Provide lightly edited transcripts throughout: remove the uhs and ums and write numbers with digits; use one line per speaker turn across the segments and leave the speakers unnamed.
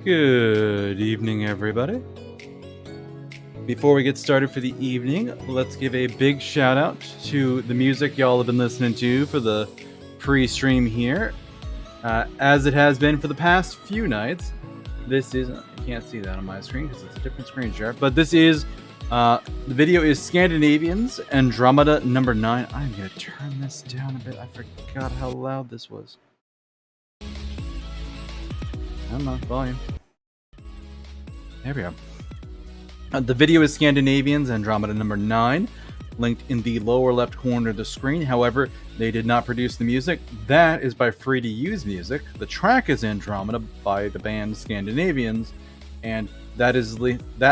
Good evening, everybody. Before we get started for the evening, let's give a big shout out to the music y'all have been listening to for the pre-stream here. As it has been for the past few nights, this is, you can't see that on my screen because it's a different screen share, but this is, the video is Scandinavians Andromeda number 9. I'm going to turn this down a bit. I forgot how loud this was. Come on, volume. There we go. The video is Scandinavians Andromeda number 9, linked in the lower left corner of the screen. However, they did not produce the music. That is by Free to Use Music. The track is Andromeda by the band Scandinavians, and that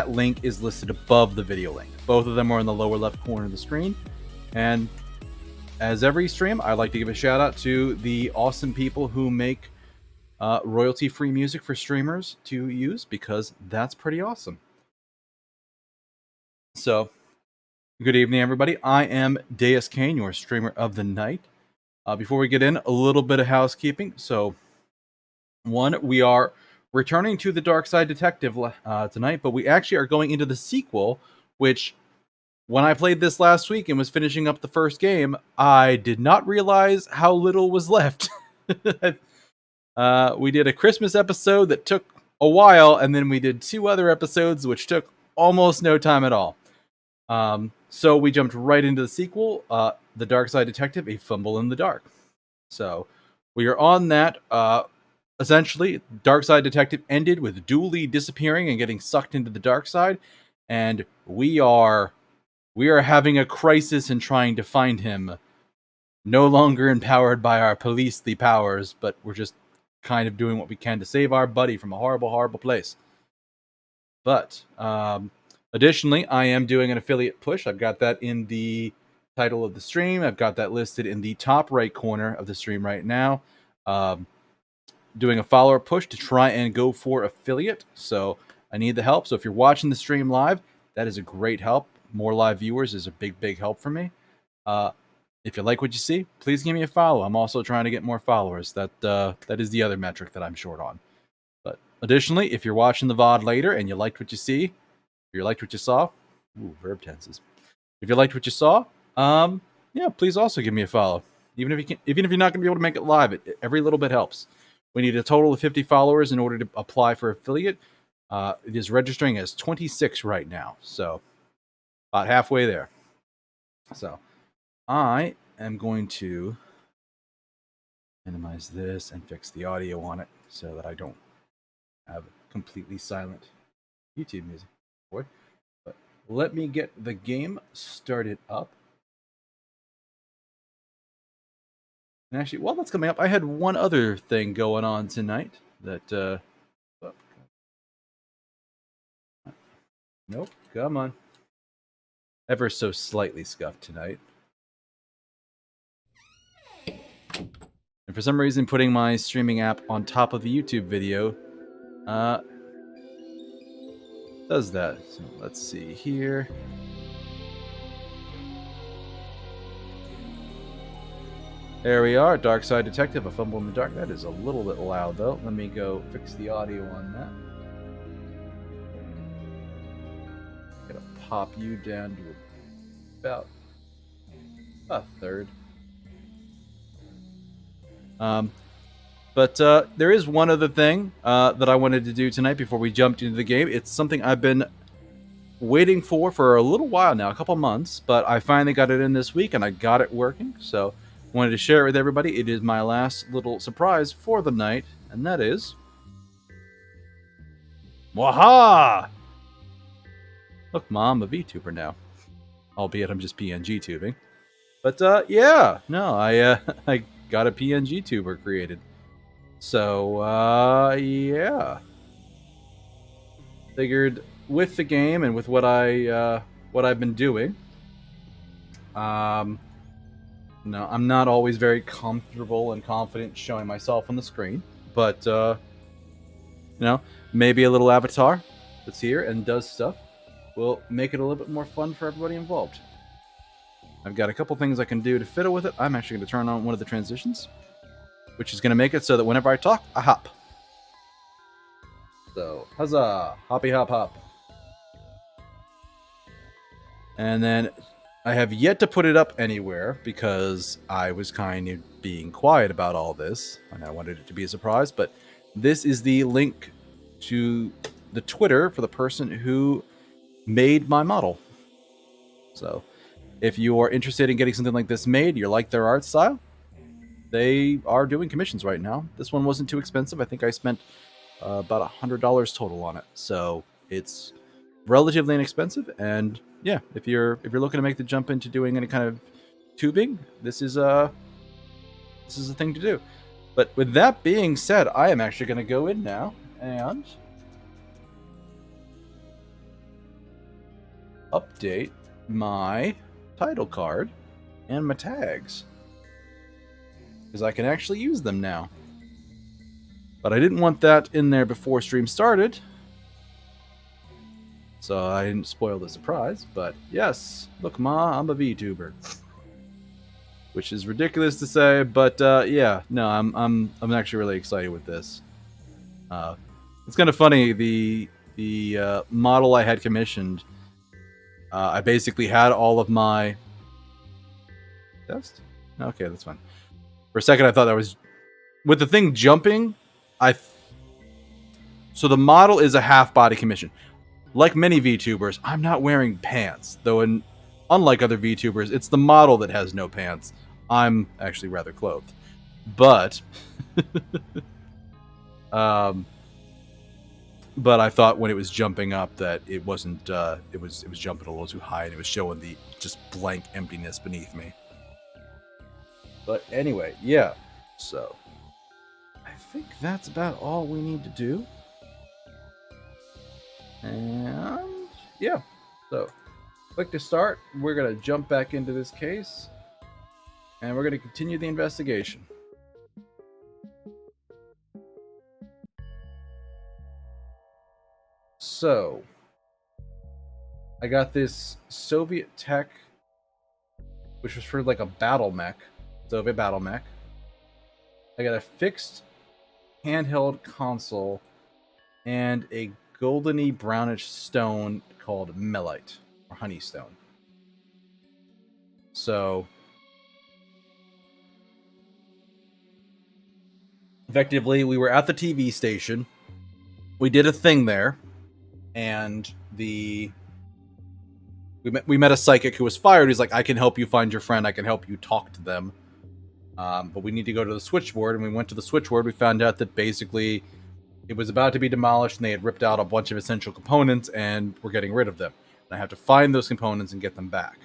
link is listed above the video link. Both of them are in the lower left corner of the screen. And as every stream, I'd like to give a shout out to the awesome people who make royalty-free music for streamers to use, because that's pretty awesome. So, good evening, everybody. I am Deuscain, your streamer of the night. Before we get in, a little bit of housekeeping. So, one, we are returning to the Darkside Detective tonight, but we actually are going into the sequel, which, when I played this last week and was finishing up the first game, I did not realize how little was left. We did a Christmas episode that took a while, and then we did 2 other episodes which took almost no time at all. So we jumped right into the sequel, The Darkside Detective, A Fumble in the Dark. So we are on that. Essentially, Darkside Detective ended with Dooley disappearing and getting sucked into the dark side, and we are having a crisis in trying to find him. No longer empowered by our police-ly powers, but we're just kind of doing what we can to save our buddy from a horrible, horrible place. But additionally, I am doing an affiliate push. I've got that in the title of the stream. I've got that listed in the top right corner of the stream right now. Doing a follower push to try and go for affiliate. So I need the help. So if you're watching the stream live, that is a great help. More live viewers is a big, big help for me. If you like what you see, please give me a follow. I'm also trying to get more followers. That is the other metric that I'm short on. But additionally, if you're watching the VOD later and you liked what you see, if you liked what you saw, verb tenses. If you liked what you saw, yeah, please also give me a follow. Even if you're not going to be able to make it live, every little bit helps. We need a total of 50 followers in order to apply for affiliate. It is registering as 26 right now, so about halfway there. So I am going to minimize this and fix the audio on it so that I don't have completely silent YouTube music. But let me get the game started up. And actually, while that's coming up, I had one other thing going on tonight that, nope, come on. Ever so slightly scuffed tonight. And for some reason, putting my streaming app on top of the YouTube video does that. So let's see here. There we are, Darkside Detective, A Fumble in the Dark. That is a little bit loud, though. Let me go fix the audio on that. Gonna pop you down to about a third. But there is one other thing that I wanted to do tonight before we jumped into the game. It's something I've been waiting for a little while now, a couple months, but I finally got it in this week and I got it working. So wanted to share it with everybody. It is my last little surprise for the night, and that is... Waha! Look, Mom, I'm a VTuber now. Albeit I'm just PNG tubing. But yeah, no, I got a PNG tuber created. So yeah. Figured with the game and with what I've been doing, no, I'm not always very comfortable and confident showing myself on the screen, but maybe a little avatar that's here and does stuff will make it a little bit more fun for everybody involved. I've got a couple things I can do to fiddle with it. I'm actually going to turn on one of the transitions, which is going to make it so that whenever I talk, I hop. So, huzzah! Hoppy hop hop. And then I have yet to put it up anywhere because I was kind of being quiet about all this, and I wanted it to be a surprise, but this is the link to the Twitter for the person who made my model. So, if you are interested in getting something like this made, you like their art style, they are doing commissions right now. This one wasn't too expensive. I think I spent about $100 total on it. So it's relatively inexpensive, and yeah, if you're looking to make the jump into doing any kind of tubing, this is a thing to do. But with that being said, I am actually going to go in now and update my title card and my tags, because I can actually use them now. But I didn't want that in there before stream started, so I didn't spoil the surprise. But yes, look, Ma, I'm a VTuber, which is ridiculous to say, but yeah, no, I'm actually really excited with this. It's kind of funny. The model I had commissioned, I basically had all of my test. Okay, that's fine. For a second, I thought that was with the thing jumping. So the model is a half body commission. Like many VTubers, I'm not wearing pants, though. Unlike other VTubers, it's the model that has no pants. I'm actually rather clothed, but but I thought when it was jumping up that it wasn't. It was jumping a little too high, and it was showing the just blank emptiness beneath me. But anyway, yeah. So I think that's about all we need to do. And yeah, so click to start. We're going to jump back into this case, and we're going to continue the investigation. So I got this Soviet tech, which was for like a battle mech, Soviet battle mech. I got a fixed handheld console and a goldeny brownish stone called melite or honeystone. So effectively, we were at the TV station. We did a thing there, and we met a psychic who was fired. He's like, I can help you find your friend. I can help you talk to them. But we need to go to the switchboard. And we went to the switchboard. We found out that basically it was about to be demolished, and they had ripped out a bunch of essential components and were getting rid of them. And I have to find those components and get them back.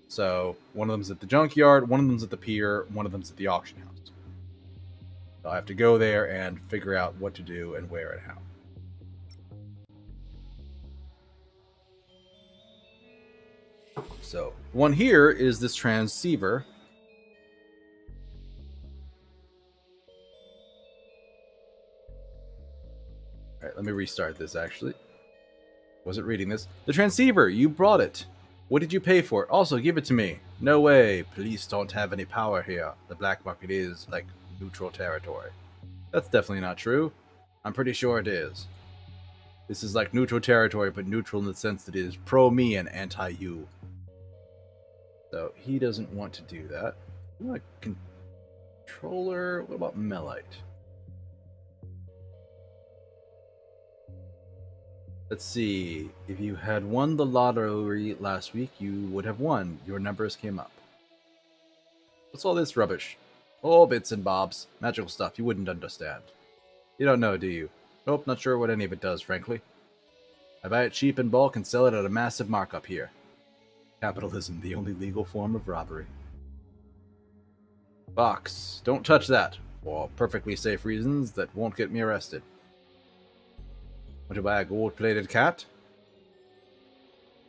So one of them's at the junkyard, one of them's at the pier, one of them's at the auction house. So I have to go there and figure out what to do and where and how. So one here is this transceiver. All right, let me restart this, actually. Wasn't reading this. The transceiver, you brought it. What did you pay for it? Also, give it to me. No way. Police don't have any power here. The black market is, like, neutral territory. That's definitely not true. I'm pretty sure it is. This is like neutral territory, but neutral in the sense that it is pro-me and anti-you. So, he doesn't want to do that. What controller? What about melite? Let's see. If you had won the lottery last week, you would have won. Your numbers came up. What's all this rubbish? Oh, bits and bobs. Magical stuff you wouldn't understand. You don't know, do you? Nope, not sure what any of it does, frankly. I buy it cheap in bulk and sell it at a massive markup here. Capitalism, the only legal form of robbery. Box. Don't touch that. For perfectly safe reasons that won't get me arrested. Want to buy a gold-plated cat?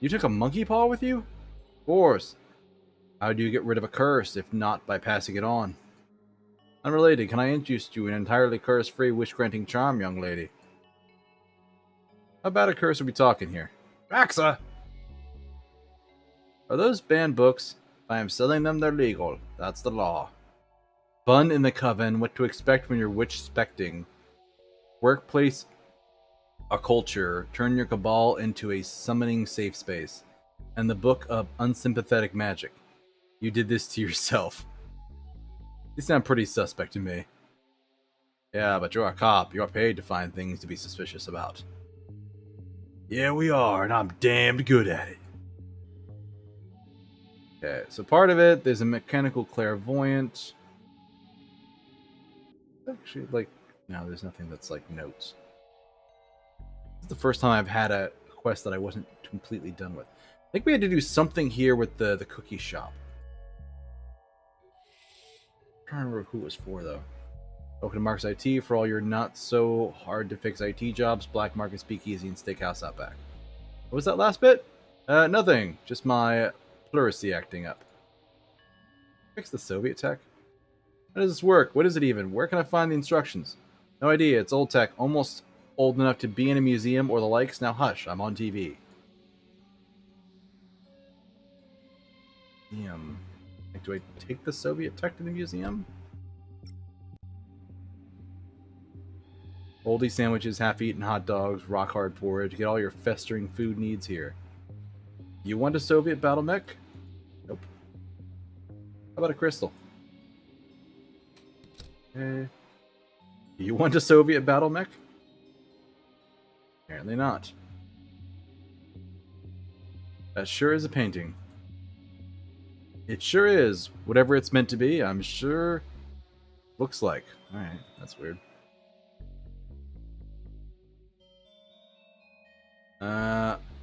You took a monkey paw with you? Of course. How do you get rid of a curse, if not by passing it on? Unrelated, can I introduce you an entirely curse-free, wish-granting charm, young lady? How about a curse are we talking here? Raxa! Are those banned books? If I am selling them, they're legal. That's the law. Fun in the coven, what to expect when you're witch-specting. Workplace a culture, turn your cabal into a summoning safe space, and the book of unsympathetic magic. You did this to yourself. You sound pretty suspect to me. Yeah, but you're a cop. You're paid to find things to be suspicious about. Yeah, we are, and I'm damned good at it. Okay, so part of it, there's a mechanical clairvoyant. Actually, like, no, there's nothing that's like notes. This is the first time I've had a quest that I wasn't completely done with. I think we had to do something here with the cookie shop. I'm trying to remember who it was for, though. Welcome to Mark's IT for all your not so hard to fix IT jobs, Black Market Speakeasy, and Steakhouse Outback. What was that last bit? Nothing. Just my pleurisy acting up. Fix the Soviet tech? How does this work? What is it even? Where can I find the instructions? No idea. It's old tech. Almost old enough to be in a museum or the likes. Now hush. I'm on TV. Museum. Like, do I take the Soviet tech to the museum? Oldie sandwiches, half-eaten hot dogs, rock-hard porridge. Get all your festering food needs here. You want a Soviet battle mech? Nope. How about a crystal? You want a Soviet battle mech? Apparently not. That sure is a painting. It sure is. Whatever it's meant to be, I'm sure looks like. Alright, that's weird.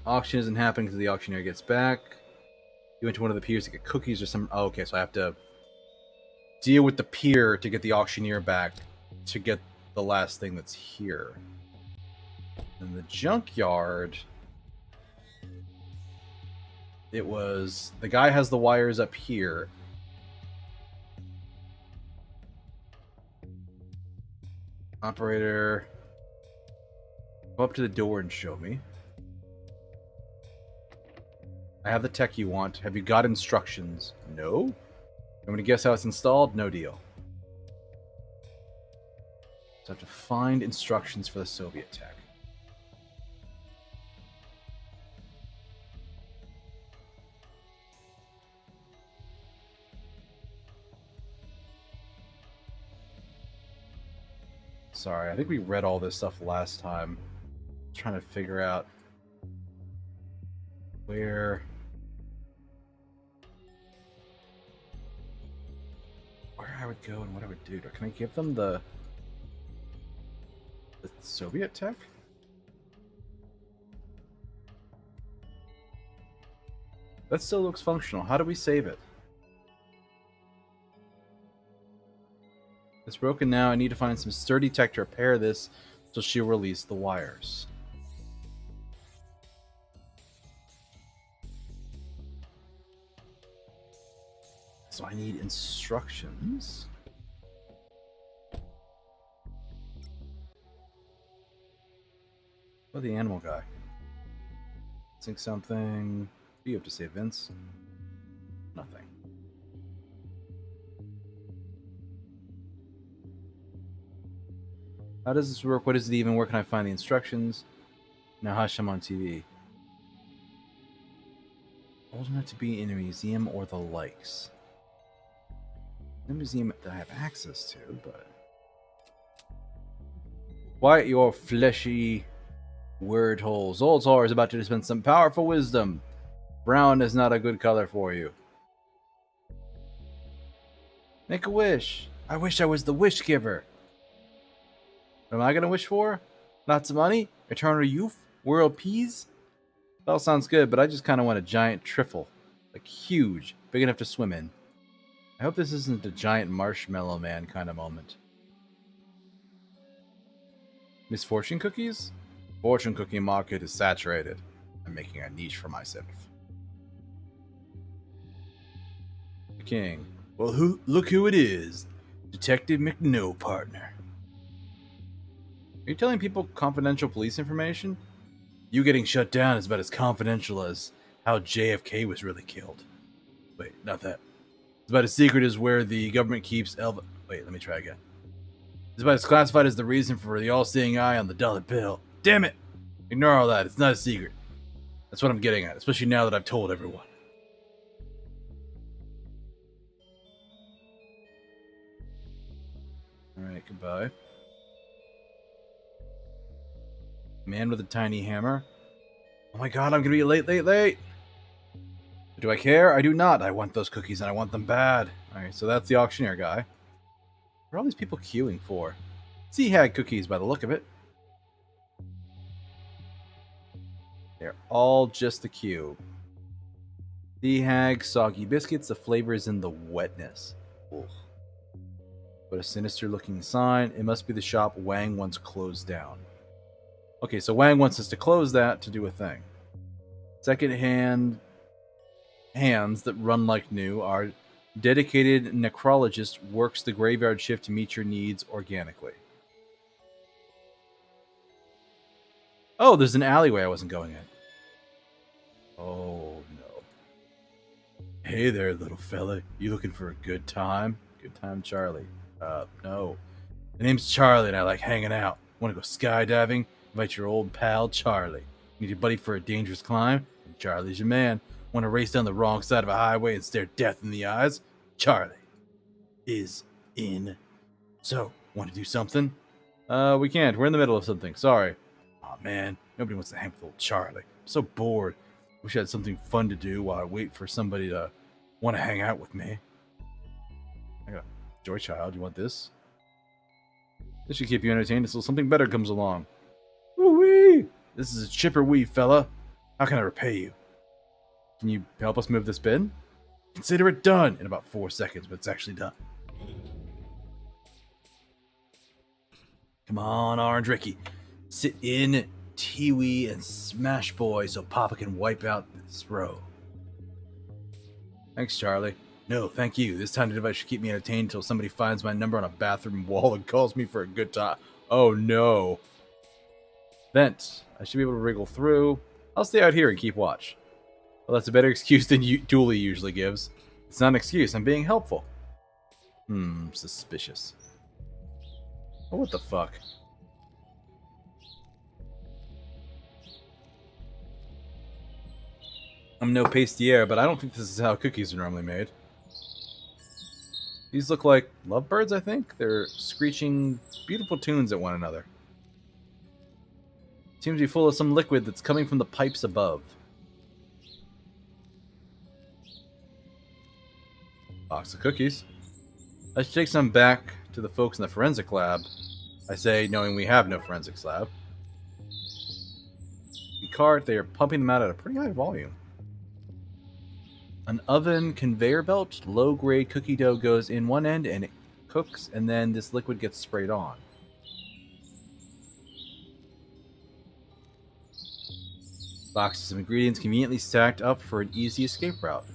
Auction isn't happening until the auctioneer gets back. You went to one of the piers to get cookies or some... Oh, okay, so I have to deal with the pier to get the auctioneer back to get the last thing that's here. In the junkyard, it was... The guy has the wires up here. Operator, go up to the door and show me. I have the tech you want. Have you got instructions? No. I'm going to guess how it's installed? No deal. So I have to find instructions for the Soviet tech. Sorry, I think we read all this stuff last time. I'm trying to figure out where I would go and what I would do. Can I give them the Soviet tech? That still looks functional. How do we save it? It's broken now. I need to find some sturdy tech to repair this so she'll release the wires. So I need instructions. What the animal guy? Think something. What do you have to say, Vince? Nothing. How does this work? What does it even? Where can I find the instructions? Now hush, I'm on TV. Old enough to be in a museum or the likes. No museum that I have access to, but... Quiet your fleshy word holes. Zoltar is about to dispense some powerful wisdom. Brown is not a good color for you. Make a wish. I wish I was the wish giver. What am I going to wish for? Lots of money? Eternal youth? World peas? That all sounds good, but I just kind of want a giant trifle. Like huge. Big enough to swim in. I hope this isn't a giant marshmallow man kind of moment. Misfortune cookies? Fortune cookie market is saturated. I'm making a niche for myself. The king. Well, look who it is. Detective McNo, partner. Are you telling people confidential police information? You getting shut down is about as confidential as how JFK was really killed. Wait, not that. It's about as secret as where the government keeps Wait, let me try again. It's about as classified as the reason for the all-seeing eye on the dollar bill. Damn it! Ignore all that. It's not a secret. That's what I'm getting at, especially now that I've told everyone. Alright, goodbye. Man with a tiny hammer. Oh my god, I'm gonna be late. Do I care? I do not. I want those cookies and I want them bad. Alright, so that's the auctioneer guy. What are all these people queuing for? Sea Hag cookies by the look of it. They're all just the queue. Sea Hag, soggy biscuits, the flavor is in the wetness. Ugh. But a sinister looking sign. It must be the shop Wang once closed down. Okay, so Wang wants us to close that to do a thing. Second-hand hands that run like new. Our dedicated necrologist works the graveyard shift to meet your needs organically. Oh, there's an alleyway I wasn't going in. Oh, no. Hey there, little fella. You looking for a good time? Good time, Charlie. No. The name's Charlie and I like hanging out. Want to go skydiving? Invite your old pal, Charlie. Need a buddy for a dangerous climb? And Charlie's your man. Want to race down the wrong side of a highway and stare death in the eyes? Charlie is in. So, want to do something? We can't. We're in the middle of something. Sorry. Aw, man. Nobody wants to hang with old Charlie. I'm so bored. Wish I had something fun to do while I wait for somebody to want to hang out with me. I got a Joy Child. You want this? This should keep you entertained until something better comes along. Woo-wee! This is a chipper wee, fella. How can I repay you? Can you help us move this bin? Consider it done in about 4 seconds, but it's actually done. Come on, Orange Ricky. Sit in, Tiwi, and Smash Boy so Papa can wipe out this row. Thanks, Charlie. No, thank you. This tiny device should keep me entertained until somebody finds my number on a bathroom wall and calls me for a good time. Oh, no. Vent. I should be able to wriggle through. I'll stay out here and keep watch. Well, that's a better excuse than Dooley usually gives. It's not an excuse. I'm being helpful. Suspicious. Oh, what the fuck? I'm no pastier, but I don't think this is how cookies are normally made. These look like lovebirds, I think. They're screeching beautiful tunes at one another. Seems to be full of some liquid that's coming from the pipes above. Box of cookies. I should take some back to the folks in the forensic lab. I say, knowing we have no forensics lab. The cart, they are pumping them out at a pretty high volume. An oven conveyor belt, low-grade cookie dough goes in one end and it cooks, and then this liquid gets sprayed on. Boxes of ingredients conveniently stacked up for an easy escape route.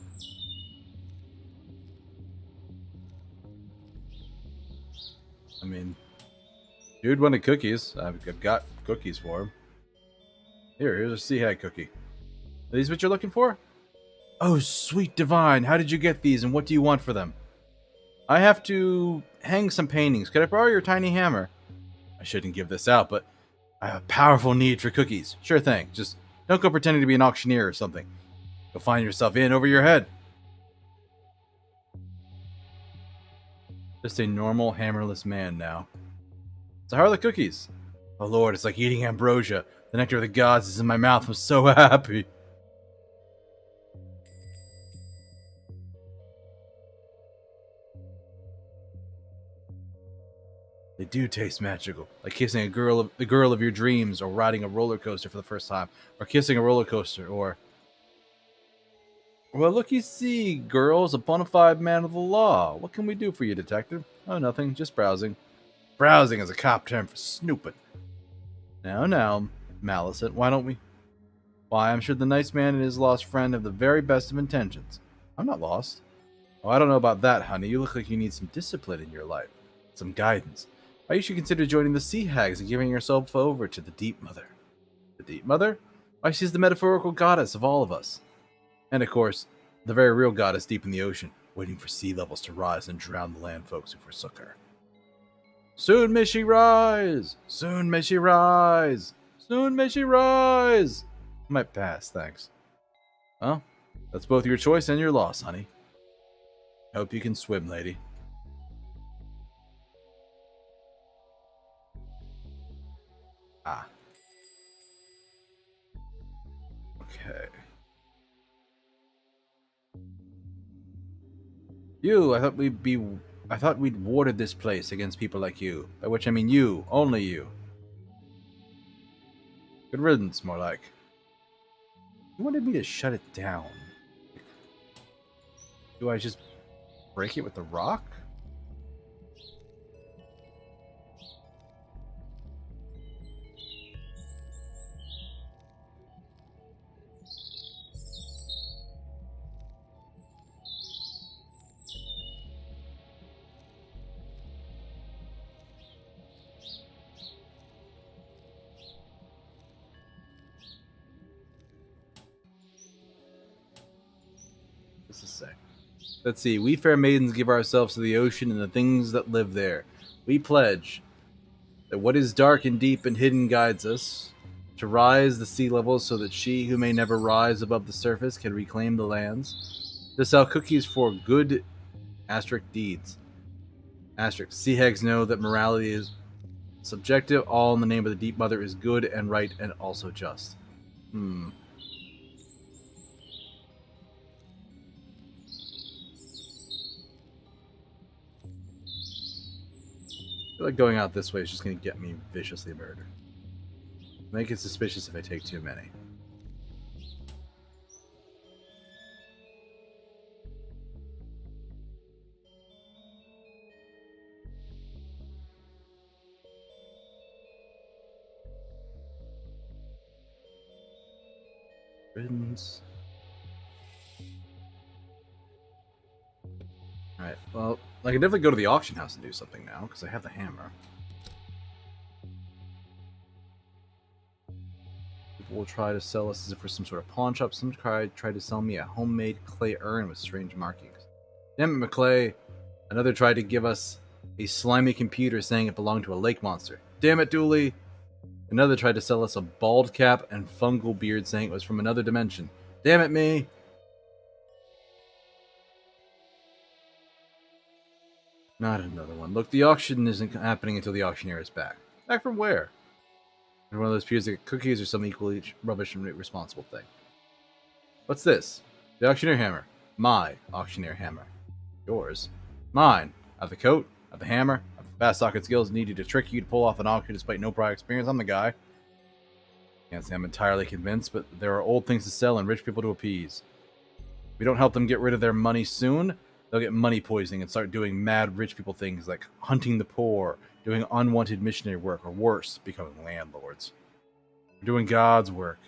I mean, dude wanted cookies. I've got cookies for him. Here's a Sea Hag cookie. Are these what you're looking for? Oh, sweet divine. How did you get these and what do you want for them? I have to hang some paintings. Could I borrow your tiny hammer? I shouldn't give this out, but I have a powerful need for cookies. Sure thing. Just don't go pretending to be an auctioneer or something. You'll find yourself in over your head. Just a normal hammerless man now. So how are the cookies? Oh lord, it's like eating ambrosia. The nectar of the gods is in my mouth. I'm so happy. They do taste magical, like kissing the girl of your dreams, or riding a roller coaster for the first time, or kissing a roller coaster, or... Well, look, you see, girl's a bona fide man of the law. What can we do for you, detective? Oh, nothing, just browsing. Browsing is a cop term for snooping. Now, Malicent, why don't we... Why, I'm sure the nice man and his lost friend have the very best of intentions. I'm not lost. Oh, I don't know about that, honey. You look like you need some discipline in your life. Some guidance. Why, you should consider joining the Sea Hags and giving yourself over to the Deep Mother. The Deep Mother? Why, she's the metaphorical goddess of all of us. And, of course, the very real goddess deep in the ocean, waiting for sea levels to rise and drown the land folks who forsook her. Soon may she rise! Soon may she rise! Soon may she rise! I might pass, thanks. Well, that's both your choice and your loss, honey. Hope you can swim, lady. Ah. Okay. I thought we'd warded this place against people like you. By which I mean you, only you. Good riddance, more like. You wanted me to shut it down. Do I just break it with the rock? What's this say? Let's see. We fair maidens give ourselves to the ocean and the things that live there. We pledge that what is dark and deep and hidden guides us, to rise the sea level so that she who may never rise above the surface can reclaim the lands, to sell cookies for good asterisk deeds. Asterisk. Sea hags know that morality is subjective. All in the name of the Deep Mother is good and right and also just. I feel like going out this way is just going to get me viciously murdered. Make it suspicious if I take too many. Riddance. Alright, well, I can definitely go to the auction house and do something now, because I have the hammer. People will try to sell us as if we're some sort of pawn shop. Some try to sell me a homemade clay urn with strange markings. Damn it, McClay. Another tried to give us a slimy computer saying it belonged to a lake monster. Damn it, Dooley. Another tried to sell us a bald cap and fungal beard saying it was from another dimension. Damn it, me. Not another one. Look, the auction isn't happening until the auctioneer is back. Back from where? One of those peers that get cookies or some equally rubbish and irresponsible thing. What's this? The auctioneer hammer. My auctioneer hammer. Yours. Mine. I have the coat, I have the hammer, I have the fast socket skills needed to trick you to pull off an auction despite no prior experience. I'm the guy. Can't say I'm entirely convinced, but there are old things to sell and rich people to appease. If we don't help them get rid of their money soon, they'll get money poisoning and start doing mad rich people things like hunting the poor, doing unwanted missionary work, or worse, becoming landlords. We're doing God's work.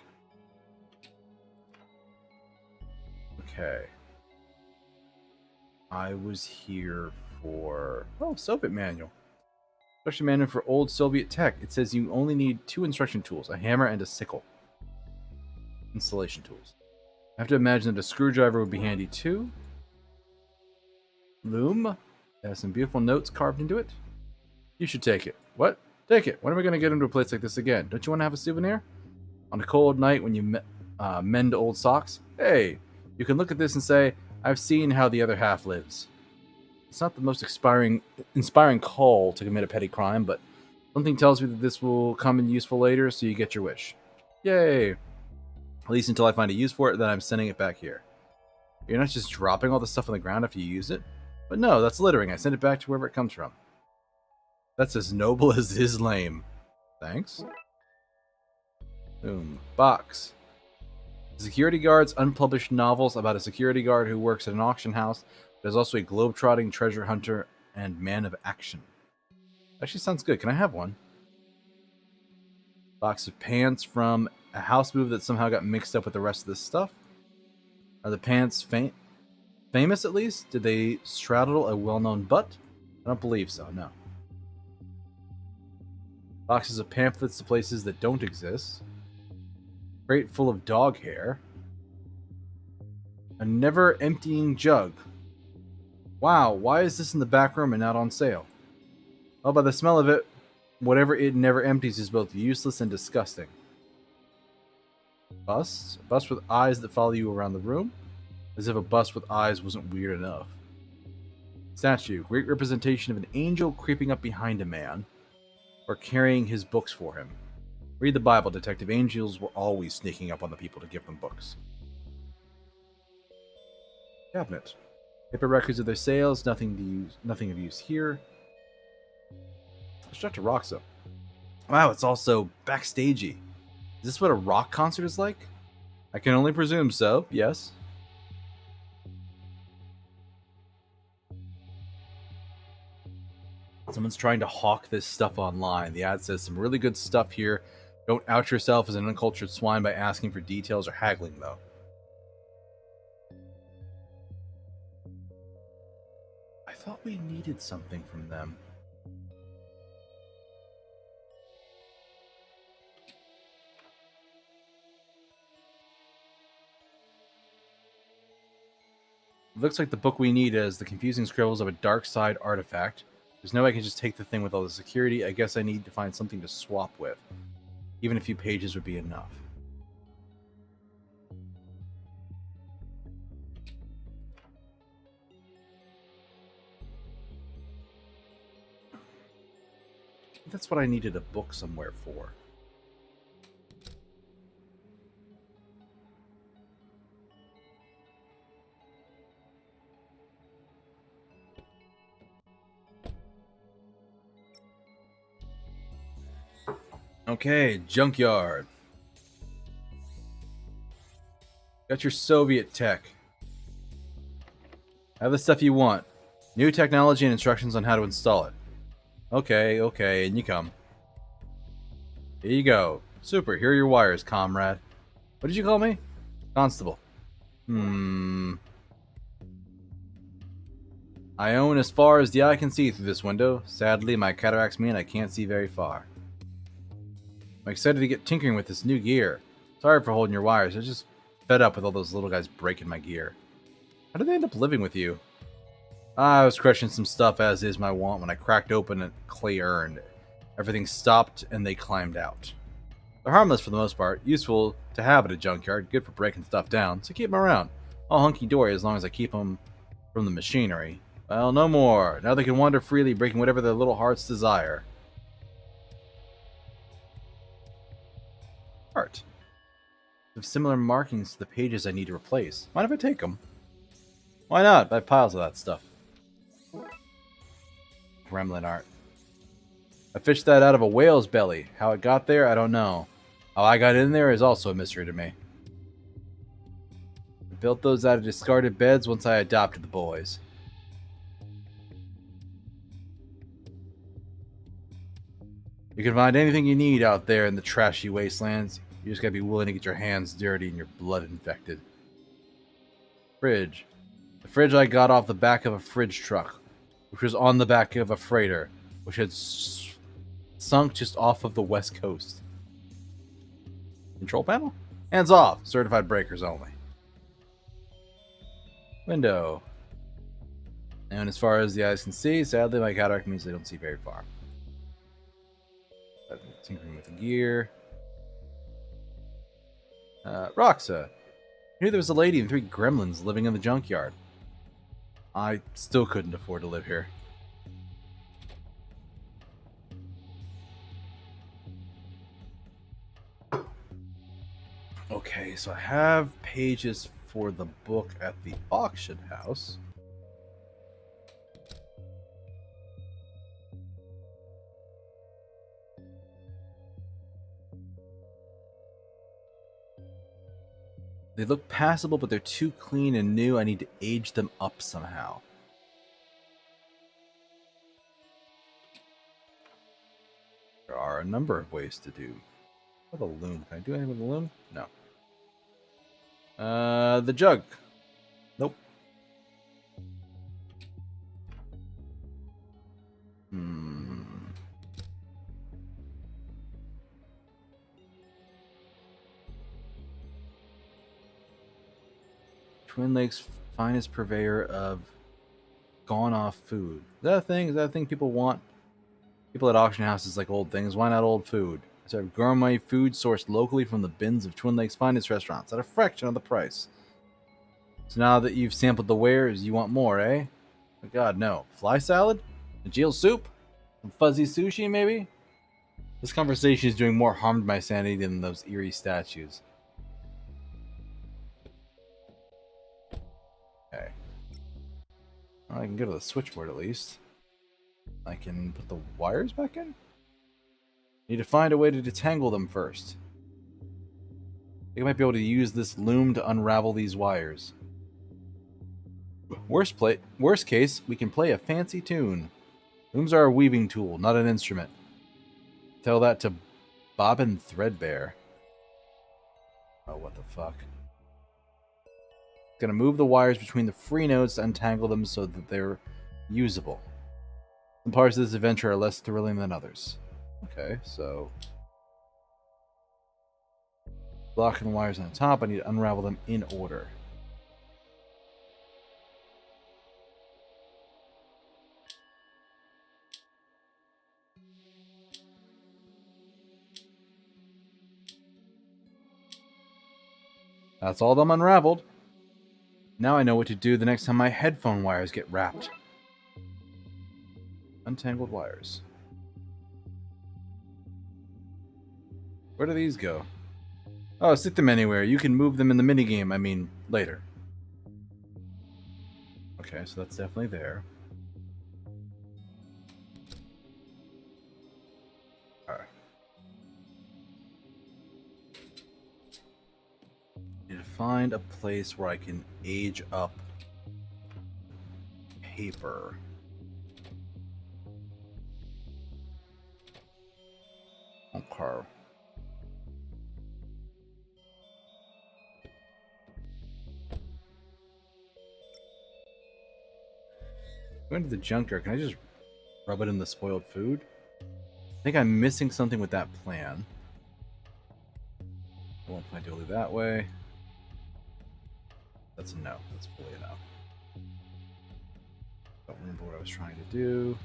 Okay. I was here for... Oh, Soviet manual. Instruction manual for old Soviet tech. It says you only need 2 instruction tools, a hammer and a sickle. Installation tools. I have to imagine that a screwdriver would be handy too. Loom. It has some beautiful notes carved into it. You should take it. What? Take it. When are we going to get into a place like this again? Don't you want to have a souvenir? On a cold night when you mend old socks? Hey, you can look at this and say, I've seen how the other half lives. It's not the most inspiring call to commit a petty crime, but something tells me that this will come in useful later, so you get your wish. Yay! At least until I find a use for it, then I'm sending it back here. You're not just dropping all the stuff on the ground after you use it? But no, that's littering. I send it back to wherever it comes from. That's as noble as it is lame. Thanks. Boom. Box. Security guard's unpublished novels about a security guard who works at an auction house, but is also a globe-trotting treasure hunter and man of action. Actually sounds good. Can I have one? Box of pants from a house move that somehow got mixed up with the rest of this stuff. Are the pants famous at least? Did they straddle a well-known butt? I don't believe so, no. Boxes of pamphlets to places that don't exist. Crate full of dog hair. A never-emptying jug. Wow, why is this in the back room and not on sale? Well, by the smell of it, whatever it never empties is both useless and disgusting. Bust? A bust with eyes that follow you around the room? As if a bust with eyes wasn't weird enough. Statue. Great representation of an angel creeping up behind a man, or carrying his books for him. Read the Bible, Detective. Angels were always sneaking up on the people to give them books. Cabinet. Paper records of their sales. Nothing of use here. Let's talk to Roxa. Wow, it's also backstagey. Is this what a rock concert is like? I can only presume so, yes. Someone's trying to hawk this stuff online. The ad says some really good stuff here. Don't out yourself as an uncultured swine by asking for details or haggling, though. I thought we needed something from them. It looks like the book we need is The Confusing Scribbles of a Darkside Artifact. There's no way I can just take the thing with all the security. I guess I need to find something to swap with. Even a few pages would be enough. That's what I needed a book somewhere for. Okay, junkyard. Got your Soviet tech. Have the stuff you want. New technology and instructions on how to install it. Okay, and you come. Here you go. Super, here are your wires, comrade. What did you call me? Constable. I own as far as the eye can see through this window. Sadly, my cataracts mean I can't see very far. I'm excited to get tinkering with this new gear. Sorry for holding your wires. I was just fed up with all those little guys breaking my gear. How did they end up living with you? I was crushing some stuff as is my wont when I cracked open a clay urn. Everything stopped and they climbed out. They're harmless for the most part, useful to have at a junkyard, good for breaking stuff down, so keep them around. All hunky-dory as long as I keep them from the machinery. Well, no more. Now they can wander freely, breaking whatever their little hearts desire. Art. With similar markings to the pages I need to replace. Mind if I take them? Why not? I have piles of that stuff. Gremlin art. I fished that out of a whale's belly. How it got there, I don't know. How I got in there is also a mystery to me. I built those out of discarded beds once I adopted the boys. You can find anything you need out there in the trashy wastelands. You just gotta be willing to get your hands dirty and your blood infected. Fridge. The fridge I got off the back of a fridge truck, which was on the back of a freighter, which had sunk just off of the west coast. Control panel? Hands off. Certified breakers only. Window. And as far as the eyes can see, sadly my cataract means they don't see very far. Tinkering with the gear. Roxa. I knew there was a lady and 3 gremlins living in the junkyard. I still couldn't afford to live here. Okay, so I have pages for the book at the auction house. They look passable, but they're too clean and new. I need to age them up somehow. There are a number of ways to do. What a loom. Can I do anything with the loom? No. The jug. Nope. Twin Lakes' finest purveyor of gone-off food. Is that a thing? Is that a thing people want? People at auction houses like old things. Why not old food? serve gourmet food sourced locally from the bins of Twin Lakes' finest restaurants at a fraction of the price. So now that you've sampled the wares, you want more, eh? Oh God, no. Fly salad? Nigel soup? Some fuzzy sushi, maybe? This conversation is doing more harm to my sanity than those eerie statues. Okay. Well, I can go to the switchboard at least. I can put the wires back in? Need to find a way to detangle them first. I think I might be able to use this loom to unravel these wires. Worst case, we can play a fancy tune. Looms are a weaving tool, not an instrument. Tell that to Bobbin Threadbare. Oh, what the fuck. Gonna move the wires between the free nodes to untangle them so that they're usable. Some parts of this adventure are less thrilling than others. Okay, so... blocking the wires on the top, I need to unravel them in order. That's all of them unraveled. Now I know what to do the next time my headphone wires get wrapped. Untangled wires. Where do these go? Oh, stick them anywhere. You can move them in the minigame, I mean, later. Okay, so that's definitely there. Alright. Need to find a place where I can age up paper. Okay. Going to the junkyard, can I just rub it in the spoiled food? I think I'm missing something with that plan. I won't find Dooley that way. That's a no. That's fully a no. Don't remember what I was trying to do.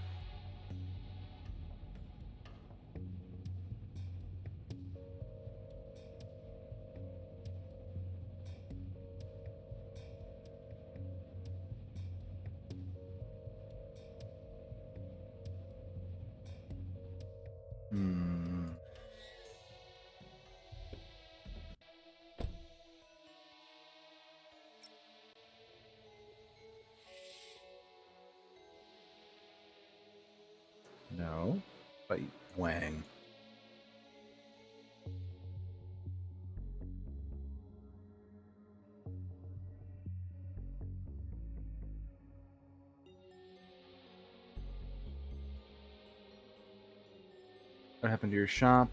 No. But Wang. What happened to your shop?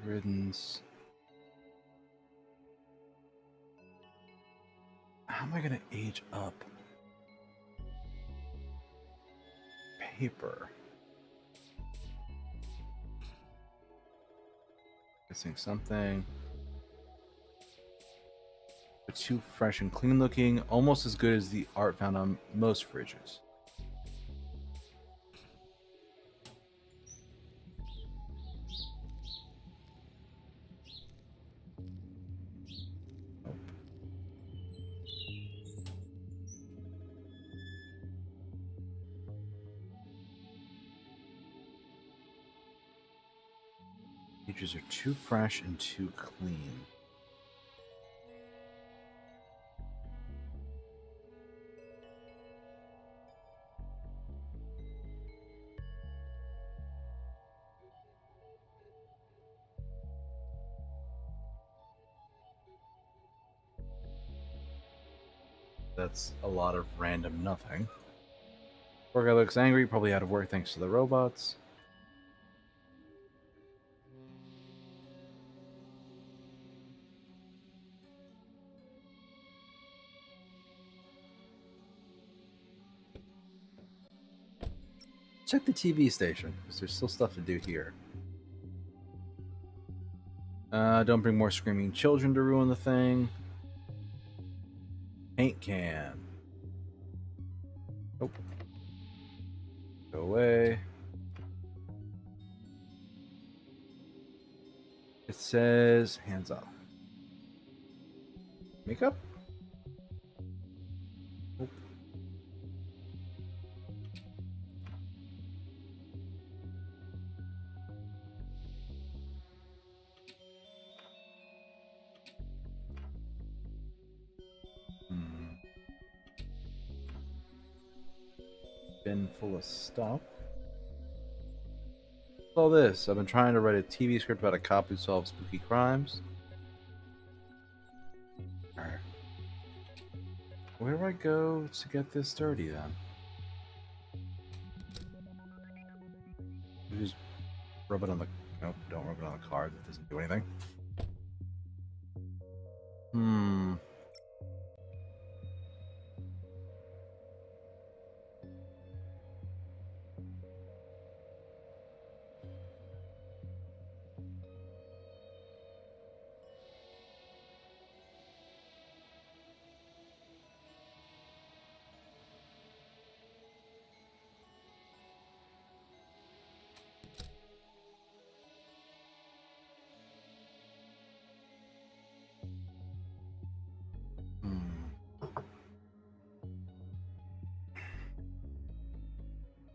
Riddance. How am I gonna age up paper? Missing something. But too fresh and clean looking, almost as good as the art found on most fridges. Nope. Pages are too fresh and too clean. That's a lot of random nothing. Poor guy looks angry, probably out of work thanks to the robots. Check the TV station, because there's still stuff to do here. Don't bring more screaming children to ruin the thing. Paint can. Nope. Go away. It says hands up. Makeup? Nope. Bin full of stuff. What's all this? I've been trying to write a TV script about a cop who solves spooky crimes. Alright. Where do I go to get this dirty then? You just rub it on the... Nope, don't rub it on the card. That doesn't do anything.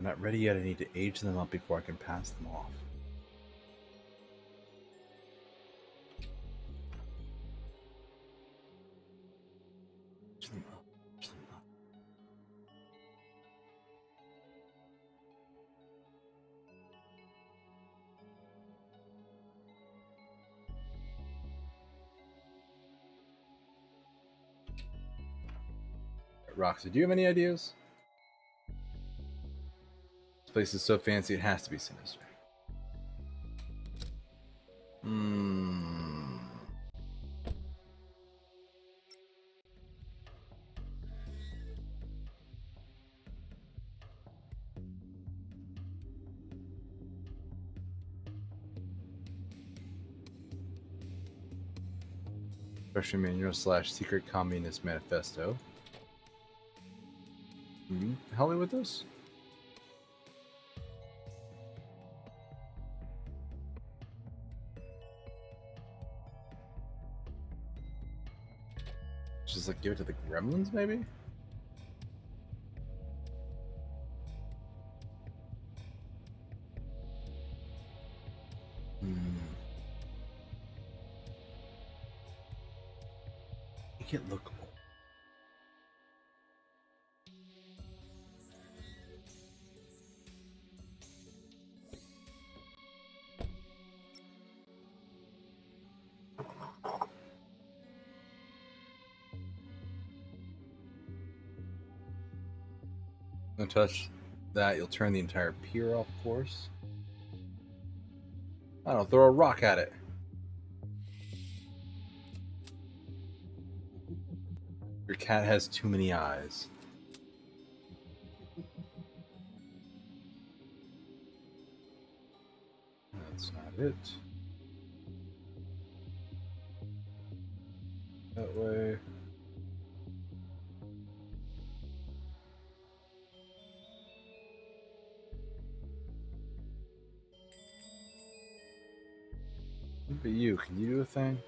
They're not ready yet. I need to age them up before I can pass them off. Age them up. Age them up. Roxy, do you have any ideas? This place is so fancy it has to be sinister. Prestream manual / secret communist manifesto. Can you help me with this? Just like give it to the gremlins, maybe? Make it look old. Don't touch that, you'll turn the entire pier off course. I don't throw a rock at it. Your cat has too many eyes. That's not it. That way. Look at you. Can you do a thing?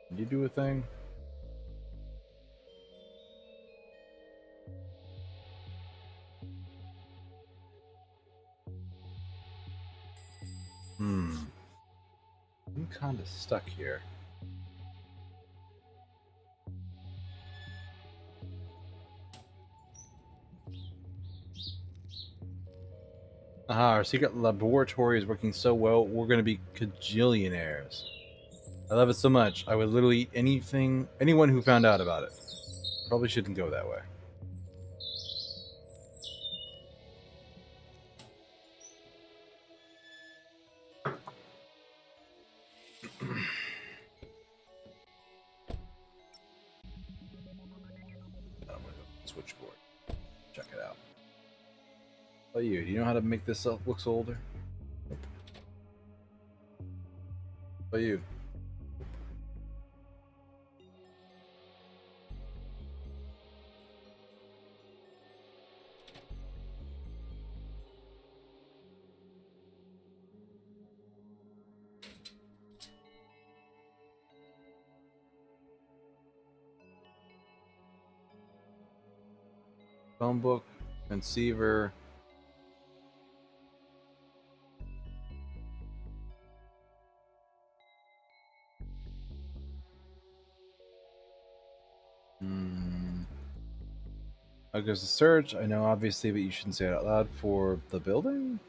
Can you do a thing? I'm kind of stuck here. Aha, our secret laboratory is working so well, we're going to be cajillionaires. I love it so much, I would literally eat anyone who found out about it. Probably shouldn't go that way. Switchboard. Check it out. Oh, do you know how to make this looks older? Oh, you. Phone book, conceiver. How goes the search? I know, obviously, but you shouldn't say it out loud. For the building?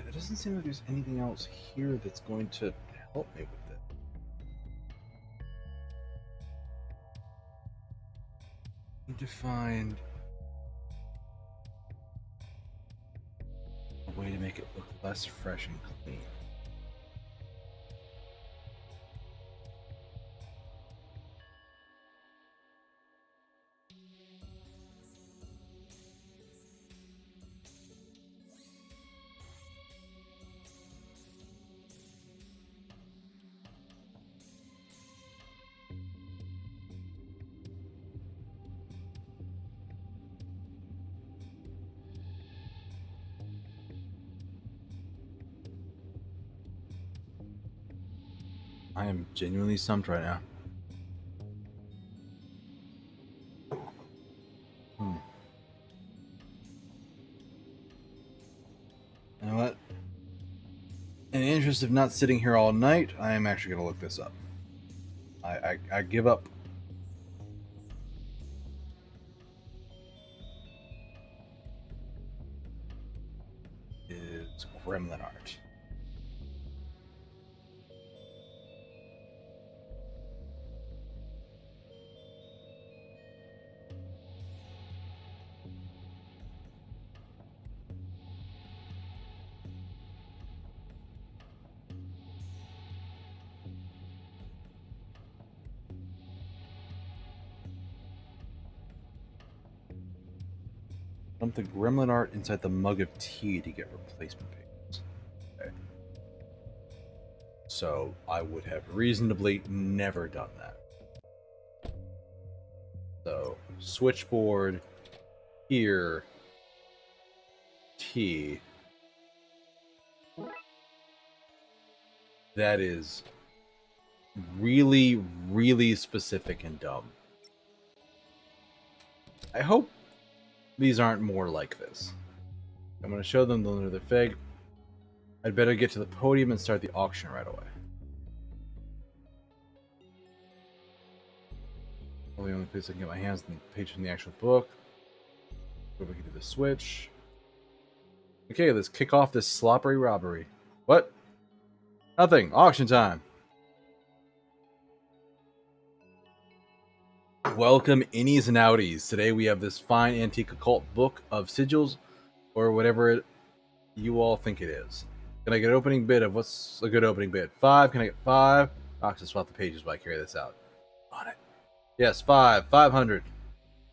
It doesn't seem like there's anything else here that's going to help me with it. I need to find a way to make it look less fresh and clean. I am genuinely stumped right now. You know what? In the interest of not sitting here all night, I am actually going to look this up. I give up. It's gremlin art. Dump the gremlin art inside the mug of tea to get replacement pages. Okay. So I would have reasonably never done that. So switchboard here, tea. That is really, really specific and dumb. I hope these aren't more like this. I'm going to show them under the fig. I'd better get to the podium and start the auction right away. Well, the only place I can get my hands on the page from the actual book. Where we can do the switch. Okay, let's kick off this sloppy robbery. What? Nothing. Auction time. Welcome, innies and outies. Today we have this fine antique occult book of sigils, or whatever you all think it is. Can I get an opening bid of what's a good opening bid? 5? Can I get 5? I'll just swap the pages while I carry this out. On it. Yes, 5. 500.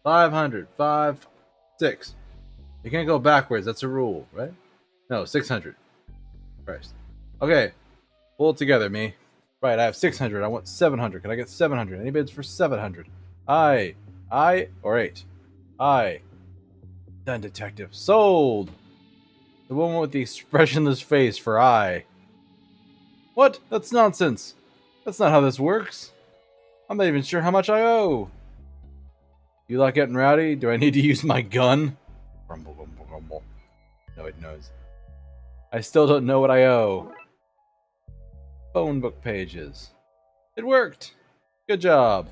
500. 5. 6. You can't go backwards. That's a rule, right? No, 600. Christ. Okay. Pull it together, me. Right, I have 600. I want 700. Can I get 700? Any bids for 700? Aye. Aye or 8? Aye. Done, detective. Sold! The woman with the expressionless face for aye. What? That's nonsense. That's not how this works. I'm not even sure how much I owe. You like getting rowdy? Do I need to use my gun? Rumble, rumble, rumble. No, it knows. I still don't know what I owe. Phone book pages. It worked. Good job.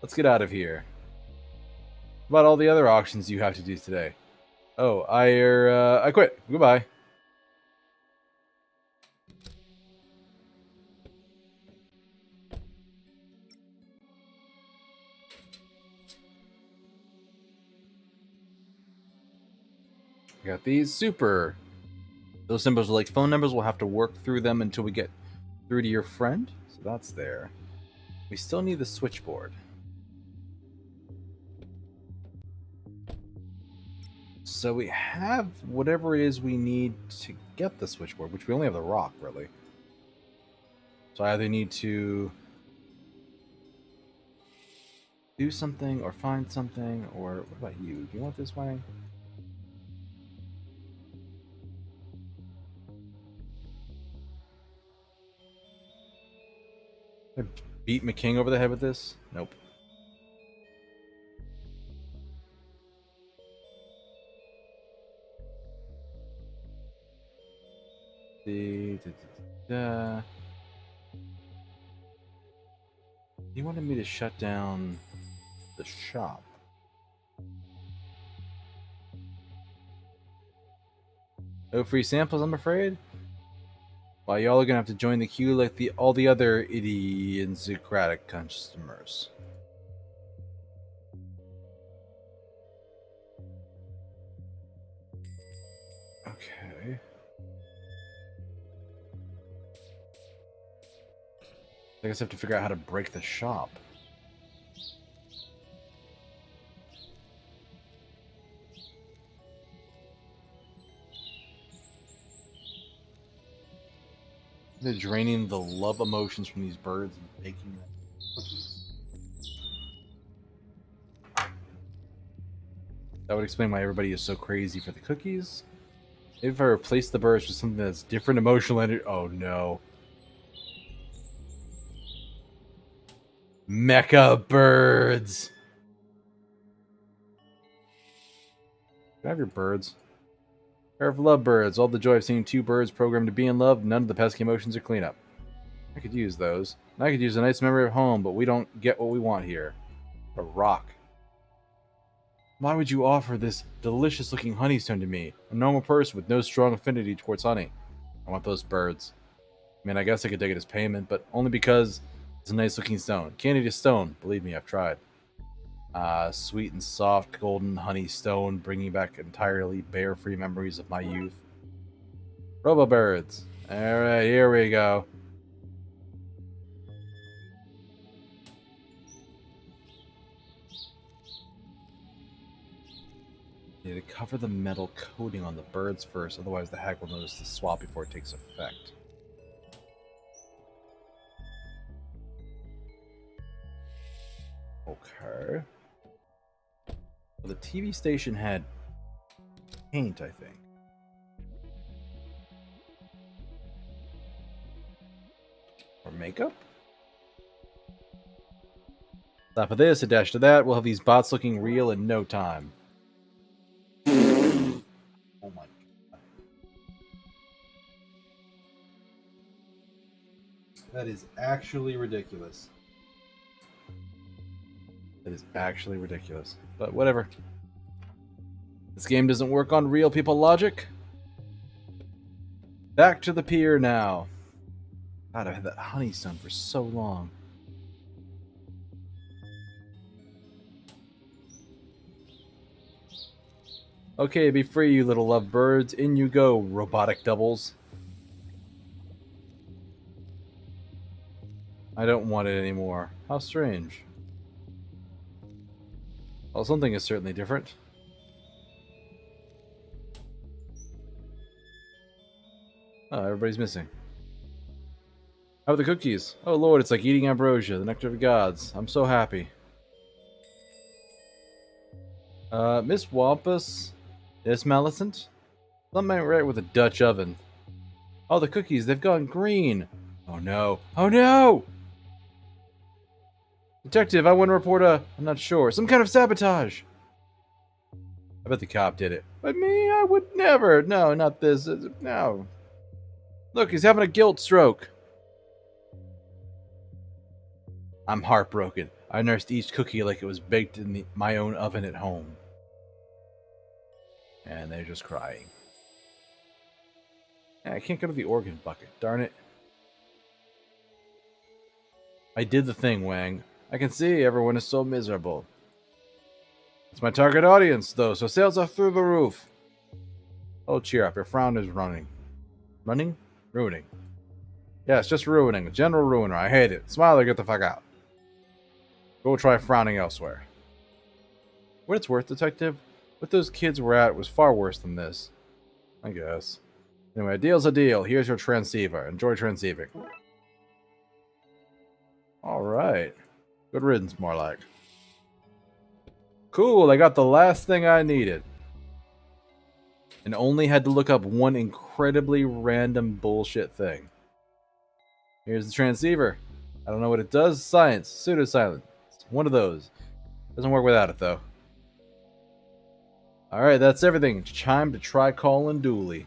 Let's get out of here. What about all the other auctions you have to do today? Oh, I quit. Goodbye. We got these. Super. Those symbols are like phone numbers. We'll have to work through them until we get through to your friend. So that's there. We still need the switchboard. So we have whatever it is we need to get the switchboard, which we only have the rock, really. So I either need to do something or find something, or what about you? Do you want this way? I beat McKing over the head with this? Nope. He wanted me to shut down the shop. No free samples, I'm afraid? Well, y'all are gonna have to join the queue like all the other idiosyncratic customers. Okay. I guess I have to figure out how to break the shop. They're draining the love emotions from these birds and baking them cookies. That would explain why everybody is so crazy for the cookies. Maybe if I replace the birds with something that's different emotional energy. Oh no. Mecha birds. Can I have your birds? Pair of lovebirds. All the joy of seeing two birds programmed to be in love. None of the pesky emotions or cleanup. I could use those. And I could use a nice memory of home, but we don't get what we want here. A rock. Why would you offer this delicious-looking honeystone to me? A normal person with no strong affinity towards honey. I want those birds. I mean, I guess I could take it as payment, but only because it's a nice-looking stone. Can't eat a stone. Believe me, I've tried. Sweet and soft golden honey stone, bringing back entirely bear-free memories of my youth. Robo-birds. Alright, here we go. You need to cover the metal coating on the birds first, otherwise the hack will notice the swap before it takes effect. Okay. Well, the TV station had paint, I think. Or makeup? Top of this, a dash to that. We'll have these bots looking real in no time. Oh my god. That is actually ridiculous. That is actually ridiculous. But whatever. This game doesn't work on real people logic. Back to the pier now. God, I've had that honeystone for so long. Okay, be free, you little lovebirds. In you go, robotic doubles. I don't want it anymore. How strange. Well, something is certainly different. Oh, everybody's missing. How are the cookies? Oh lord, it's like eating ambrosia, the nectar of the gods. I'm so happy. Miss Wampus? Yes, Millicent? Something ain't right with the Dutch oven. Oh, the cookies, they've gone green. Oh no. Oh no! Detective, I want to report I'm not sure, some kind of sabotage. I bet the cop did it. But me, I would never. No, not this. No. Look, he's having a guilt stroke. I'm heartbroken. I nursed each cookie like it was baked in my own oven at home. And they're just crying. I can't go to the organ bucket, darn it. I did the thing, Wang. I can see everyone is so miserable. It's my target audience, though, so sales are through the roof. Oh, cheer up. Your frown is running. Running? Ruining. Yes, just ruining. General ruiner. I hate it. Smile or get the fuck out. Go try frowning elsewhere. What it's worth, Detective, What those kids were at was far worse than this, I guess. Anyway, a deal's a deal. Here's your transceiver. Enjoy transceiving. Alright. Good riddance, more like. Cool, I got the last thing I needed. And only had to look up one incredibly random bullshit thing. Here's the transceiver. I don't know what it does. Science. Pseudoscience. One of those. Doesn't work without it, though. Alright, that's everything. It's time to try calling Dooley.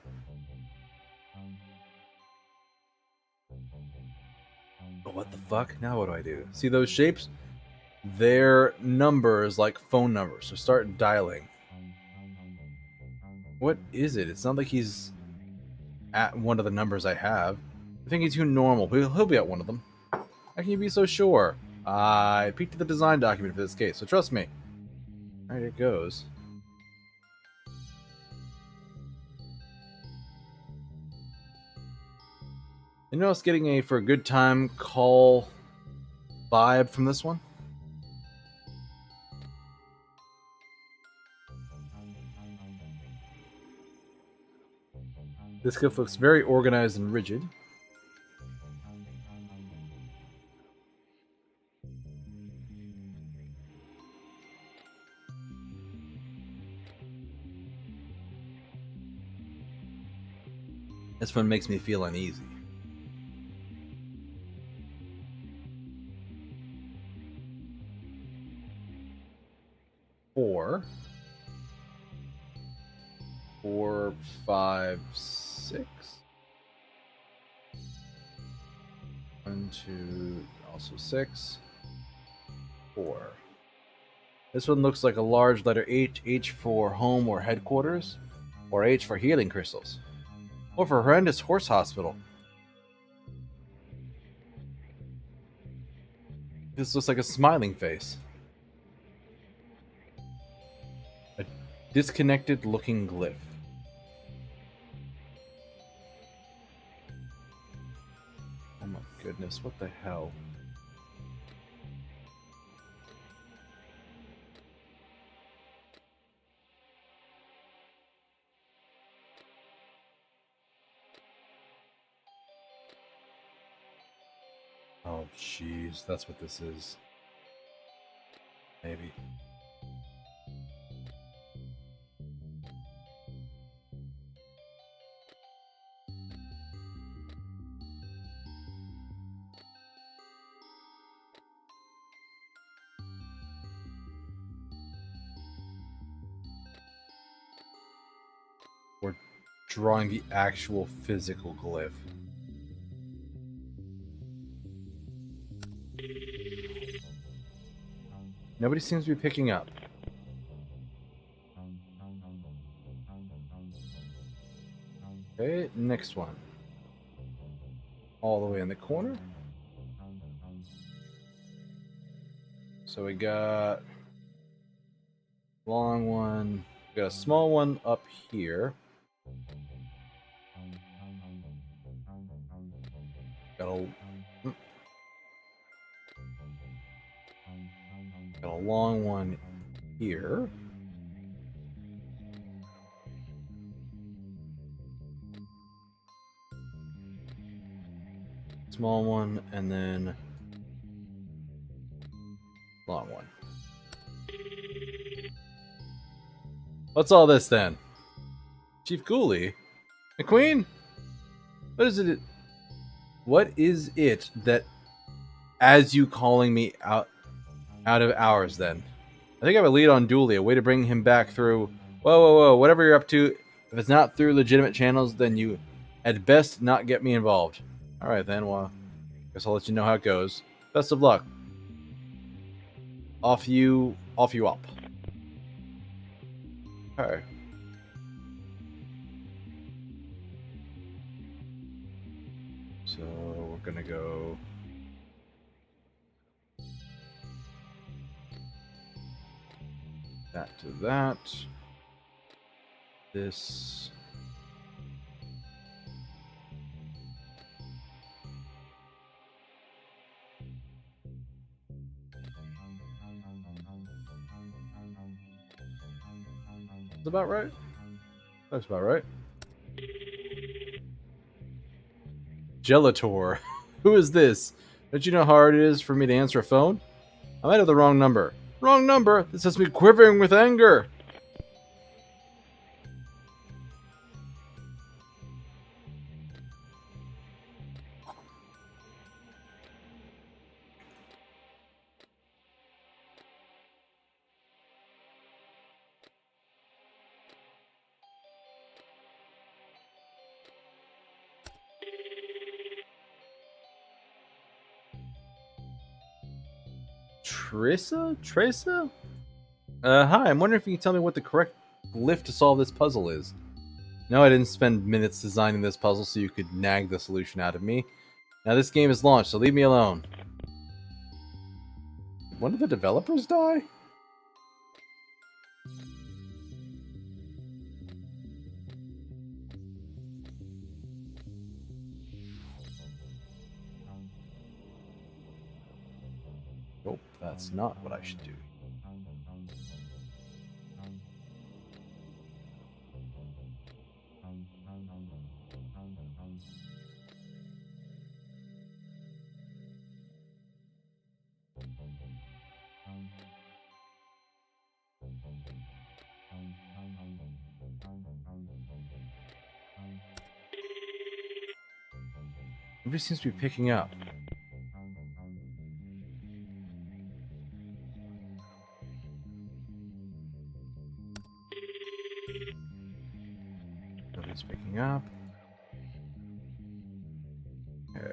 But what the fuck? Now what do I do? See those shapes? They're numbers like phone numbers, so start dialing. What is it? It's not like he's at one of the numbers I have. I think he's too normal, but he'll be at one of them. How can you be so sure? I peeked at the design document for this case, so trust me. Alright, it goes. You notice getting a for a good time call vibe from this one? This gift looks very organized and rigid. This one makes me feel uneasy. Four, 5, 6. 1, 2, also 6, 4. This one looks like a large letter H, H for home or headquarters, or H for healing crystals, or for horrendous horse hospital. This looks like a smiling face. A disconnected looking glyph. Oh my goodness, what the hell? Oh jeez, that's what this is. Maybe. We're drawing the actual physical glyph. Nobody seems to be picking up. Okay, next one. All the way in the corner. So we got long one. We got a small one up here. Got a long one here. Small one, and then long one. What's all this then? Chief Dooley? McQueen? What is it? What is it that as you calling me out of hours then? I think I have a lead on Dooley, a way to bring him back through. Whoa, whatever you're up to. If it's not through legitimate channels, then you at best not get me involved. Alright then, well, guess I'll let you know how it goes. Best of luck. Off you up. Alright. So we're gonna go that to that. This. about right? That's about right. Gelator. Who is this? Don't you know how hard it is for me to answer a phone? I might have the wrong number. Wrong number? This has me quivering with anger. Tressa? Hi, I'm wondering if you can tell me what the correct lift to solve this puzzle is. No, I didn't spend minutes designing this puzzle so you could nag the solution out of me. Now this game is launched, so leave me alone. When did the developers die? Nope, that's not what I should do. Everybody seems to be picking up. Nobody's picking up. Okay.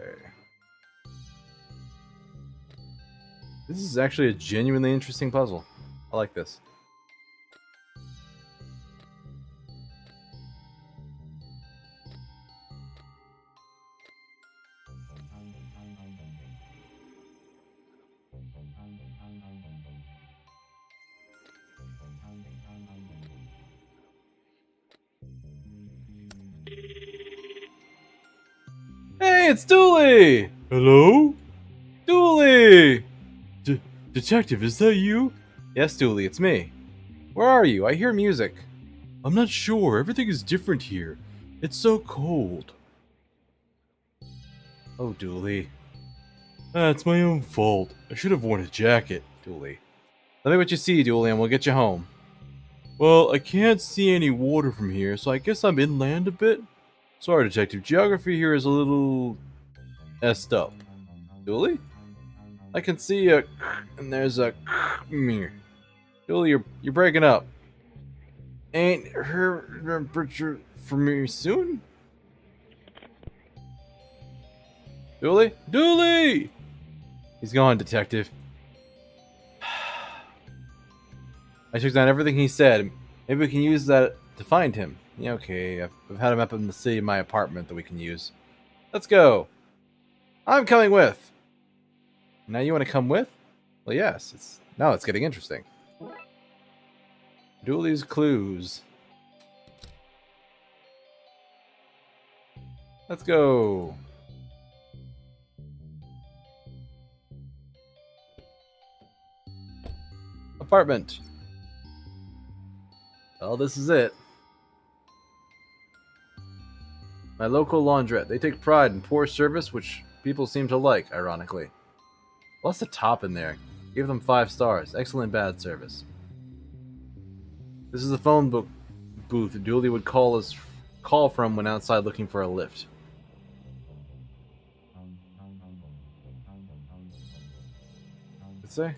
This is actually a genuinely interesting puzzle. I like this. Hey, it's Dooley! Hello? Dooley! Detective, is that you? Yes, Dooley, it's me. Where are you? I hear music. I'm not sure. Everything is different here. It's so cold. Oh, Dooley. It's my own fault. I should have worn a jacket, Dooley. Let me what you see, Dooley, and we'll get you home. Well, I can't see any water from here, so I guess I'm inland a bit. Sorry, Detective. Geography here is a little messed up. Dooley? I can see a and there's a Dooley, you're breaking up. Ain't her temperature for me soon? Dooley? Dooley! He's gone, Detective. I took down everything he said. Maybe we can use that to find him. Yeah, okay. I've had him up in the city in my apartment that we can use. Let's go. I'm coming with. Now you want to come with? Well, yes. Now it's getting interesting. Dooley's clues. Let's go. Apartment. Well, this is it. My local laundrette. They take pride in poor service, which people seem to like, ironically. What's the top in there? Give them 5 stars. Excellent bad service. This is the phone booth Dooley would call from when outside looking for a lift. What's it say?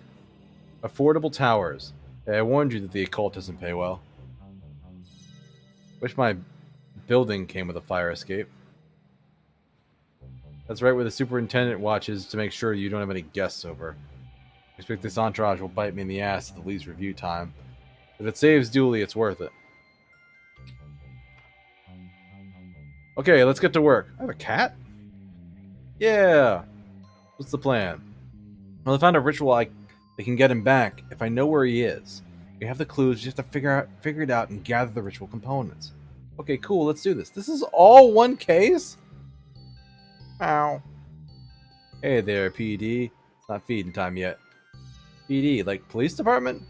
Affordable towers. Hey, I warned you that the occult doesn't pay well. Wish my building came with a fire escape. That's right where the superintendent watches to make sure you don't have any guests over. I expect this entourage will bite me in the ass at the least review time. If it saves Dooley, it's worth it. Okay, let's get to work. I have a cat? Yeah. What's the plan? Well, I found a ritual that can get him back if I know where he is. We have the clues, just have to figure it out and gather the ritual components. Okay, cool, let's do this. This is all one case? Ow. Hey there, PD. It's not feeding time yet. PD, like police department?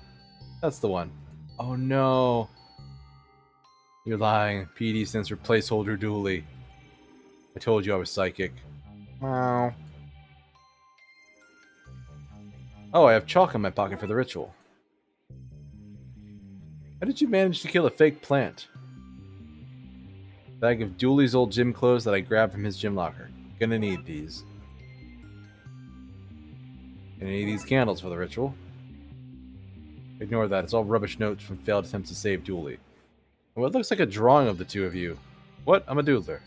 That's the one. Oh no. You're lying. PD stands for placeholder Dooley. I told you I was psychic. Wow. Oh, I have chalk in my pocket for the ritual. How did you manage to kill a fake plant? Bag of Dooley's old gym clothes that I grabbed from his gym locker. Gonna need these. Gonna need these candles for the ritual. Ignore that. It's all rubbish notes from failed attempts to save Dooley. What looks like a drawing of the two of you. What? I'm a doodler.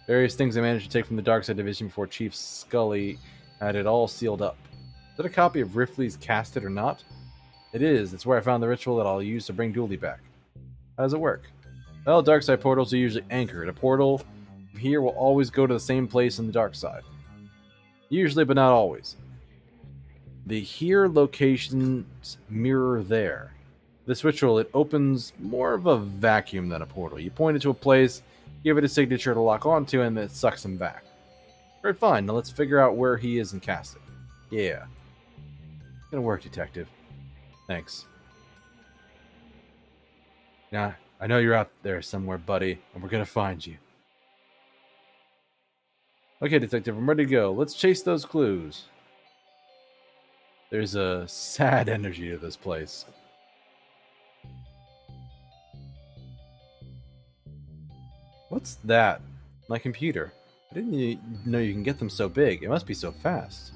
Various things I managed to take from the Darkside Division before Chief Scully had it all sealed up. Is that a copy of Ripley's Casted or not? It is. It's where I found the ritual that I'll use to bring Dooley back. How does it work? Well, Darkside portals are usually anchored. A portal here will always go to the same place in the dark side. Usually, but not always. The here locations mirror there. This ritual, it opens more of a vacuum than a portal. You point it to a place, give it a signature to lock onto, and then it sucks him back. Very fine. Now let's figure out where he is and cast it. Yeah. Gonna work, detective. Thanks. Nah, I know you're out there somewhere, buddy, and we're gonna find you. Okay, detective, I'm ready to go. Let's chase those clues. There's a sad energy to this place. What's that? My computer. I didn't know you can get them so big. It must be so fast.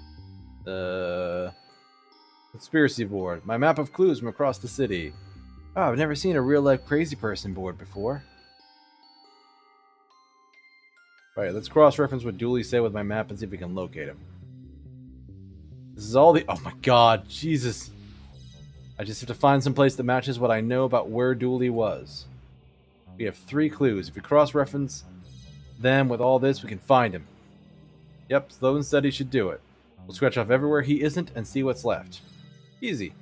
Conspiracy board. My map of clues from across the city. Oh, I've never seen a real-life crazy person board before. Alright, let's cross-reference what Dooley said with my map and see if we can locate him. This is all the... Oh my god, Jesus. I just have to find some place that matches what I know about where Dooley was. We have 3 clues. If we cross-reference them with all this, we can find him. Yep, slow and steady should do it. We'll scratch off everywhere he isn't and see what's left. Easy.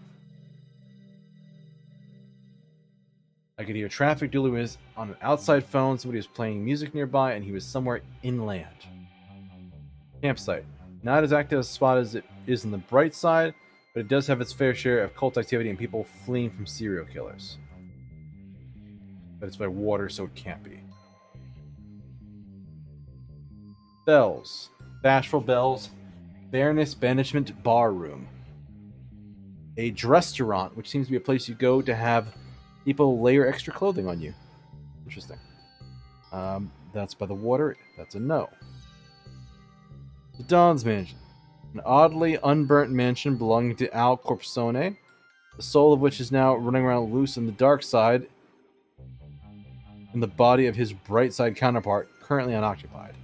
I could hear traffic. Dooley was on an outside phone. Somebody was playing music nearby, and he was somewhere inland. Campsite. Not as active a spot as it is in the bright side, but it does have its fair share of cult activity and people fleeing from serial killers. But it's by water, so it can't be. Bells. Bashful Bells. Baroness Banishment Bar Room. A restaurant, which seems to be a place you go to have people layer extra clothing on you. Interesting. That's by the water. That's a no. The Don's Mansion. An oddly unburnt mansion belonging to Al Corpsone, the soul of which is now running around loose in the dark side in the body of his bright side counterpart, currently unoccupied.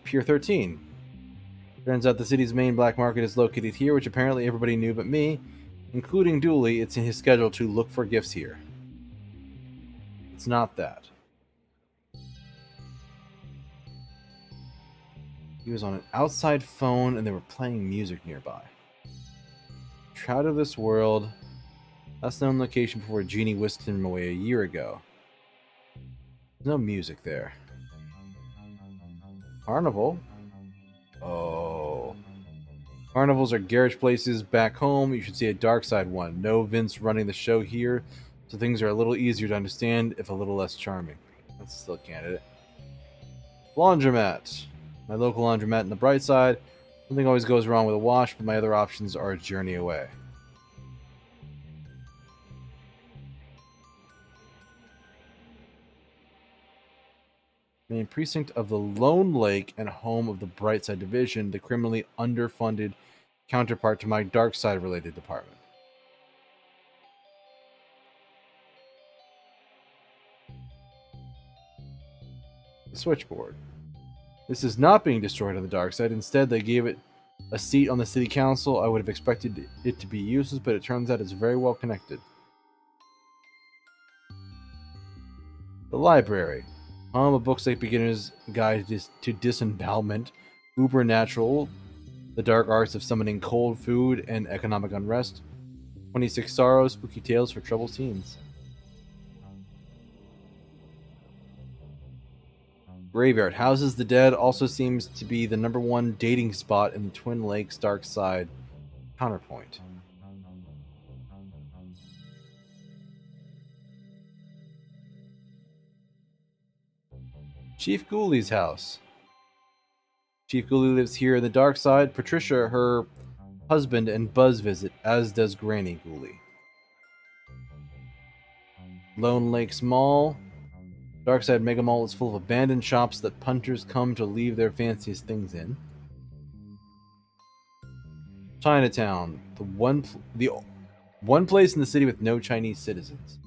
Pier 13. Turns out the city's main black market is located here, which apparently everybody knew but me, including Dooley. It's in his schedule to look for gifts here. It's not that. He was on an outside phone and they were playing music nearby. Trout of this world. Last known location before Jeannie whisked him away a year ago. There's no music there. Carnival? Oh. Carnivals are garage places back home. You should see a Darkside one. No Vince running the show here, so things are a little easier to understand, if a little less charming. That's still a candidate. Laundromat. My local laundromat in the bright side. Something always goes wrong with a wash, but my other options are a journey away. Main precinct of the Lone Lake and home of the Brightside Division, the criminally underfunded counterpart to my Darkside related department. The switchboard. This is not being destroyed on the dark side. Instead, they gave it a seat on the city council. I would have expected it to be useless, but it turns out it's very well connected. The library. Home of books like Beginner's Guide to Disembowelment, Uber Natural, The Dark Arts of Summoning Cold Food and Economic Unrest, 26 Sorrows, Spooky Tales for Troubled Teens. Graveyard houses the dead also seems to be the #1 dating spot in the Twin Lakes Darkside counterpoint. Chief Ghouli's house. Chief Ghoulie lives here in the dark side. Patricia, her husband, and Buzz visit, as does Granny Ghoulie. Lone Lakes Mall. Darkside Mega Mall is full of abandoned shops that punters come to leave their fanciest things in. Chinatown, the one place in the city with no Chinese citizens.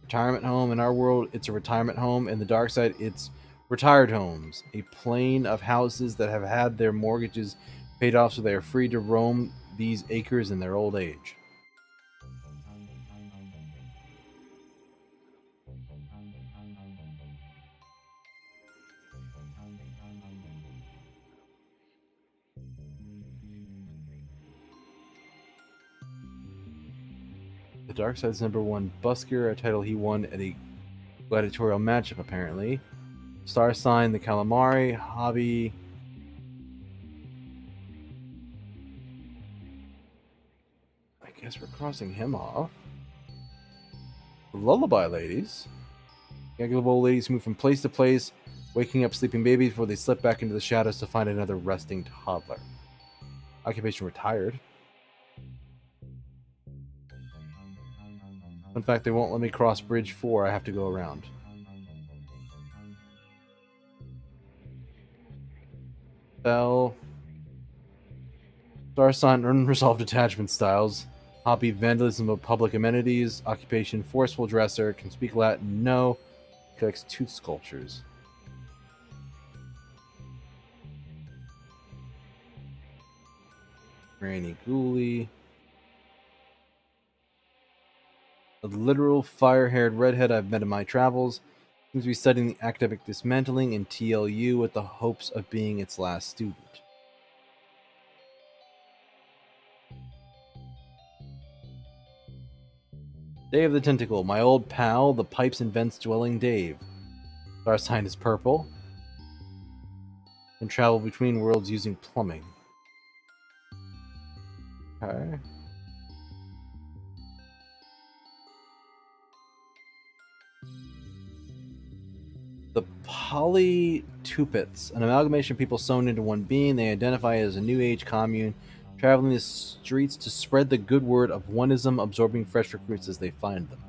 Retirement home. In our world, it's a retirement home. In the dark side, it's retired homes. A plain of houses that have had their mortgages paid off so they are free to roam these acres in their old age. The Darkside's #1 busker, a title he won at a gladiatorial matchup, apparently. Star sign, the calamari. Hobby. I guess we're crossing him off. The lullaby ladies. Gang of old ladies move from place to place, waking up sleeping babies before they slip back into the shadows to find another resting toddler. Occupation retired. In fact, they won't let me cross Bridge 4. I have to go around. Bell. Star sign, unresolved attachment styles. Hobby, vandalism of public amenities. Occupation, forceful dresser. Can speak Latin, no. Collects tooth sculptures. Granny Ghoulie. A literal fire-haired redhead I've met in my travels. Seems to be studying the academic dismantling in TLU with the hopes of being its last student. Day of the Tentacle, my old pal, the pipes and vents dwelling Dave. Star sign is purple. Can travel between worlds using plumbing. Okay. The Polytupits, an amalgamation of people sewn into one being. They identify as a new age commune, traveling the streets to spread the good word of oneism, absorbing fresh recruits as they find them.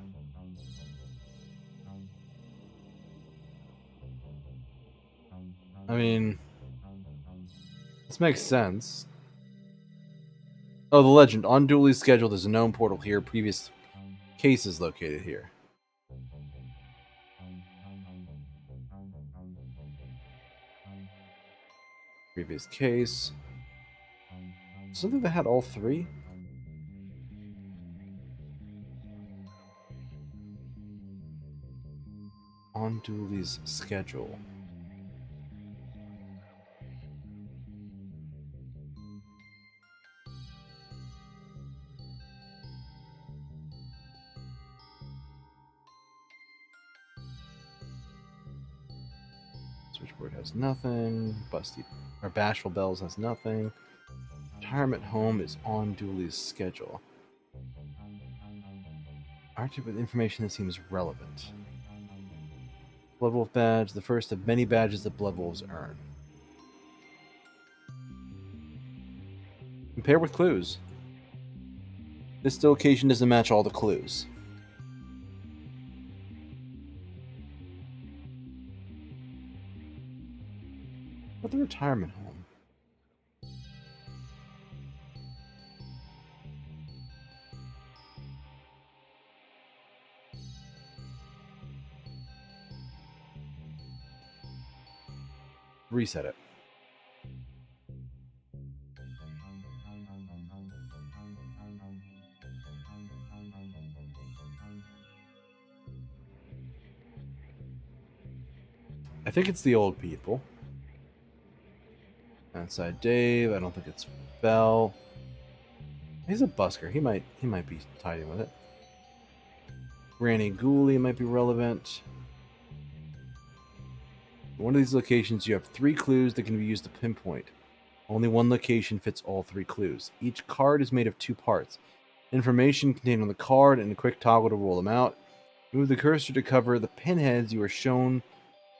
I mean, this makes sense. Oh, the legend. On Dooley's schedule, there's a known portal here. Previous cases located here. Previous case. Something that had all three? On Dooley's schedule. Switchboard has nothing. Busty or Bashful Bells has nothing. Retirement home is on Dooley's schedule. Archived with information that seems relevant. Bloodwolf badge, the first of many badges that Bloodwolves earn. Compare with clues. This location doesn't match all the clues. But the retirement home. Reset it. I think it's the old people. Outside Dave. I don't think it's Bell. He's a busker. He might be tidy with it. Granny Ghoulie might be relevant. In one of these locations, you have 3 clues that can be used to pinpoint. Only one location fits all 3 clues. Each card is made of 2 parts. Information contained on the card and a quick toggle to roll them out. Move the cursor to cover the pinheads. You are shown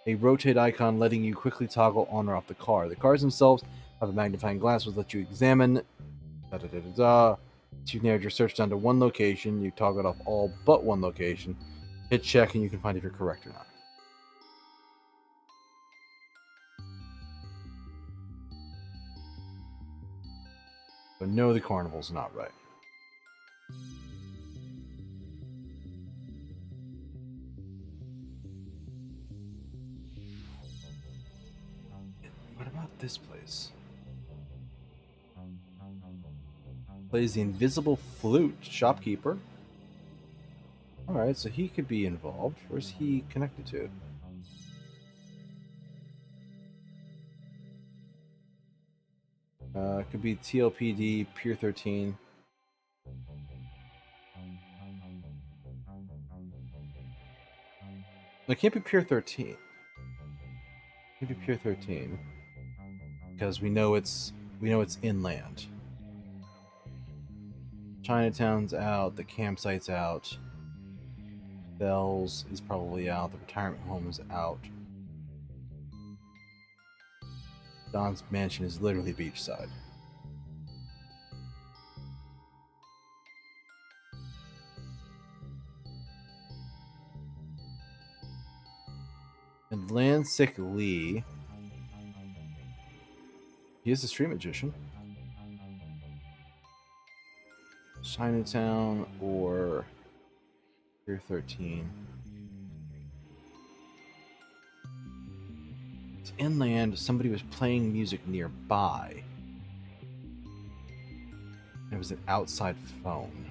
a rotate icon letting you quickly toggle on or off the card. The cards themselves have a magnifying glass which lets you examine. So you narrowed your search down to 1 location. You toggled off all but 1 location. Hit check and you can find if you're correct or not. So no, the carnival's not right. What about this place? Plays the invisible flute shopkeeper. Alright, so he could be involved. Where's he connected to? Could be TLPD, Pier 13. It can't be Pier 13. It can't be Pier 13. Because we know it's inland. Chinatown's out, the campsite's out. Bell's is probably out, the retirement home is out. Don's mansion is literally beachside. And Lansik Lee. He is a street magician. Chinatown or Pier 13. It's inland. Somebody was playing music nearby. It was an outside phone.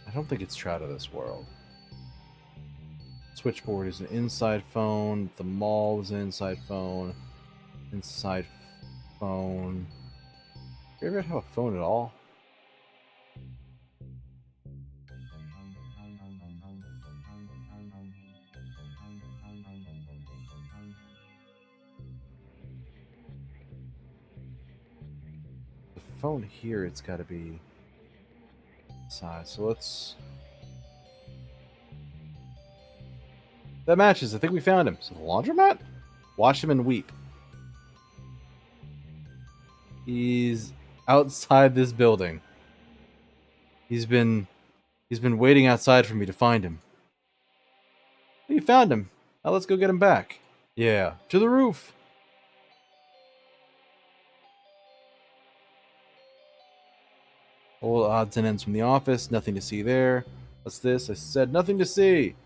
I don't think it's true out of this world. Switchboard is an inside phone. The mall is an inside phone. Inside phone. You ever have a phone at all? The phone here, it's got to be inside. So let's. That matches. I think we found him. So the laundromat? Watch him and weep. He's outside this building. He's been waiting outside for me to find him. You found him. Now let's go get him back. Yeah, to the roof. Old odds and ends from the office. Nothing to see there. What's this? I said nothing to see.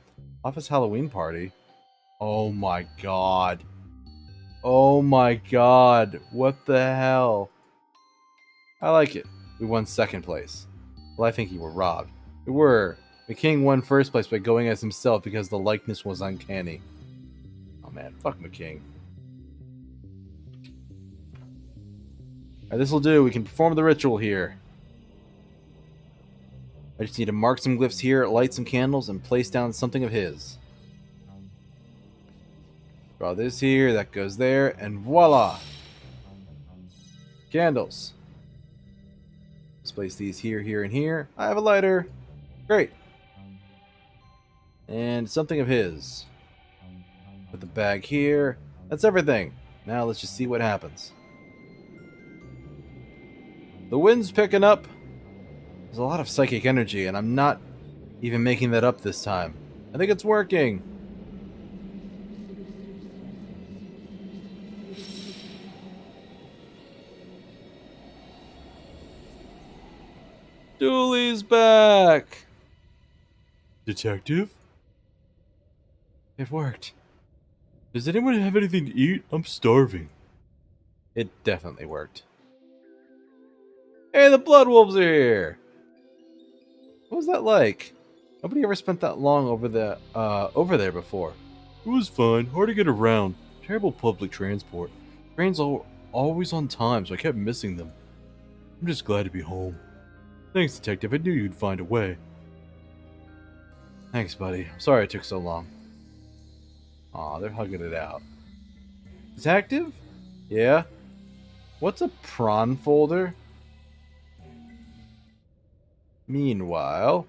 Office Halloween party. Oh my god. Oh my god. What the hell? I like it. We won second place. Well, I think you were robbed. We were. The king won first place by going as himself because the likeness was uncanny. Oh man, fuck McKing. Alright, this'll do. We can perform the ritual here. I just need to mark some glyphs here, light some candles, and place down something of his. Draw this here, that goes there, and voila! Candles. Let's place these here, here, and here. I have a lighter. Great. And something of his. Put the bag here. That's everything. Now let's just see what happens. The wind's picking up. There's a lot of psychic energy, and I'm not even making that up this time. I think it's working. Dooley's back! Detective? It worked. Does anyone have anything to eat? I'm starving. It definitely worked. Hey, the Blood Wolves are here! What was that like? Nobody ever spent that long over there before. It was fine. Hard to get around. Terrible public transport. Trains are always on time, so I kept missing them. I'm just glad to be home. Thanks, Detective. I knew you'd find a way. Thanks, buddy. Sorry it took so long. Aw, they're hugging it out. Detective? Yeah? What's a prawn folder? Meanwhile...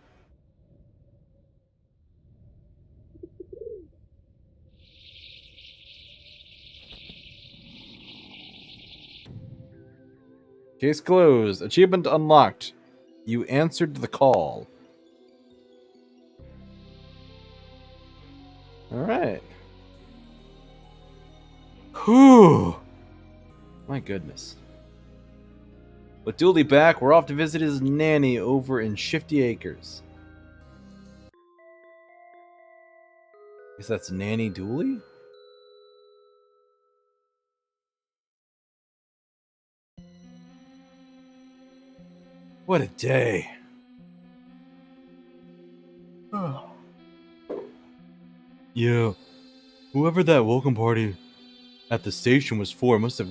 Case closed. Achievement unlocked. You answered the call. Alright. Whew. My goodness. With Dooley back, we're off to visit his nanny over in Shifty Acres. Guess that's Nanny Dooley? What a day. Yeah, whoever that welcome party at the station was for must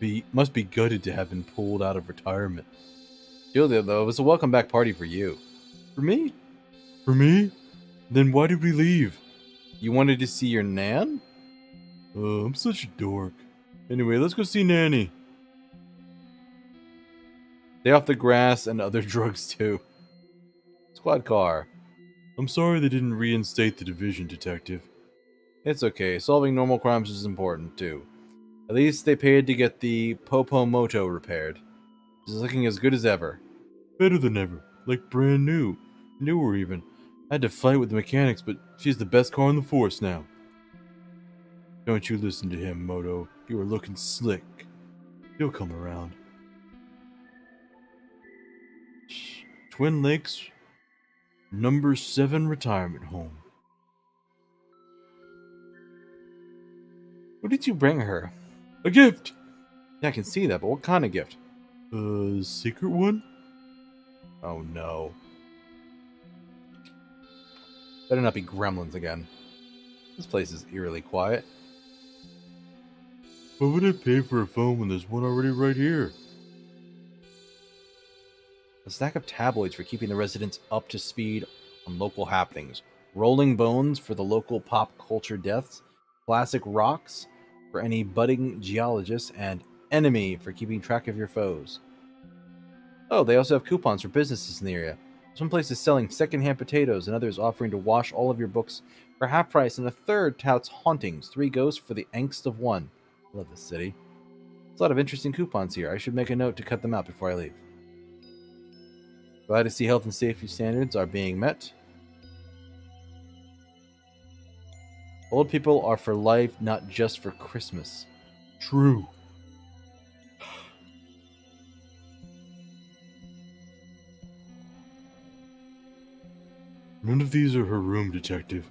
be gutted to have been pulled out of retirement. Julia, though, it was a welcome back party for you. For me? For me? Then why did we leave? You wanted to see your nan? I'm such a dork. Anyway, let's go see Nanny. Stay off the grass and other drugs too. Squad car. I'm sorry they didn't reinstate the division, Detective. It's okay. Solving normal crimes is important too. At least they paid to get the Popomoto repaired. It's looking as good as ever. Better than ever. Like brand new. Newer even. I had to fight with the mechanics, but she's the best car in the force now. Don't you listen to him, Moto. You are looking slick. He'll come around. Twin Lakes, number 7 retirement home. What did you bring her? A gift! Yeah, I can see that, but what kind of gift? Secret one? Oh no. Better not be gremlins again. This place is eerily quiet. Why would I pay for a phone when there's one already right here? A stack of tabloids for keeping the residents up to speed on local happenings. Rolling Bones for the local pop culture deaths. Classic Rocks for any budding geologists. And Enemy for keeping track of your foes. Oh, they also have coupons for businesses in the area. Some places selling secondhand potatoes and others offering to wash all of your books for half price, and a third touts hauntings, 3 ghosts for the angst of 1. Love this city. There's a lot of interesting coupons here. I should make a note to cut them out before I leave. Glad to see health and safety standards are being met. Old people are for life, not just for Christmas. True. None of these are her room, Detective.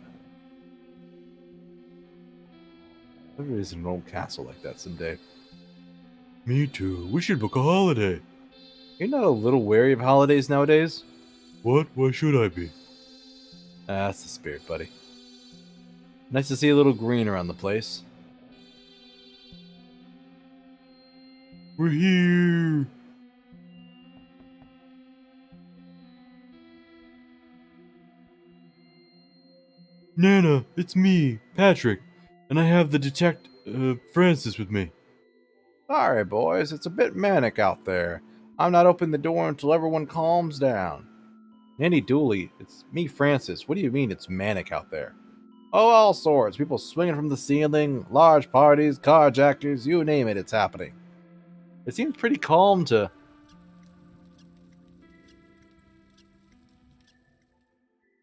I'll visit an old castle like that someday. Me too. We should book a holiday. You're not a little wary of holidays nowadays? What? Why should I be? That's the spirit, buddy. Nice to see a little green around the place. We're here! Nana, it's me, Patrick, and I have the Francis with me. Sorry, boys, it's a bit manic out there. I'm not opening the door until everyone calms down. Nanny Dooley, it's me, Francis. What do you mean it's manic out there? Oh, all sorts. People swinging from the ceiling, large parties, carjackers, you name it, it's happening. It seems pretty calm to...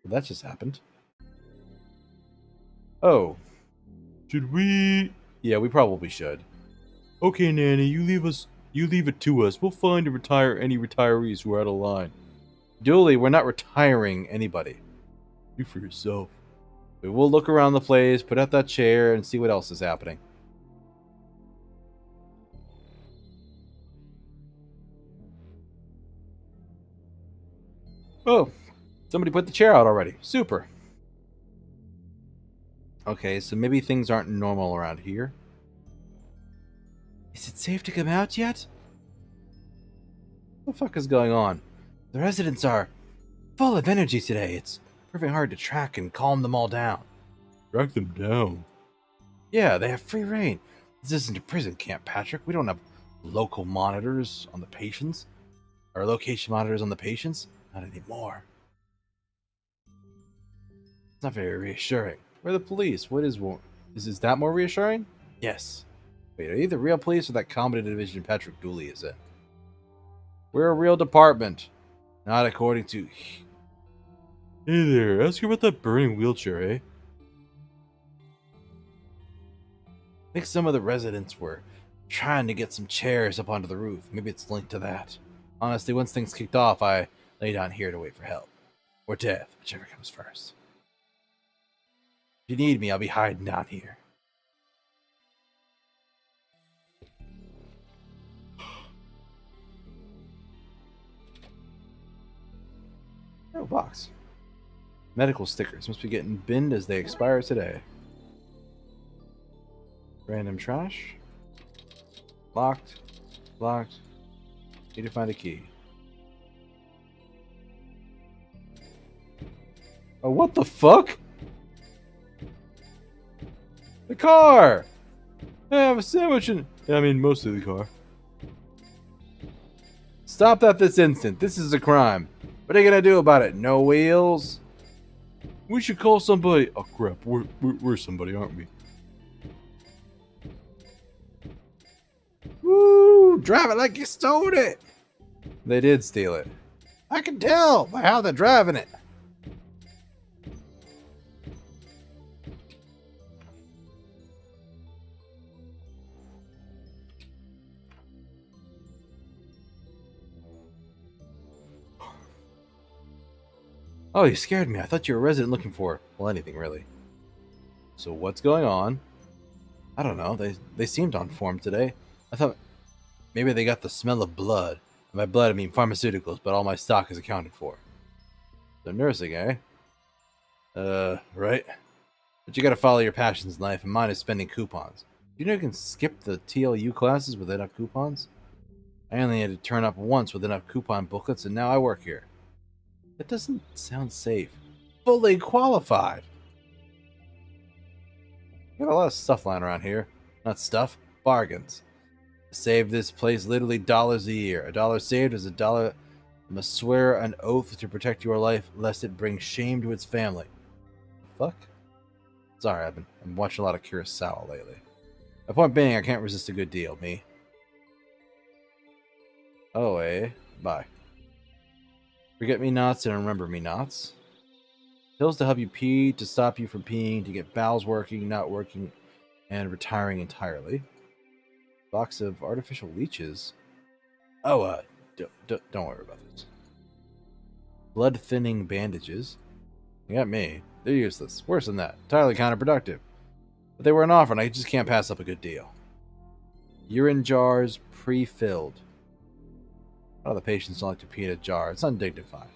Well, that just happened. Oh. Should we... Yeah, we probably should. Okay, Nanny, you leave it to us. We'll find and retire any retirees who are out of line. Dooley, we're not retiring anybody. You for yourself. We will look around the place, put out that chair, and see what else is happening. Oh, somebody put the chair out already. Super. Okay, so maybe things aren't normal around here. Is it safe to come out yet? What the fuck is going on? The residents are full of energy today. It's proving hard to track and calm them all down. Track them down? Yeah, they have free reign. This isn't a prison camp, Patrick. We don't have local monitors on the patients. Or location monitors on the patients. Not anymore. It's not very reassuring. We're the police. What is more? Is that more reassuring? Yes. Wait, are you the real police or that comedy division Patrick Dooley is in? We're a real department. Not according to... Hey there, ask her about that burning wheelchair, eh? I think some of the residents were trying to get some chairs up onto the roof. Maybe it's linked to that. Honestly, once things kicked off, I lay down here to wait for help. Or death, whichever comes first. If you need me, I'll be hiding down here. Oh, box. Medical stickers must be getting binned as they expire today. Random trash. Locked. Locked. Need to find a key. Oh, what the fuck? The car! I have a sandwich in... I mean, mostly the car. Stop that this instant. This is a crime. What are you gonna do about it? No wheels? We should call somebody. Oh crap, we're somebody, aren't we? Woo! Drive it like you stole it! They did steal it. I can tell by how they're driving it. Oh, you scared me. I thought you were a resident looking for, well, anything really. So what's going on? I don't know. They seemed on form today. I thought maybe they got the smell of blood. And by blood I mean pharmaceuticals, but all my stock is accounted for. So nursing, eh? Right. But you gotta follow your passions in life, and mine is spending coupons. You know you can skip the TLU classes with enough coupons? I only had to turn up once with enough coupon booklets, and now I work here. That doesn't sound safe. Fully qualified! Got a lot of stuff lying around here. Not stuff, bargains. Save this place literally dollars a year. $1 saved is $1. I must swear an oath to protect your life, lest it bring shame to its family. Fuck? Sorry, I've been watching a lot of Kurosawa lately. My point being, I can't resist a good deal, me. Oh, eh? Bye. Forget me nots and remember me nots. Pills to help you pee, to stop you from peeing, to get bowels working, not working, and retiring entirely. Box of artificial leeches. Oh, don't worry about this. Blood thinning bandages. You got me. They're useless. Worse than that. Entirely counterproductive. But they were an offer and I just can't pass up a good deal. Urine jars pre-filled. A lot of the patients don't like to pee in a jar. It's undignified.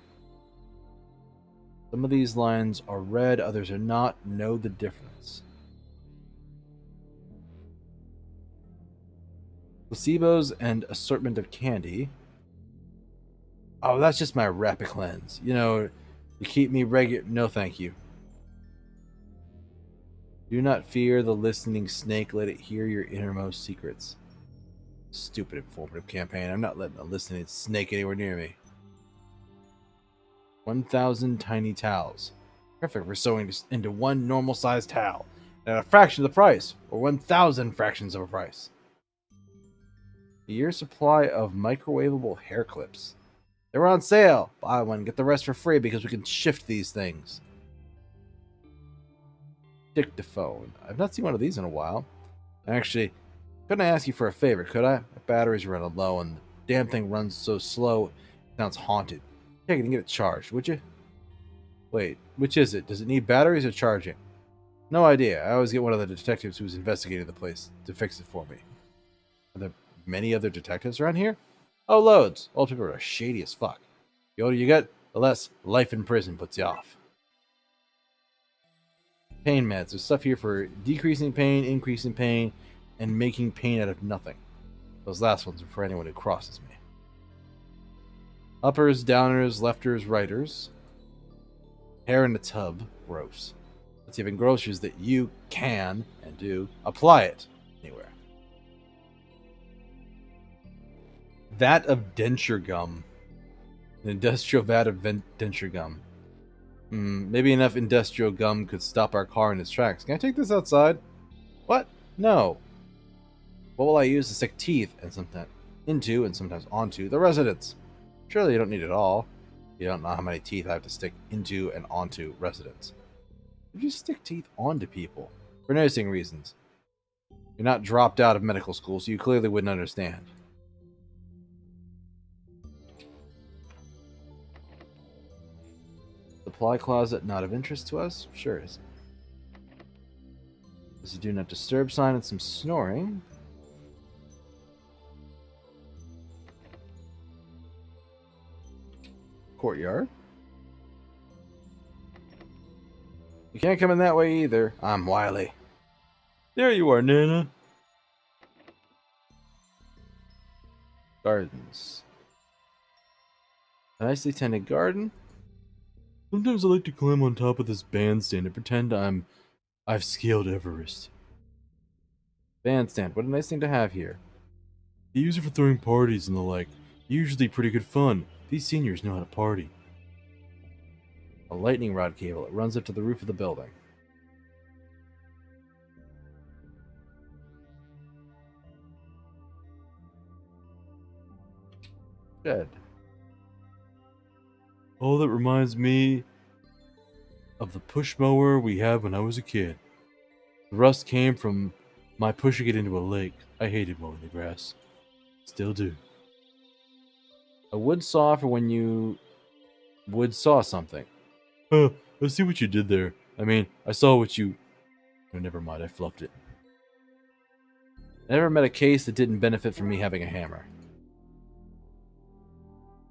Some of these lines are red, others are not. Know the difference. Placebos and assortment of candy. Oh, that's just my rapid cleanse. You know, you keep me regular. No, thank you. Do not fear the listening snake. Let it hear your innermost secrets. Stupid informative campaign. I'm not letting a listening snake anywhere near me. 1,000 tiny towels. Perfect for sewing into one normal-sized towel. At a fraction of the price. Or 1,000 fractions of a price. A year's supply of microwavable hair clips. They were on sale. Buy one, get the rest for free because we can shift these things. Dictaphone. I've not seen one of these in a while. Actually, couldn't I ask you for a favor, could I? My batteries are running low and the damn thing runs so slow it sounds haunted. Take it and get it charged, would you? Wait, which is it? Does it need batteries or charging? No idea. I always get one of the detectives who's investigating the place to fix it for me. Are there many other detectives around here? Oh, loads. All people are shady as fuck. The older you get, the less life in prison puts you off. Pain meds. There's stuff here for decreasing pain, increasing pain, and making pain out of nothing. Those last ones are for anyone who crosses me. Uppers, downers, lefters, righters. Hair in a tub. Gross. Let's even grosser is that you can, and do, apply it anywhere. Vat of denture gum. An industrial vat of denture gum. Maybe enough industrial gum could stop our car in its tracks. Can I take this outside? What? No. What will I use to stick teeth and sometimes into and sometimes onto the residents? Surely you don't need it all. You don't know how many teeth I have to stick into and onto residents. Would you stick teeth onto people? For nursing reasons. You're not dropped out of medical school, so you clearly wouldn't understand. Supply closet not of interest to us? Sure is. There's a do not disturb sign and some snoring. Courtyard. You can't come in that way either. I'm wily. There you are, Nana. Gardens. A nicely tended garden. Sometimes I like to climb on top of this bandstand and pretend I've scaled Everest. Bandstand, what a nice thing to have here. They use it for throwing parties and the like. Usually pretty good fun. These seniors know how to party. A lightning rod cable. It runs up to the roof of the building. Shed. Oh, that reminds me of the push mower we had when I was a kid. The rust came from my pushing it into a lake. I hated mowing the grass. Still do. A wood saw for when you would saw something. I see what you did there. I mean, I saw what you... Oh, never mind, I fluffed it. I never met a case that didn't benefit from me having a hammer.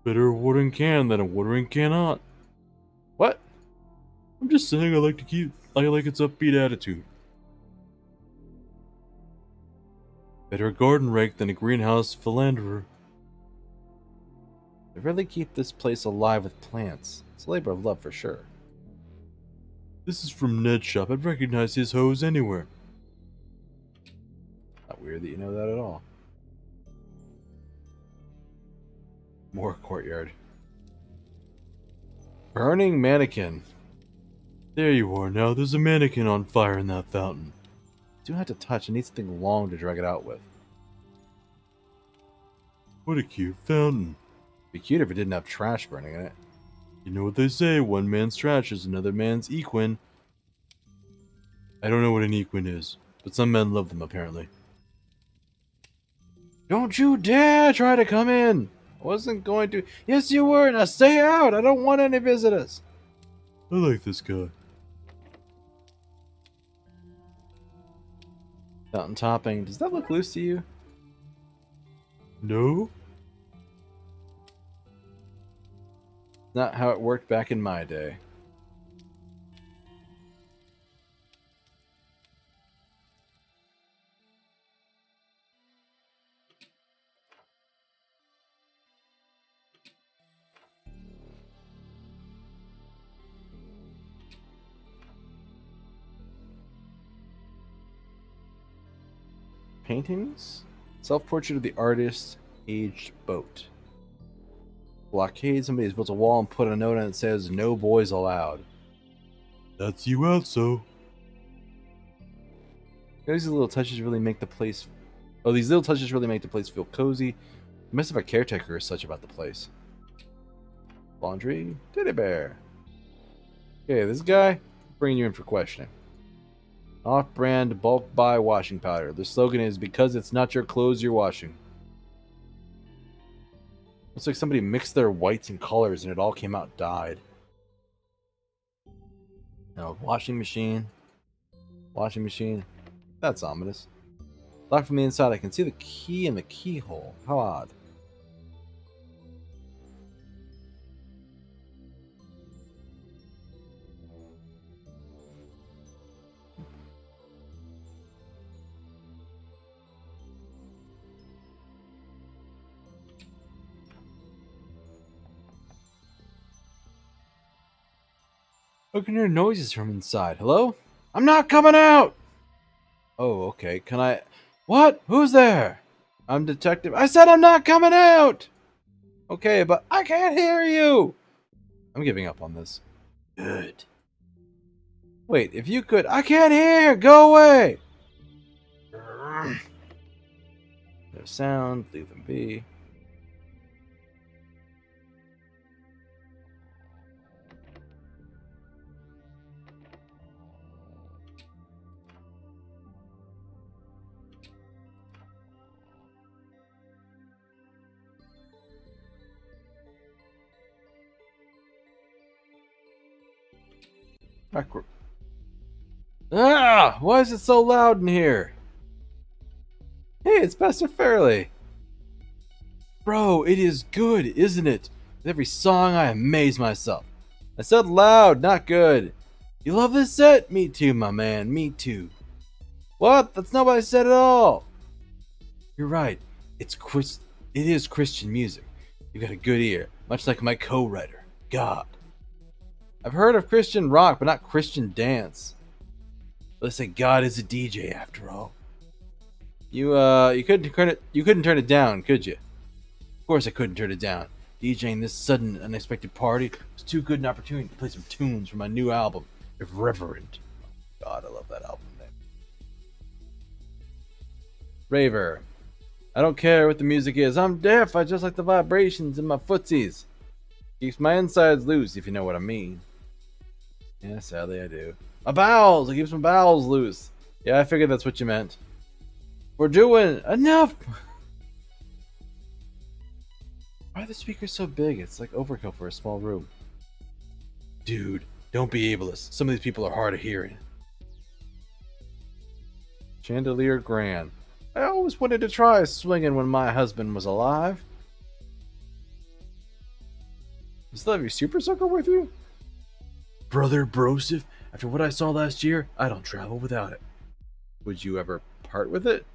Better a watering can than a watering cannot. What? I'm just saying I like its upbeat attitude. Better a garden rake than a greenhouse philanderer. They really keep this place alive with plants. It's a labor of love for sure. This is from Ned's shop. I'd recognize his hose anywhere. Not weird that you know that at all. More courtyard. Burning mannequin. There you are now. There's a mannequin on fire in that fountain. I do have to touch. I need something long to drag it out with. What a cute fountain. It'd be cute if it didn't have trash burning in it. You know what they say, one man's trash is another man's equine. I don't know what an equine is, but some men love them apparently. Don't you dare try to come in! I wasn't going to. Yes, you were! Now stay out! I don't want any visitors! I like this guy. Fountain topping. Does that look loose to you? No? Not how it worked back in my day. Paintings? Self-portrait of the artist, aged boat. Blockade, somebody's built a wall and put a note on it that says, no boys allowed. That's you out, so. These little touches really make the place... Oh, these little touches really make the place feel cozy. You must have a caretaker or such about the place. Laundry? Teddy bear. Okay, this guy, bringing you in for questioning. Off-brand bulk buy washing powder. The slogan is, because it's not your clothes you're washing. Looks like somebody mixed their whites and colors and it all came out dyed. Now, washing machine. Washing machine. That's ominous. Locked from the inside, I can see the key in the keyhole. How odd. I can hear noises from inside. Hello? I'm not coming out! Oh, okay. Can I... What? Who's there? I'm Detective. I said I'm not coming out! Okay, but I can't hear you! I'm giving up on this. Good. Wait, if you could... I can't hear! Go away! No sound. Leave them be. Backward. Ah! Why is it so loud in here? Hey, it's Pastor Fairley. Bro, it is good, isn't it? With every song, I amaze myself. I said loud, not good. You love this set? Me too, my man. Me too. What? That's not what I said at all. You're right. It is Christian music. You've got a good ear, much like my co-writer, God. I've heard of Christian rock, but not Christian dance. Let's say God is a DJ after all. You couldn't turn it down, could you? Of course I couldn't turn it down. DJing this sudden, unexpected party was too good an opportunity to play some tunes for my new album, Irreverent. God, I love that album name. Raver. I don't care what the music is. I'm deaf. I just like the vibrations in my footsies. Keeps my insides loose, if you know what I mean. Yeah, sadly I do. My bowels! It keeps my bowels loose. Yeah, I figured that's what you meant. We're doing enough! Why are the speakers so big? It's like overkill for a small room. Dude, don't be ableist. Some of these people are hard of hearing. Chandelier Grand. I always wanted to try swinging when my husband was alive. You still have your super soaker with you? Brother Broseph, after what I saw last year, I don't travel without it. Would you ever part with it?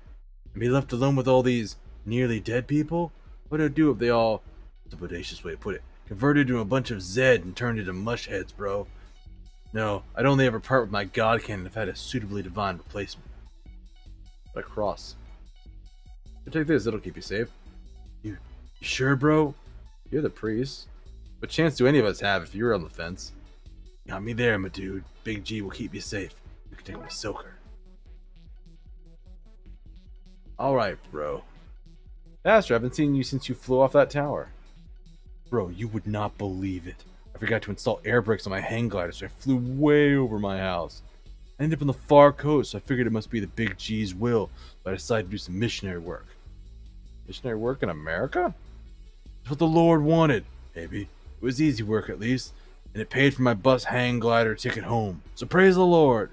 And be left alone with all these nearly dead people? What would I do if they all, that's a bodacious way to put it, converted into a bunch of Zed and turned into mush heads, bro? No, I'd only ever part with my god cannon if I had a suitably divine replacement. A cross. But take this, it'll keep you safe. You sure, bro? You're the priest. What chance do any of us have if you're on the fence? Got me there, my dude. Big G will keep you safe. You can take my soaker. Alright, bro. Pastor, I haven't seen you since you flew off that tower. Bro, you would not believe it. I forgot to install air brakes on my hang glider, so I flew way over my house. I ended up on the far coast, so I figured it must be the Big G's will, but I decided to do some missionary work. Missionary work in America? That's what the Lord wanted, baby. It was easy work, at least, and it paid for my bus hang glider ticket home. So praise the Lord.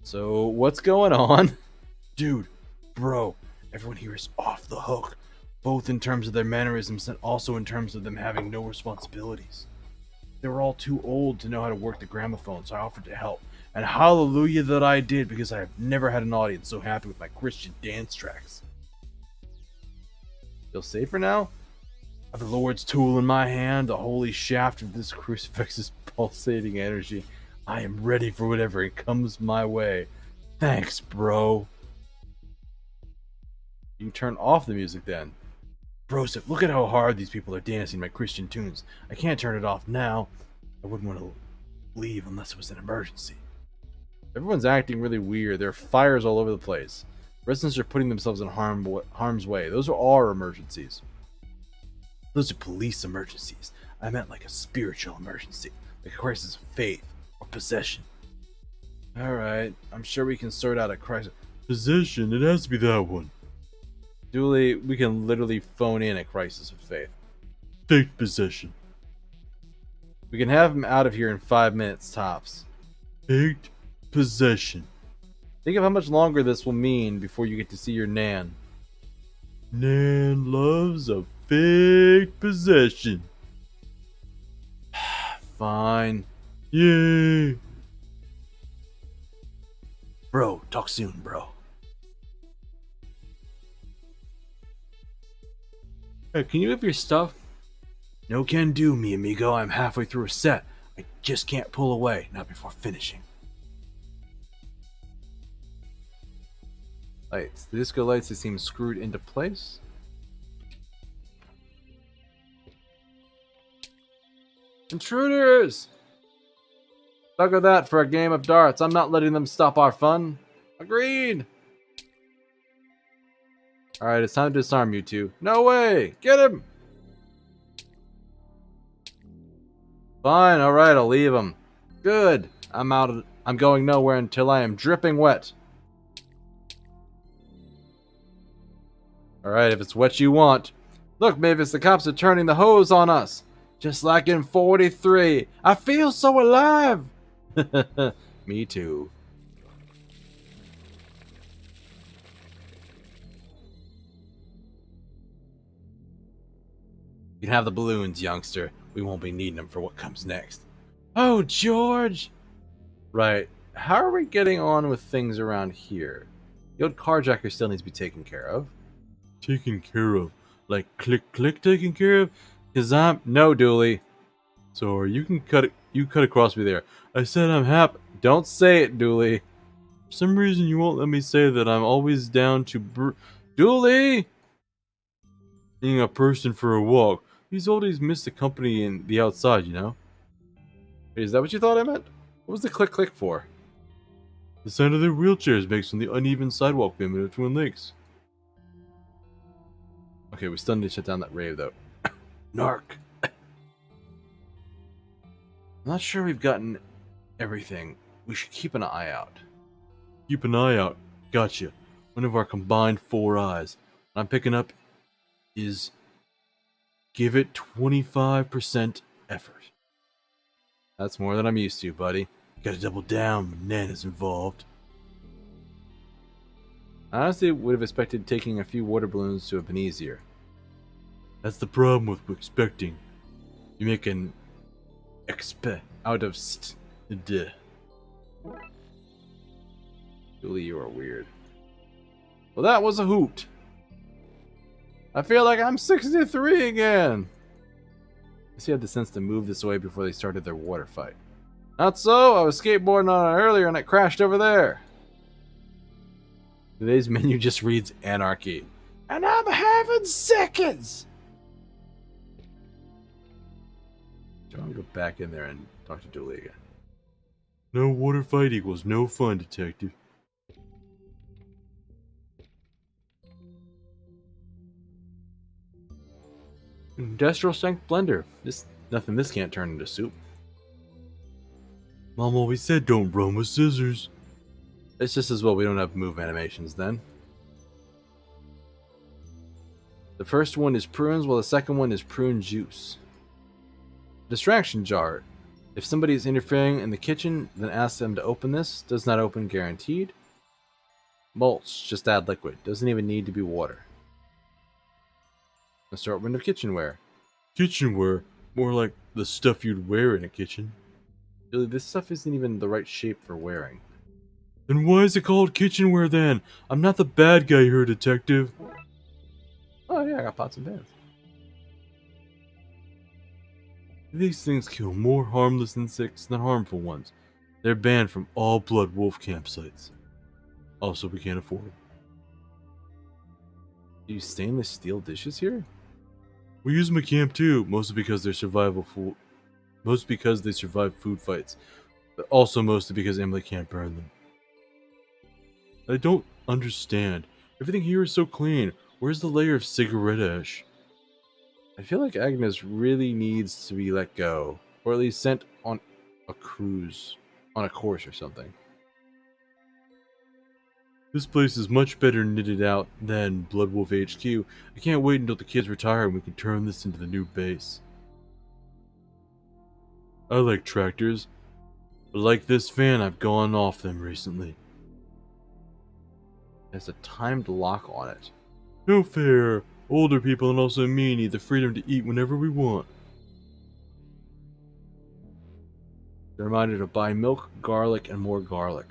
So, what's going on? Dude, bro, everyone here is off the hook, both in terms of their mannerisms and also in terms of them having no responsibilities. They were all too old to know how to work the gramophone, so I offered to help. And hallelujah that I did, because I have never had an audience so happy with my Christian dance tracks. Feel safer now? I have the Lord's tool in my hand, the holy shaft of this crucifix's pulsating energy. I am ready for whatever comes my way. Thanks, bro. You turn off the music then. Broseph, look at how hard these people are dancing my Christian tunes. I can't turn it off now. I wouldn't want to leave unless it was an emergency. Everyone's acting really weird. There are fires all over the place. Residents are putting themselves in harm's way. Those are our emergencies. Those are police emergencies. I meant like a spiritual emergency. Like a crisis of faith or possession. Alright, I'm sure we can sort out a crisis. Possession? It has to be that one. Dooley, we can literally phone in a crisis of faith. Fake possession. We can have him out of here in 5 minutes tops. Faked possession. Think of how much longer this will mean before you get to see your Nan. Nan loves a fake possession. Fine. Yay. Bro, talk soon, bro. Hey, can you have your stuff? No can do, mi amigo. I'm halfway through a set. I Just can't pull away, not before finishing. Lights. The disco lights, they seem screwed into place. Intruders! Look at that for a game of darts. I'm not letting them stop our fun. Agreed! Alright, it's time to disarm you two. No way! Get him! Fine, alright, I'll leave him. Good. I'm going nowhere until I am dripping wet. Alright, if it's what you want. Look, Mavis, the cops are turning the hose on us. Just like in 43. I feel so alive! Me too. You can have the balloons, youngster. We won't be needing them for what comes next. Oh, George! Right. How are we getting on with things around here? The old carjacker still needs to be taken care of. Taken care of? Like click taken care of? Cause no, Dooley. Sorry, you can cut it. You cut across me there. I said I'm happy. Don't say it, Dooley. For some reason, you won't let me say that I'm always down to Dooley! Being a person for a walk. He's always missed the company in the outside, you know? Wait, is that what you thought I meant? What was the click for? The sound of their wheelchairs makes from the uneven sidewalk pavement of Twin Lakes. Okay, we still need to shut down that rave, though. Narc! I'm not sure we've gotten everything. We should keep an eye out. Keep an eye out. Gotcha. One of our combined 4 eyes. What I'm picking up is give it 25% effort. That's more than I'm used to, buddy. Gotta double down when Nana's involved. I honestly would have expected taking a few water balloons to have been easier. That's the problem with expecting. You make an expe out of duh. Dooley, you are weird. Well, that was a hoot. I feel like I'm 63 again. I guess he had the sense to move this way before they started their water fight. Not so. I was skateboarding on it earlier and it crashed over there. Today's menu just reads anarchy. And I'm having seconds. Do I want to go back in there and talk to Dooley again? No water fight equals no fun, detective. Industrial strength blender. Nothing this can't turn into soup. Mom always said don't run with scissors. It's just as well we don't have move animations then. The first one is prunes, while the second one is prune juice. Distraction jar. If somebody is interfering in the kitchen, then ask them to open this. Does not open, guaranteed. Mulch. Just add liquid. Doesn't even need to be water. Assortment of kitchenware. Kitchenware? More like the stuff you'd wear in a kitchen. Really, this stuff isn't even the right shape for wearing. Then why is it called kitchenware then? I'm not the bad guy here, detective. Oh yeah, I got pots and pans. These things kill more harmless insects than harmful ones. They're banned from all blood wolf campsites. Also, we can't afford them. Do you stainless steel dishes here? We use them at camp too, mostly because they survive food fights, but also mostly because Emily can't burn them. I don't understand. Everything here is so clean. Where's the layer of cigarette ash? I feel like Agnes really needs to be let go, or at least sent on a cruise, on a course or something. This place is much better knitted out than Blood Wolf HQ. I can't wait until the kids retire and we can turn this into the new base. I like tractors, but like this van, I've gone off them recently. There's a timed lock on it. No fair. Older people and also me need the freedom to eat whenever we want. They're reminded to buy milk, garlic, and more garlic.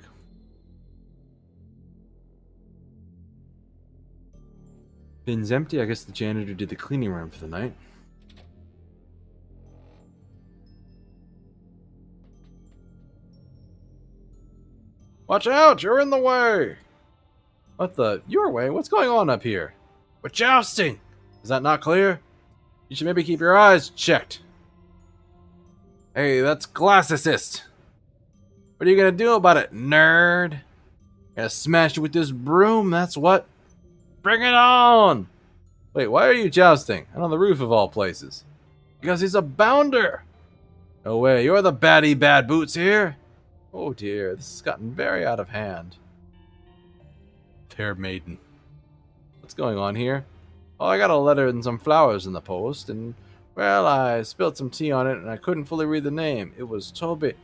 Bin's empty. I guess the janitor did the cleaning run for the night. Watch out! You're in the way! What the? Your way? What's going on up here? We're jousting! Is that not clear? You should maybe keep your eyes checked. Hey, that's glass assist. What are you gonna do about it, nerd? Gonna smash you with this broom, that's what. Bring it on! Wait, why are you jousting? And on the roof of all places? Because he's a bounder! No way, you're the baddie bad boots here? Oh dear, this has gotten very out of hand. Fair maiden. What's going on here? Oh, I got a letter and some flowers in the post, and, well, I spilled some tea on it, and I couldn't fully read the name. It was Toby.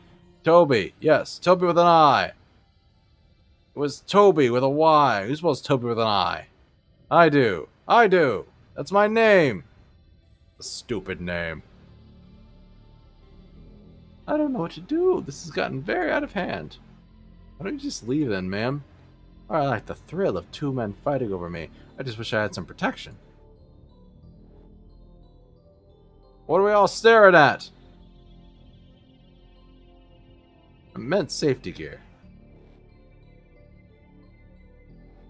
Toby, yes, Toby with an I. It was Toby with a Y. Who spells Toby with an I? I do. I do. That's my name. A stupid name. I don't know what to do. This has gotten very out of hand. Why don't you just leave then, ma'am? I like the thrill of two men fighting over me. I just wish I had some protection. What are we all staring at? Immense safety gear.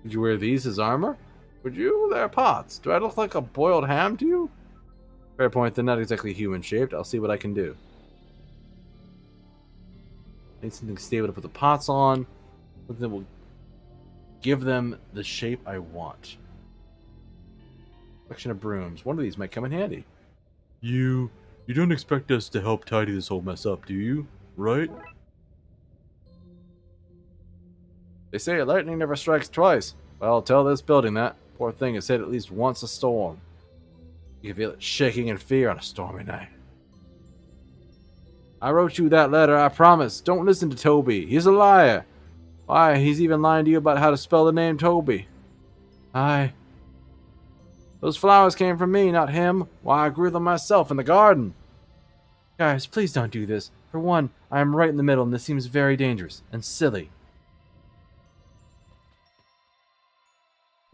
Did you wear these as armor? Would you? They're pots. Do I look like a boiled ham to you? Fair point, they're not exactly human-shaped. I'll see what I can do. Need something stable to put the pots on. Something that will give them the shape I want. Collection of brooms. One of these might come in handy. You don't expect us to help tidy this whole mess up, do you? Right? They say lightning never strikes twice. Well, tell this building that. Poor thing has hit at least once a storm. You can feel it shaking in fear on a stormy night. I wrote you that letter, I promise. Don't listen to Toby. He's a liar. Why, he's even lying to you about how to spell the name Toby. Those flowers came from me, not him. Why, I grew them myself in the garden. Guys, please don't do this. For one, I am right in the middle, and this seems very dangerous and silly.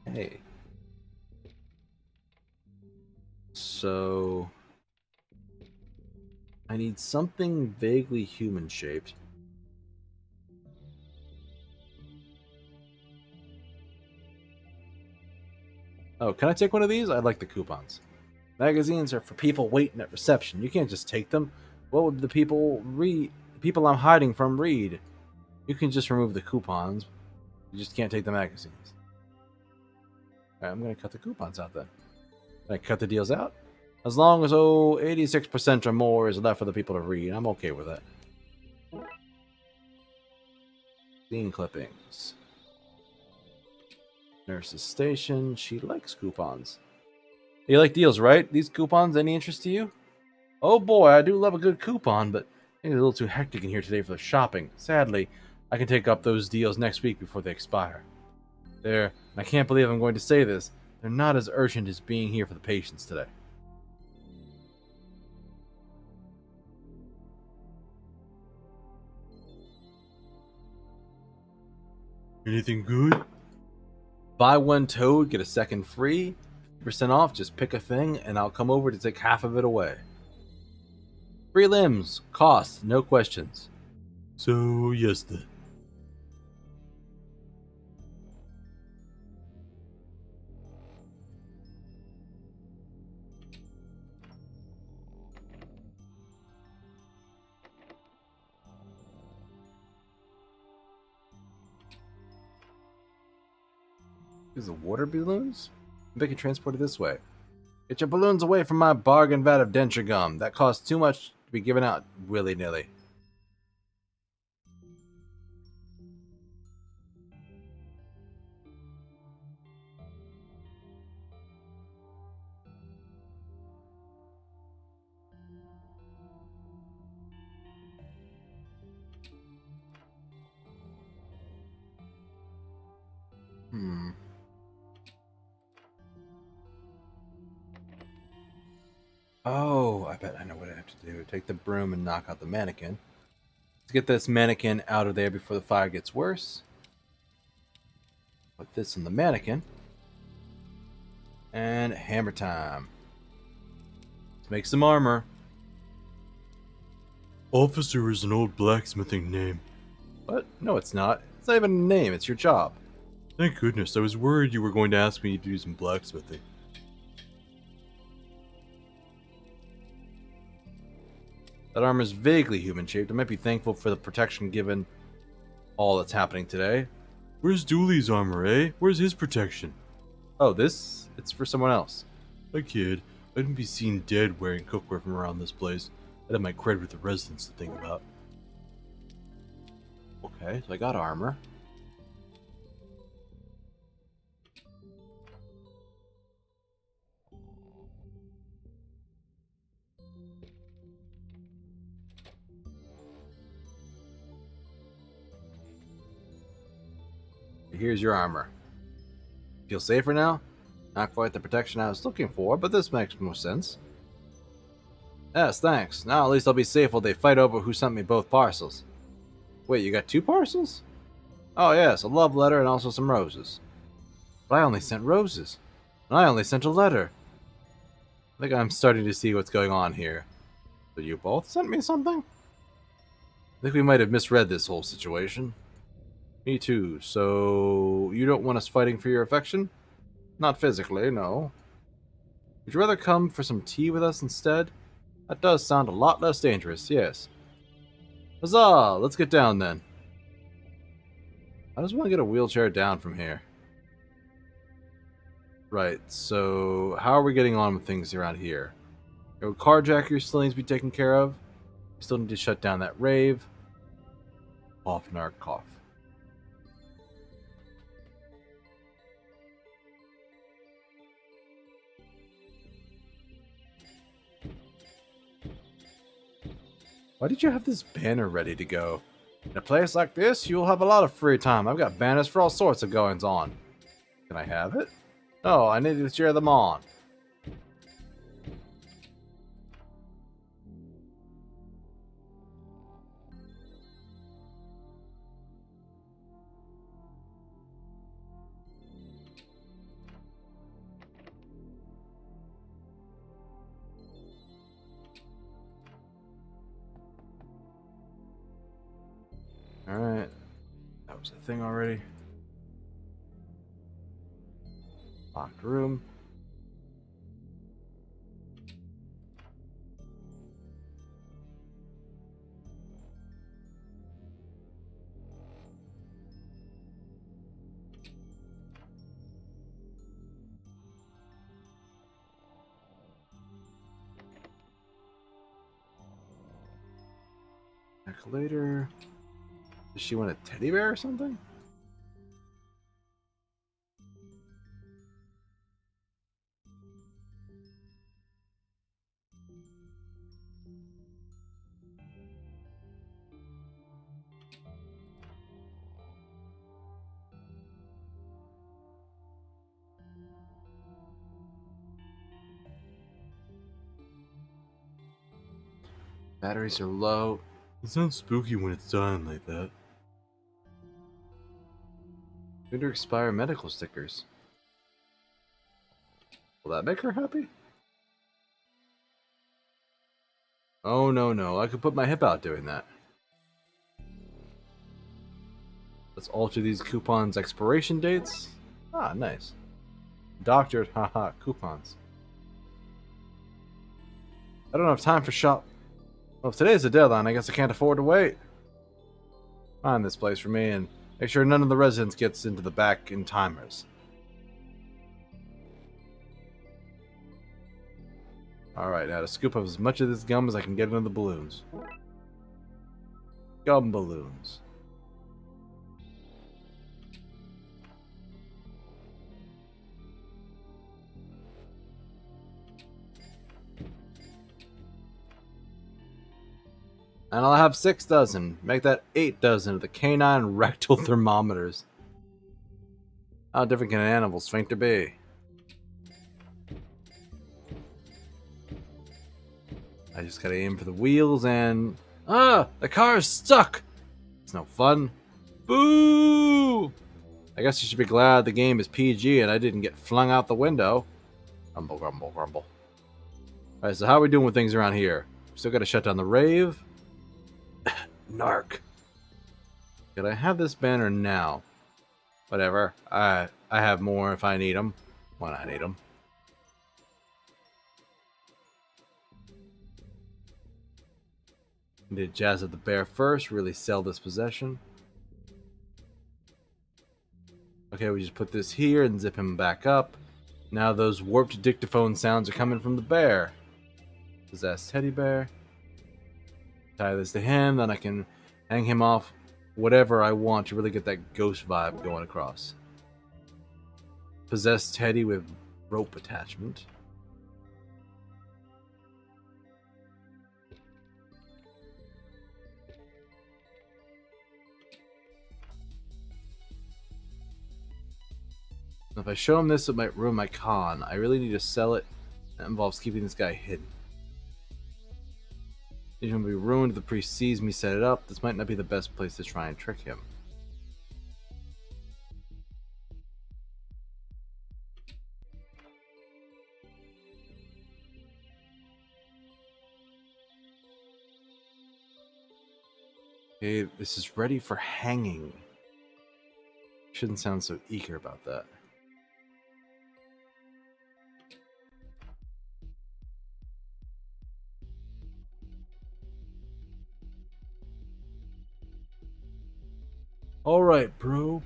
Hey. So I need something vaguely human-shaped. Oh, can I take one of these? I like the coupons. Magazines are for people waiting at reception. You can't just take them. What would the people read? The people I'm hiding from read. You can just remove the coupons. You just can't take the magazines. Alright, I'm going to cut the coupons out then. Can I cut the deals out? As long as, 86% or more is left for the people to read, I'm okay with that. Scene clippings. Nurse's station. She likes coupons. You like deals, right? These coupons, any interest to you? Oh boy, I do love a good coupon, but it's a little too hectic in here today for the shopping. Sadly, I can take up those deals next week before they expire. I can't believe I'm going to say this, they're not as urgent as being here for the patients today. Anything good? Buy one toad, get a second free. 50% off, just pick a thing, and I'll come over to take half of it away. Free limbs, cost, no questions. So, yes then. These are water balloons? They can transport it this way. Get your balloons away from my bargain vat of denture gum. That costs too much to be given out willy-nilly. Oh, I bet I know what I have to do. Take the broom and knock out the mannequin. Let's get this mannequin out of there before the fire gets worse. Put this on the mannequin. And hammer time. Let's make some armor. Officer is an old blacksmithing name. What? No, it's not. It's not even a name, it's your job. Thank goodness, I was worried you were going to ask me to do some blacksmithing. That armor is vaguely human-shaped. I might be thankful for the protection given all that's happening today. Where's Dooley's armor, eh? Where's his protection? Oh, this? It's for someone else. A kid. I wouldn't be seen dead wearing cookware from around this place. I'd have my cred with the residents to think about. Okay, so I got armor. Here's your armor. Feel safer now? Not quite the protection I was looking for, but this makes more sense. Yes, thanks. Now at least I'll be safe while they fight over who sent me both parcels. Wait, you got 2 parcels? Oh yes, a love letter and also some roses. But I only sent roses. And I only sent a letter. I think I'm starting to see what's going on here. So you both sent me something? I think we might have misread this whole situation. Me too. So you don't want us fighting for your affection? Not physically, no. Would you rather come for some tea with us instead? That does sound a lot less dangerous, yes. Huzzah! Let's get down then. I just want to get a wheelchair down from here. Right, so how are we getting on with things around here? Your carjacker still needs to be taken care of. We still need to shut down that rave. Cough and our cough. Why did you have this banner ready to go? In a place like this, you'll have a lot of free time. I've got banners for all sorts of goings on. Can I have it? No, I need to cheer them on. Alright. That was a thing already. Locked room. Calculator. Does she want a teddy bear or something? Batteries are low. It sounds spooky when it's done like that. Going to expire medical stickers. Will that make her happy? Oh, no. I could put my hip out doing that. Let's alter these coupons' expiration dates. Ah, nice. Doctored, haha, coupons. I don't have time for shop. Well, if today's the deadline, I guess I can't afford to wait. Find this place for me and make sure none of the residents gets into the back in timers. Alright, now to scoop up as much of this gum as I can get into the balloons. Gum balloons. And I'll have 6 dozen. Make that 8 dozen of the canine rectal thermometers. How different can an animal sphincter be? I just gotta aim for the wheels and... Ah! The car is stuck! It's no fun. Boo! I guess you should be glad the game is PG and I didn't get flung out the window. Grumble, grumble, grumble. Alright, so how are we doing with things around here? Still gotta shut down the rave. Narc. Could I have this banner now? Whatever. I have more if I need them. When I need them. Need to jazz up the bear first. Really sell this possession. Okay, we just put this here and zip him back up. Now those warped dictaphone sounds are coming from the bear. Possessed teddy bear. Tie this to him, then I can hang him off whatever I want to really get that ghost vibe going across. Possessed teddy with rope attachment. If I show him this, it might ruin my con. I really need to sell it. That involves keeping this guy hidden. He's going to be ruined if the priest sees me set it up. This might not be the best place to try and trick him. Okay, this is ready for hanging. Shouldn't sound so eager about that. Alright, bro.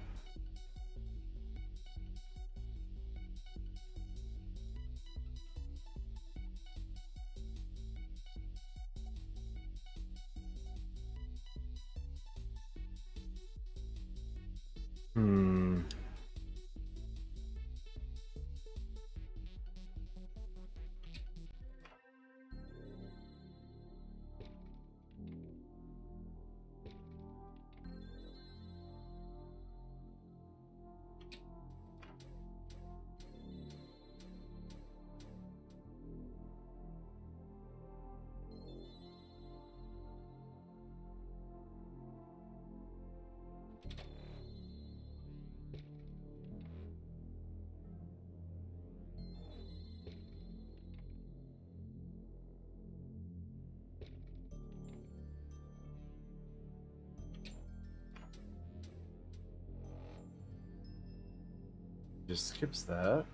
Just skips that.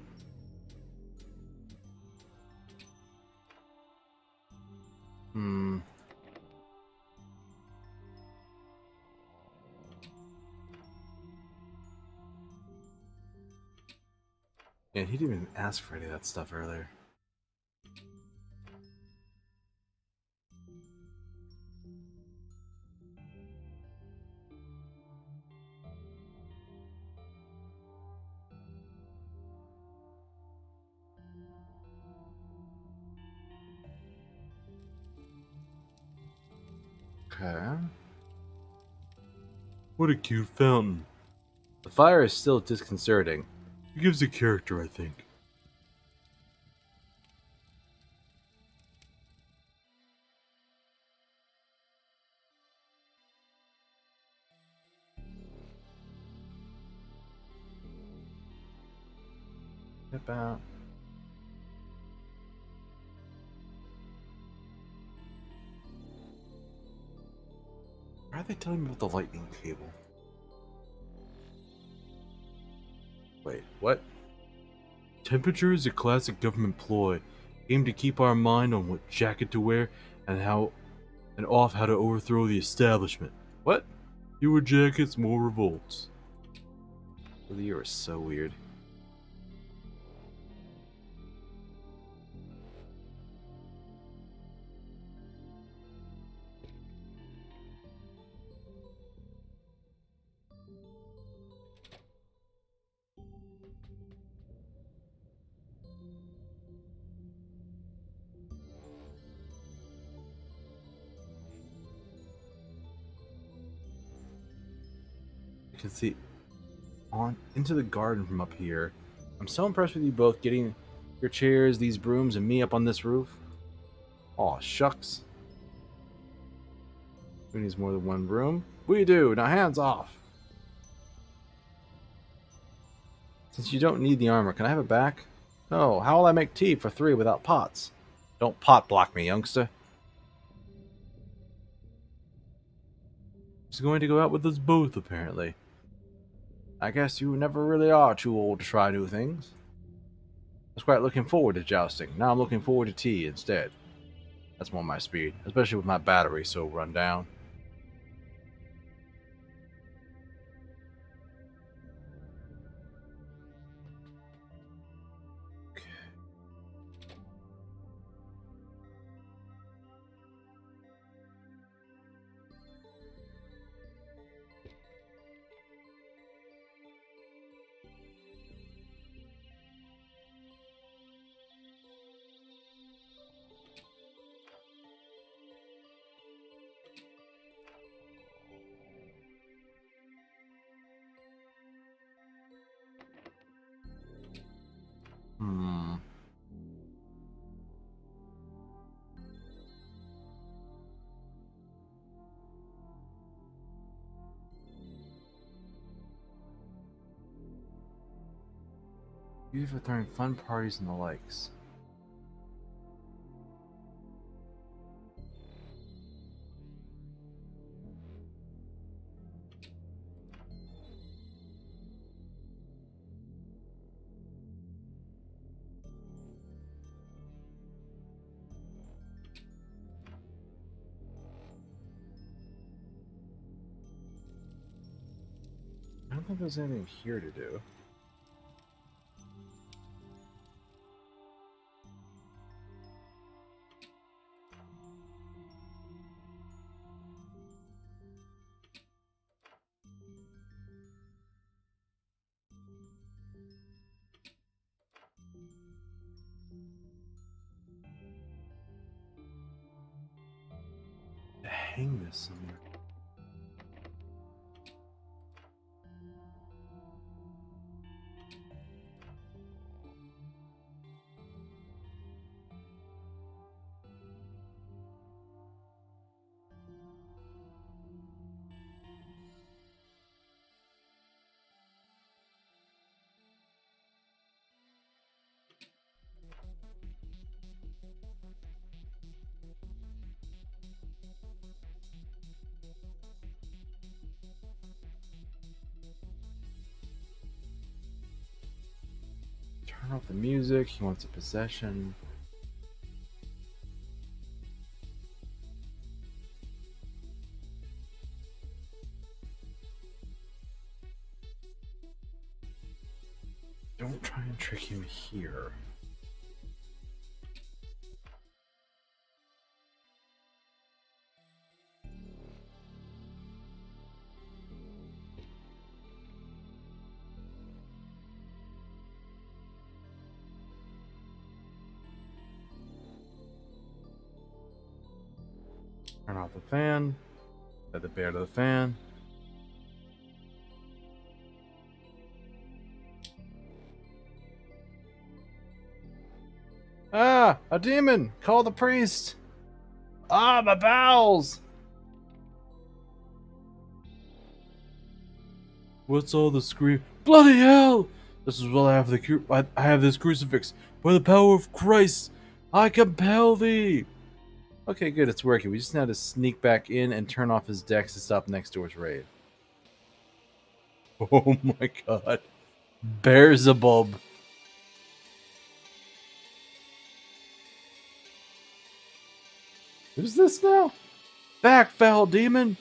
Yeah, he didn't even ask for any of that stuff earlier. Okay. What a cute fountain. The fire is still disconcerting. It gives a character, I think. Step out. Why are they telling me about the lightning cable? Wait, what? Temperature is a classic government ploy, aimed to keep our mind on what jacket to wear and off how to overthrow the establishment. What? Fewer jackets, more revolts. The year is so weird. You can see on into the garden from up here. I'm so impressed with you both getting your chairs, these brooms, and me up on this roof. Aw, shucks. Who needs more than one broom? We do! Now hands off! Since you don't need the armor, can I have it back? No, how will I make tea for 3 without pots? Don't pot block me, youngster. She's going to go out with us both, apparently. I guess you never really are too old to try new things. I was quite looking forward to jousting. Now I'm looking forward to tea instead. That's more my speed, especially with my battery so run down. Hmm. Used for throwing fun parties and the likes. I don't think there's anything here to do. To hang this somewhere. Turn off the music. He wants a possession. Don't try and trick him here. Turn off the fan. Add the bear to the fan. Ah! A demon! Call the priest! Ah, my bowels! What's all the scream? Bloody hell! This is what I have I have this crucifix. By the power of Christ, I compel thee! Okay, good, it's working. We just had to sneak back in and turn off his dex to stop next door's raid. Oh my god. Beelzebub. Who's this now? Back, foul demon!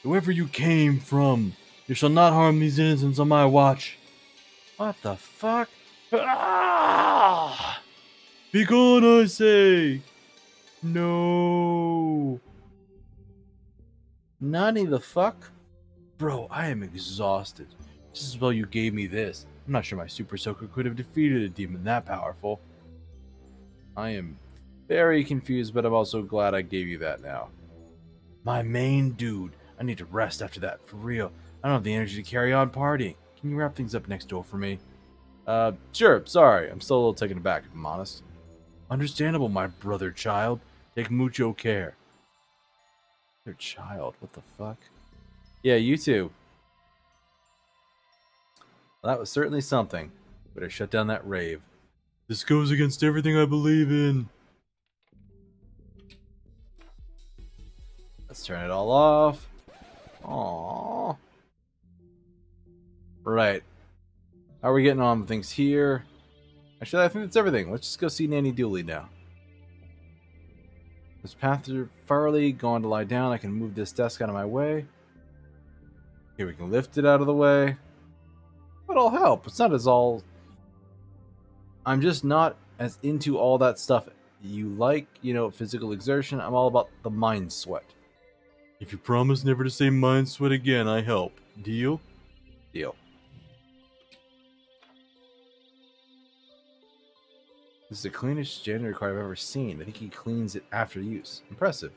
Whoever you came from, you shall not harm these innocents on my watch. What the fuck? Ah! Be gone, I say! No. Nani the fuck? Bro, I am exhausted. Just as well you gave me this. I'm not sure my Super Soaker could have defeated a demon that powerful. I am very confused, but I'm also glad I gave you that now. My main dude. I need to rest after that, for real. I don't have the energy to carry on partying. Can you wrap things up next door for me? Sure, sorry. I'm still a little taken aback, if I'm honest. Understandable, my brother child. Take mucho care. Brother child, what the fuck? Yeah, you too. Well, that was certainly something. Better shut down that rave. This goes against everything I believe in. Let's turn it all off. Aww. Right. How are we getting on with things here? Actually, I think that's everything. Let's just go see Nanny Dooley now. This path is thoroughly gone to lie down. I can move this desk out of my way. Here, we can lift it out of the way. It'll help. It's not as all... I'm just not as into all that stuff you like, physical exertion. I'm all about the mind sweat. If you promise never to say mind sweat again, I help. Deal? Deal. This is the cleanest janitor car I've ever seen. I think he cleans it after use. Impressive.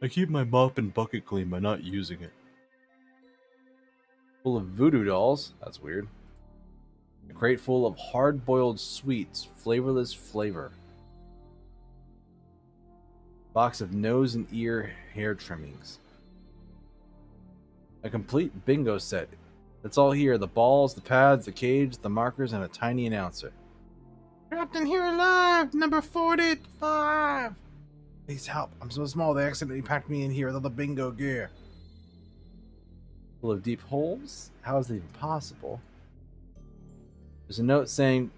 I keep my mop and bucket clean by not using it. Full of voodoo dolls. That's weird. A crate full of hard-boiled sweets. Flavorless flavor. Box of nose and ear hair trimmings. A complete bingo set. That's all here. The balls, the pads, the cage, the markers, and a tiny announcer. Trapped in here alive, number 45. Please help. I'm so small they accidentally packed me in here with all the bingo gear. Full of deep holes? How is that even possible? There's a note saying,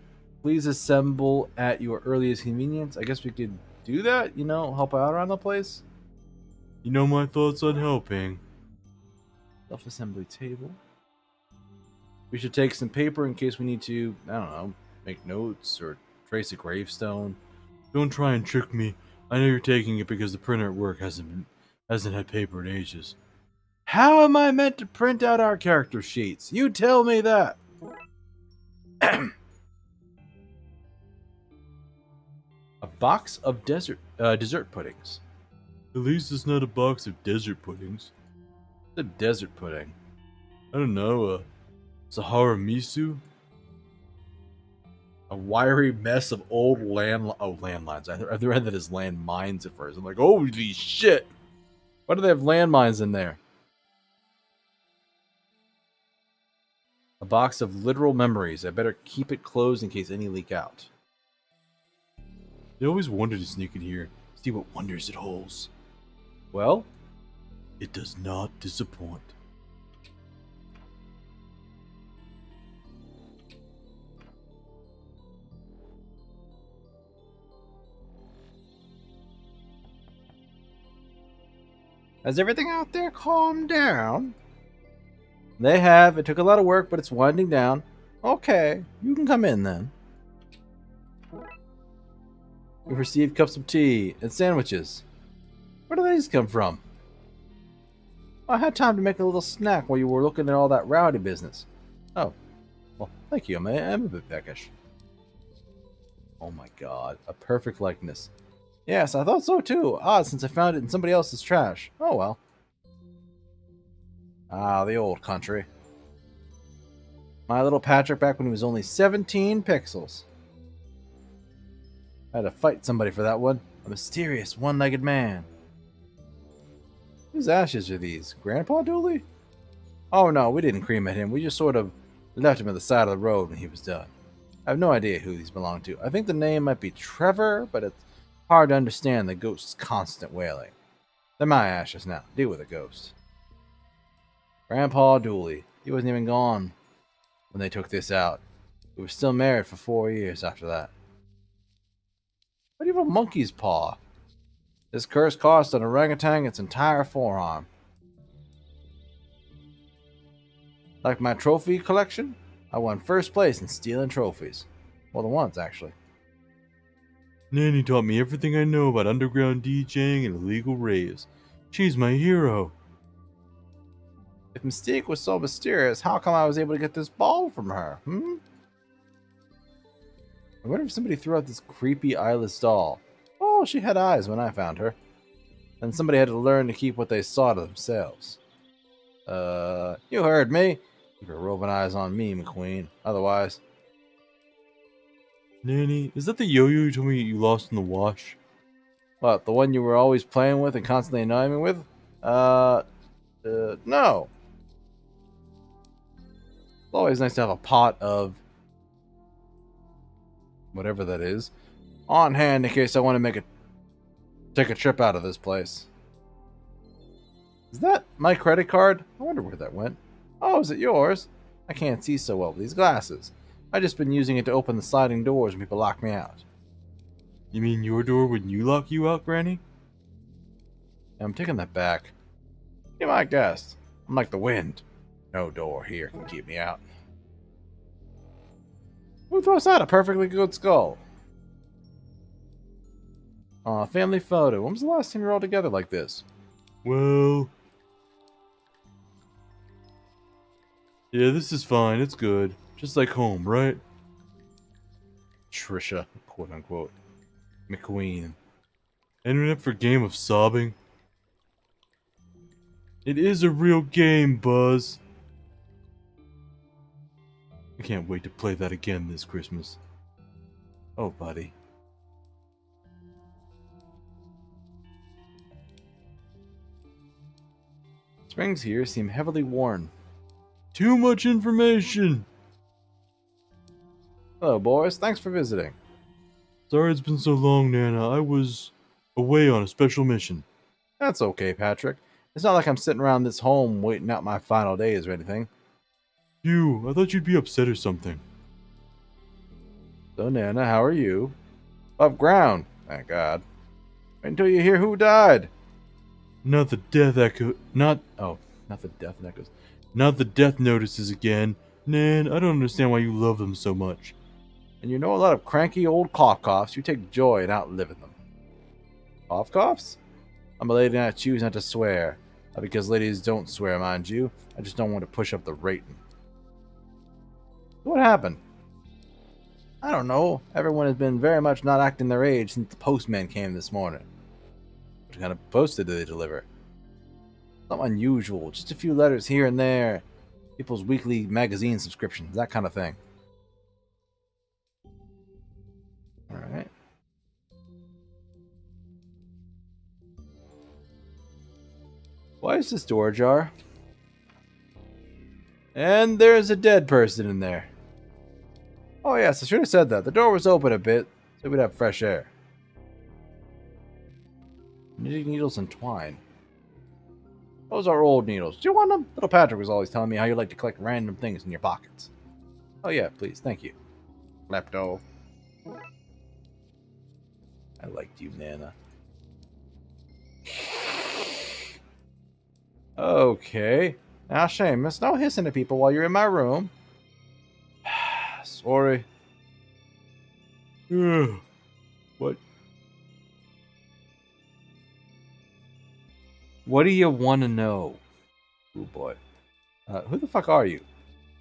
please assemble at your earliest convenience. I guess we could do that, help out around the place. You know my thoughts on helping. Self-assembly table. We should take some paper in case we need to, I don't know, make notes or trace a gravestone. Don't try and trick me. I know you're taking it because the printer at work hasn't had paper in ages. How am I meant to print out our character sheets? You tell me that. A box of dessert puddings. At least it's not a box of desert puddings. It's a desert pudding. I don't know, Sahara miso? A wiry mess of old landlines. I read that as landmines at first. I'm like, holy shit! Why do they have landmines in there? A box of literal memories. I better keep it closed in case any leak out. I always wanted to sneak in here, see what wonders it holds. Well, it does not disappoint. Has everything out there calmed down? They have. It took a lot of work, but it's winding down. Okay, you can come in then. We've received cups of tea and sandwiches. Where do these come from? I had time to make a little snack while you were looking at all that rowdy business. Oh, well, thank you. I'm a bit peckish. Oh my god, a perfect likeness. Yes, I thought so too. Odd, since I found it in somebody else's trash. Oh well. Ah, the old country. My little Patrick back when he was only 17 pixels. I had to fight somebody for that one. A mysterious, one-legged man. Whose ashes are these? Grandpa Dooley? Oh no, we didn't cremate him. We just sort of left him at the side of the road when he was done. I have no idea who these belong to. I think the name might be Trevor, but it's hard to understand the ghost's constant wailing. They're my ashes now. Deal with the ghost. Grandpa Dooley. He wasn't even gone when they took this out. We were still married for 4 years after that. Why do you have a monkey's paw? This curse cost an orangutan its entire forearm. Like my trophy collection? I won first place in stealing trophies. More than once, actually. Nanny taught me everything I know about underground DJing and illegal raves. She's my hero. If Mystique was so mysterious, how come I was able to get this ball from her, I wonder if somebody threw out this creepy eyeless doll. Oh, she had eyes when I found her. And somebody had to learn to keep what they saw to themselves. You heard me. Keep your roving eyes on me, McQueen. Otherwise... Nanny, is that the yo-yo you told me you lost in the wash? What, the one you were always playing with and constantly annoying me with? No. It's always nice to have a pot of... whatever that is, on hand in case I want to take a trip out of this place. Is that my credit card? I wonder where that went. Oh, is it yours? I can't see so well with these glasses. I've just been using it to open the sliding doors when people lock me out. You mean your door when you lock you out, Granny? I'm taking that back. You might guess. I'm like the wind. No door here can keep me out. Who throws out a perfectly good skull? Aw, family photo. When was the last time you were all together like this? Well... yeah, this is fine. It's good. Just like home, right? Trisha, quote unquote. McQueen. Anyone up for a game of sobbing? It is a real game, Buzz. I can't wait to play that again this Christmas. Oh, buddy. Springs here seem heavily worn. Too much information! Hello, Boris. Thanks for visiting. Sorry it's been so long, Nana. I was away on a special mission. That's okay, Patrick. It's not like I'm sitting around this home waiting out my final days or anything. Phew, I thought you'd be upset or something. So, Nana, how are you? Above ground, thank God. Wait until you hear who died. Not the death echo. Not the death echoes. Not the death notices again. Nan, I don't understand why you love them so much. And you know a lot of cranky old cough-coughs. You take joy in outliving them. Cough-coughs? I'm a lady and I choose not to swear. Not because ladies don't swear, mind you. I just don't want to push up the rating. What happened? I don't know. Everyone has been very much not acting their age since the postman came this morning. What kind of post did they deliver? Something unusual. Just a few letters here and there. People's weekly magazine subscriptions. That kind of thing. Alright. Why is this door ajar? And there's a dead person in there. Oh yes, I should have said that. The door was open a bit, so we'd have fresh air. Knitting needles and twine. Those are old needles. Do you want them? Little Patrick was always telling me how you like to collect random things in your pockets. Oh yeah, please, thank you. Lepto. I liked you, Nana. Okay. Now, Seamus, no hissing at people while you're in my room. Sorry. What? What do you want to know? Oh boy. Who the fuck are you?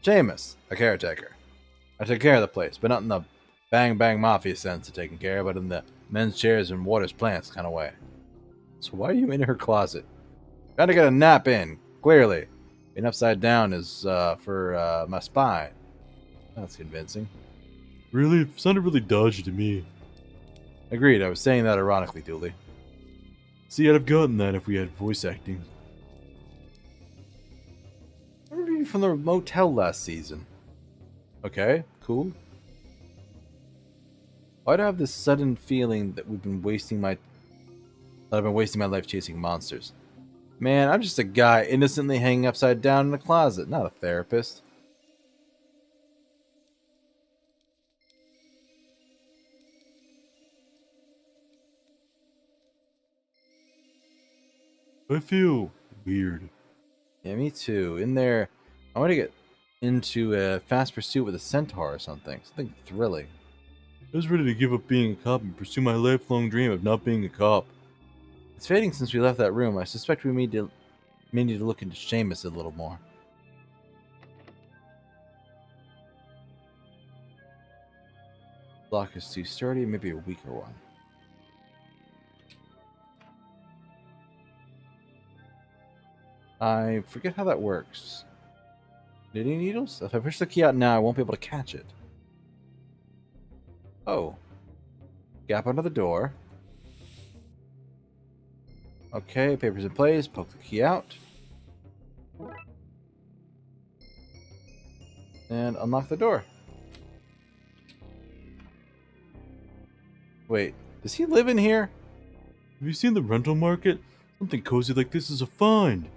Seamus, a caretaker. I take care of the place, but not in the bang bang mafia sense of taking care, but in the men's chairs and waters plants kind of way. So why are you in her closet? Trying to get a nap in, clearly. Being upside down is for my spine. That's convincing. Really? It sounded really dodgy to me. Agreed, I was saying that ironically, Dooley. See, I'd have gotten that if we had voice acting. I remember you from the motel last season. Okay, cool. Why do I have this sudden feeling that I've been wasting my life chasing monsters? Man, I'm just a guy innocently hanging upside down in a closet, not a therapist. I feel weird. Yeah, me too. In there, I want to get into a fast pursuit with a centaur or something. Something thrilling. I was ready to give up being a cop and pursue my lifelong dream of not being a cop. It's fading since we left that room. I suspect we may need to look into Seamus a little more. Block is too sturdy, maybe a weaker one. I forget how that works. Knitting needles? If I push the key out now, I won't be able to catch it. Oh. Gap under the door. Okay, paper's in place. Poke the key out. And unlock the door. Wait, does he live in here? Have you seen the rental market? Something cozy like this is a find.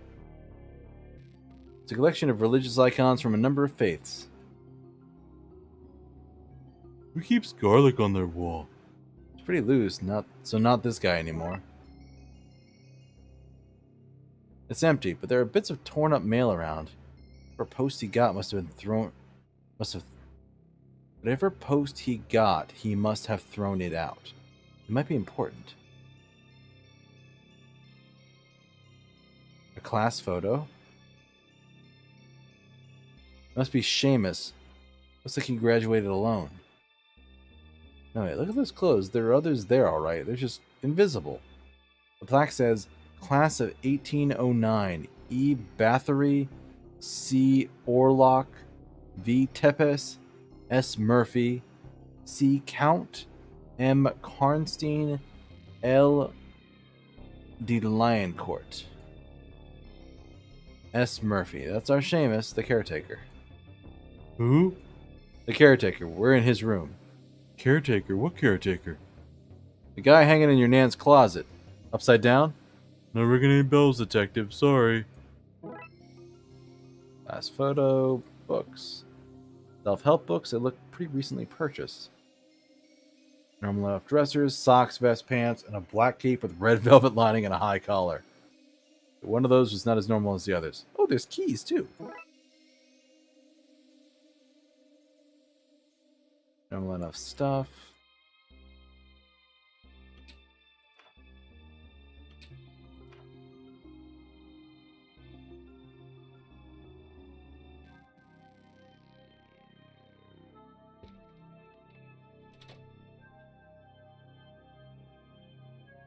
It's a collection of religious icons from a number of faiths. Who keeps garlic on their wall? It's pretty loose, not this guy anymore. It's empty, but there are bits of torn up mail around. Whatever post he got must have whatever post he got, he must have thrown it out. It might be important. A class photo. Must be Seamus. Looks like he graduated alone. No, wait, look at those clothes. There are others there, alright. They're just invisible. The plaque says, Class of 1809, E. Bathory, C. Orlock, V. Tepes, S. Murphy, C. Count, M. Karnstein, L. de Lioncourt. S. Murphy. That's our Seamus, the caretaker. Who? The caretaker. We're in his room. Caretaker? What caretaker? The guy hanging in your nan's closet. Upside down? Not ringing any bells, detective. Sorry. Last photo. Books. Self-help books that look pretty recently purchased. Normal enough dressers, socks, vest, pants, and a black cape with red velvet lining and a high collar. One of those was not as normal as the others. Oh, there's keys, too. Normal enough stuff.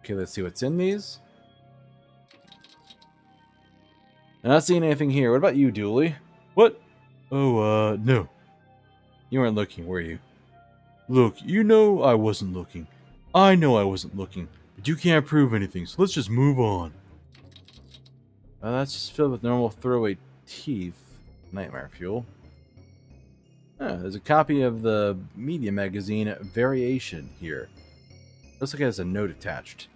Okay, let's see what's in these. I'm not seeing anything here. What about you, Dooley? What? Oh, no. You weren't looking, were you? Look, you know I wasn't looking. I know I wasn't looking, but you can't prove anything, so let's just move on. That's just filled with normal throwaway teeth. Nightmare fuel. There's a copy of the media magazine Variation here. Looks like it has a note attached.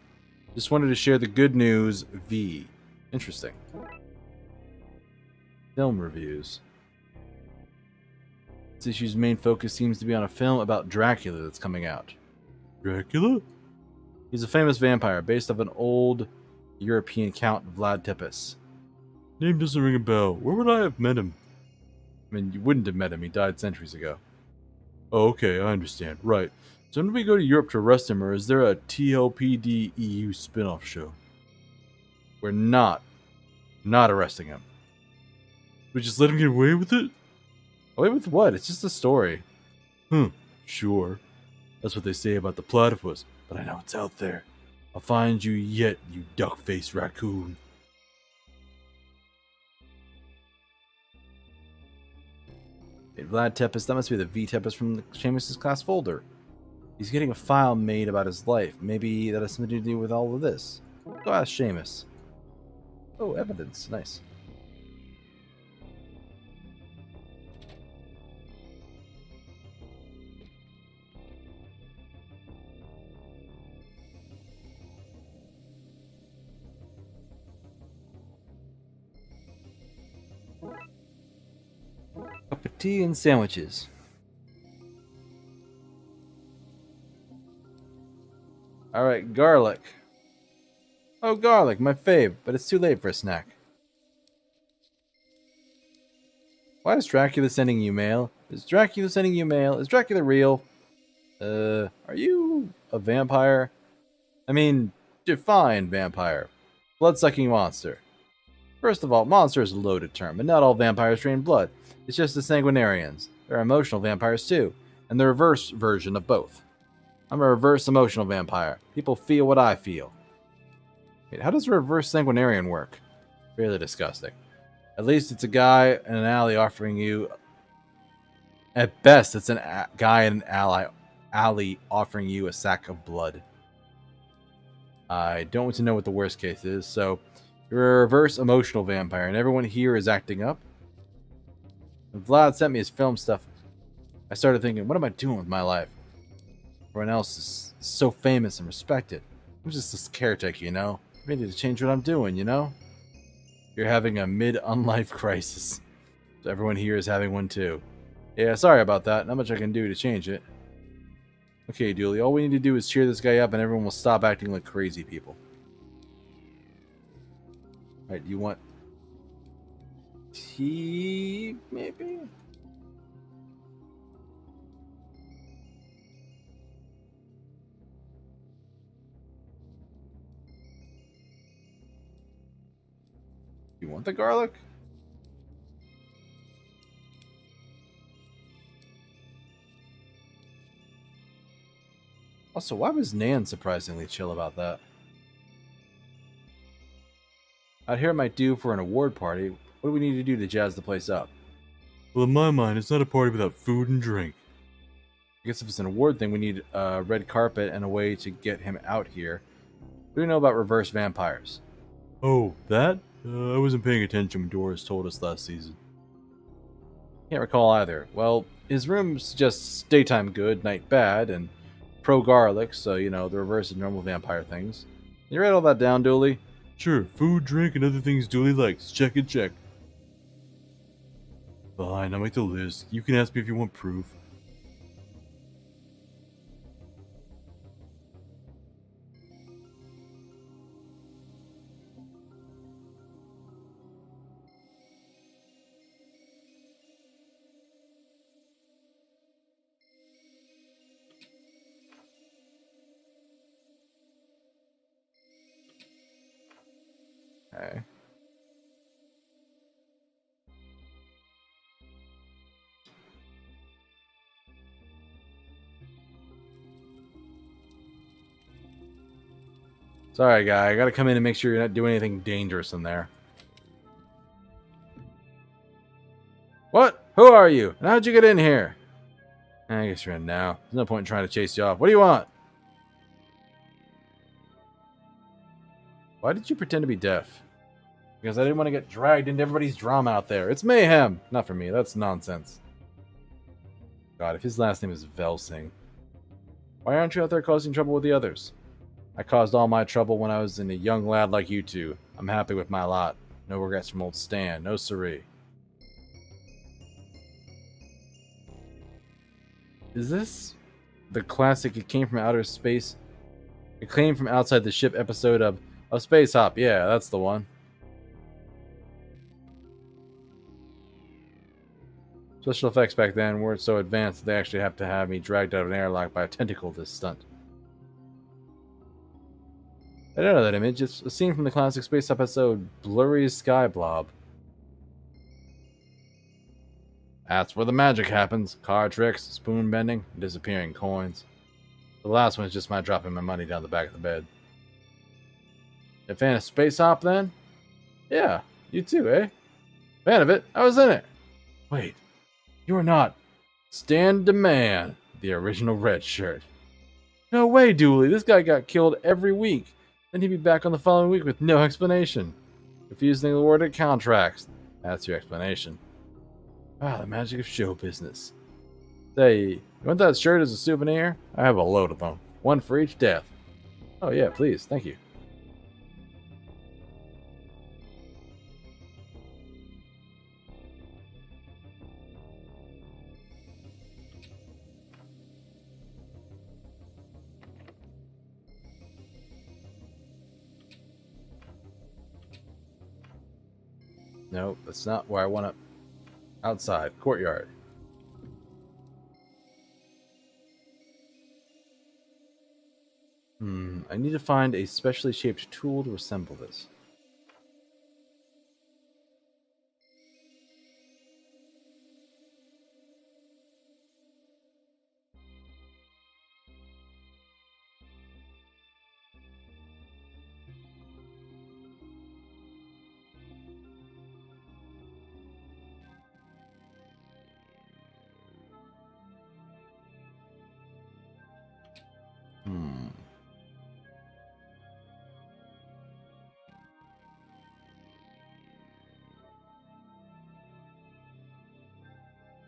Just wanted to share the good news, V. Interesting. Film reviews. This issue's main focus seems to be on a film about Dracula that's coming out. Dracula? He's a famous vampire based off an old European Count Vlad Tepes. Name doesn't ring a bell. Where would I have met him? I mean, you wouldn't have met him. He died centuries ago. Oh, okay, I understand. Right. So when we go to Europe to arrest him, or is there a TLPD EU spin-off show? We're not arresting him. We just let him get away with it? Away with what? It's just a story. Sure. That's what they say about the platypus, but I know it's out there. I'll find you yet, you duck-faced raccoon. Hey, Vlad Tepes, that must be the V Tepes from the Seamus' class folder. He's getting a file made about his life. Maybe that has something to do with all of this. Go ask Seamus. Oh, evidence. Nice. Cup of tea and sandwiches. Alright, garlic. Oh, garlic, my fave, but it's too late for a snack. Why is Dracula sending you mail? Is Dracula sending you mail? Is Dracula real? Are you a vampire? I mean, define vampire. Blood-sucking monster. First of all, monster is a loaded term, but not all vampires drain blood. It's just the sanguinarians. There are emotional vampires too, and the reverse version of both. I'm a reverse emotional vampire. People feel what I feel. Wait, how does a reverse sanguinarian work? Really disgusting. At least it's a guy in an alley offering you... At best, it's a guy in an alley offering you a sack of blood. I don't want to know what the worst case is, so... You're a reverse emotional vampire, and everyone here is acting up? When Vlad sent me his film stuff, I started thinking, what am I doing with my life? Everyone else is so famous and respected. I'm just this caretaker, you know? I need to change what I'm doing, you know? You're having a mid-unlife crisis. So everyone here is having one too. Yeah, sorry about that. Not much I can do to change it. Okay, Dooley, all we need to do is cheer this guy up and everyone will stop acting like crazy people. Alright, do you want tea, maybe? You want the garlic? Also, why was Nan surprisingly chill about that? Out here it might do for an award party. What do we need to do to jazz the place up? Well, in my mind, it's not a party without food and drink. I guess if it's an award thing, we need a red carpet and a way to get him out here. What do we know about reverse vampires? Oh, that? I wasn't paying attention when Doris told us last season. Can't recall either. Well, his room suggests daytime good, night bad, and pro garlic, so, you know, the reverse of normal vampire things. You write all that down, Dooley? Sure, food, drink, and other things Dooley likes. Check and check. Fine, I'll make the list. You can ask me if you want proof. Okay. Sorry, guy. I gotta come in and make sure you're not doing anything dangerous in there. What? Who are you? And how'd you get in here? I guess you're in now. There's no point in trying to chase you off. What do you want? Why did you pretend to be deaf? Because I didn't want to get dragged into everybody's drama out there. It's mayhem. Not for me. That's nonsense. God, if his last name is Velsing. Why aren't you out there causing trouble with the others? I caused all my trouble when I was a young lad like you two. I'm happy with my lot. No regrets from old Stan. No siree. Is this the classic It Came From Outer Space? It came from outside the ship episode of Space Hop. Yeah, that's the one. Special effects back then weren't so advanced that they actually have to have me dragged out of an airlock by a tentacle this stunt. I don't know that image. It's a scene from the classic space episode Blurry Sky Blob. That's where the magic happens. Card tricks, spoon bending, and disappearing coins. The last one is just my dropping my money down the back of the bed. A fan of Space Hop then? Yeah, you too, eh? Fan of it? I was in it. Wait, you are not Stan DeMan, the original red shirt. No way, Dooley. This guy got killed every week. Then he'd be back on the following week with no explanation. Refusing the awarded contracts. That's your explanation. Ah, the magic of show business. Say, you want that shirt as a souvenir? I have a load of them. One for each death. Oh yeah, please. Thank you. No, that's not where I want to. Outside. Courtyard. I need to find a specially shaped tool to assemble this.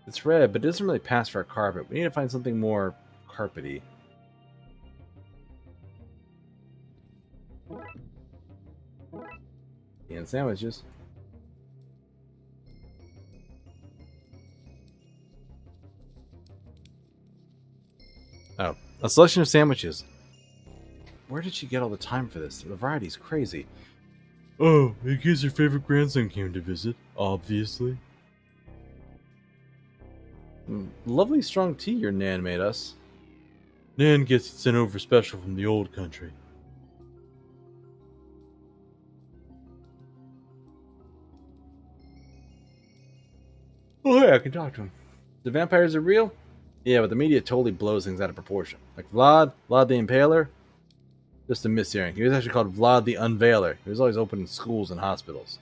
It's red, but it doesn't really pass for a carpet. We need to find something more carpety. And sandwiches. A selection of sandwiches. Where did she get all the time for this? The variety's crazy. Oh, in case your favorite grandson came to visit, obviously. Lovely strong tea your Nan made us. Nan gets it sent over special from the old country. Oh, hey, I can talk to him. The vampires are real? Yeah, but the media totally blows things out of proportion. Like Vlad the Impaler. Just a mishearing. He was actually called Vlad the Unveiler. He was always opening schools and hospitals.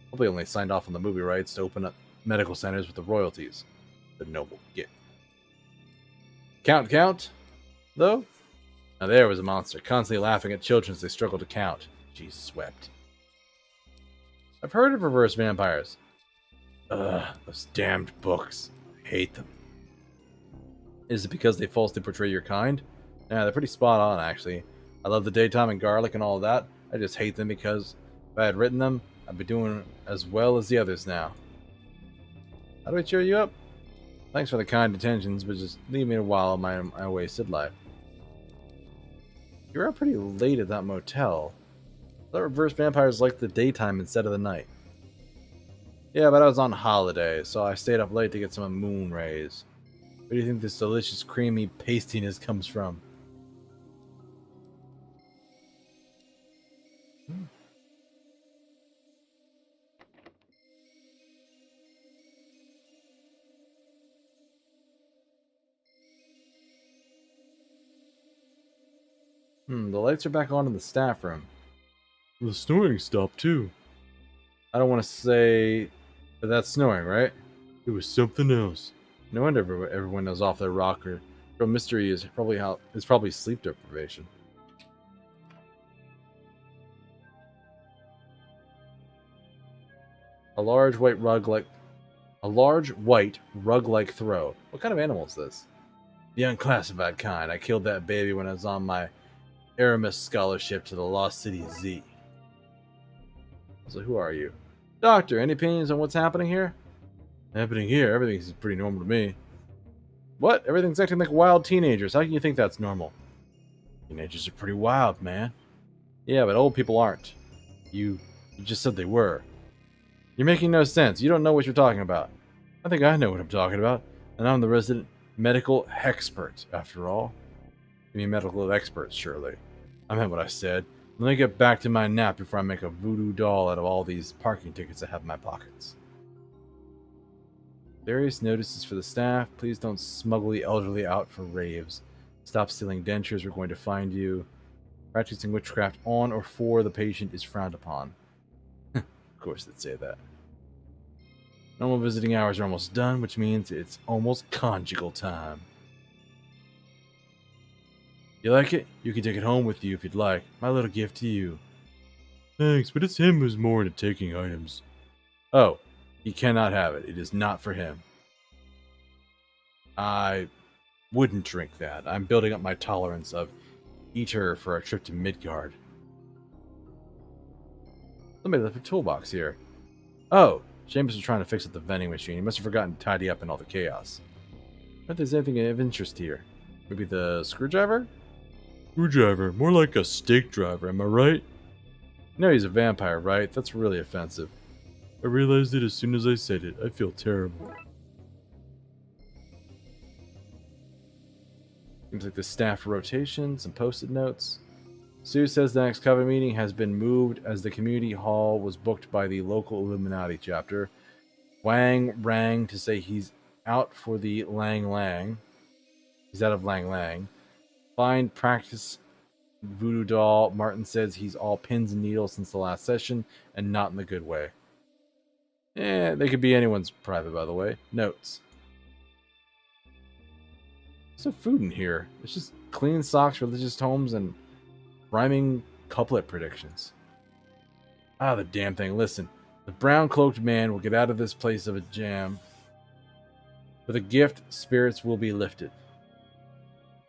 Probably only signed off on the movie rights to open up medical centers with the royalties. The noble gift. Count, though? Now there was a monster, constantly laughing at children as they struggled to count. She swept. I've heard of reverse vampires. Ugh, those damned books. I hate them. Is it because they falsely portray your kind? Yeah, they're pretty spot on, actually. I love the daytime and garlic and all of that. I just hate them because if I had written them, I'd be doing as well as the others now. How do I cheer you up? Thanks for the kind intentions, but just leave me a while of my wasted life. You were up pretty late at that motel. I thought reverse vampires liked the daytime instead of the night. Yeah, but I was on holiday, so I stayed up late to get some moon rays. Where do you think this delicious, creamy pastiness comes from? The lights are back on in the staff room. The snoring stopped too. I don't want to say, but that's snoring, right? It was something else. No wonder everyone is off their rocker. Real mystery is probably sleep deprivation. A large white rug-like throw. What kind of animal is this? The unclassified kind. I killed that baby when I was on my Aramis scholarship to the Lost City Z. So who are you? Doctor, any opinions on what's happening here? Happening here? Everything's pretty normal to me. What? Everything's acting like wild teenagers. How can you think that's normal? Teenagers are pretty wild, man. Yeah, but old people aren't. You just said they were. You're making no sense. You don't know what you're talking about. I think I know what I'm talking about. And I'm the resident medical expert, after all. You mean medical experts, surely. I meant what I said. Let me get back to my nap before I make a voodoo doll out of all these parking tickets I have in my pockets. Various notices for the staff. Please don't smuggle the elderly out for raves. Stop stealing dentures. We're going to find you. Practicing witchcraft on or for the patient is frowned upon. Of course they'd say that. Normal visiting hours are almost done, which means it's almost conjugal time. You like it? You can take it home with you if you'd like. My little gift to you. Thanks, but it's him who's more into taking items. Oh, he cannot have it. It is not for him. I wouldn't drink that. I'm building up my tolerance of eater for a trip to Midgard. Somebody left a toolbox here. Oh, Seamus was trying to fix up the vending machine. He must have forgotten to tidy up in all the chaos. I if there's anything of interest here. Maybe the screwdriver? Screwdriver? More like a stake driver, am I right? No, he's a vampire, right? That's really offensive. I realized it as soon as I said it. I feel terrible. Seems like the staff rotation, some post-it notes. Sue says the next cover meeting has been moved as the community hall was booked by the local Illuminati chapter. Wang rang to say he's out for the Lang Lang. He's out of Lang Lang. Find practice voodoo doll. Martin says he's all pins and needles since the last session, and not in the good way. They could be anyone's private, by the way. Notes. There's no food in here. It's just clean socks, religious tomes, and rhyming couplet predictions. Ah, the damn thing. Listen, the brown-cloaked man will get out of this place of a jam. With a gift, spirits will be lifted.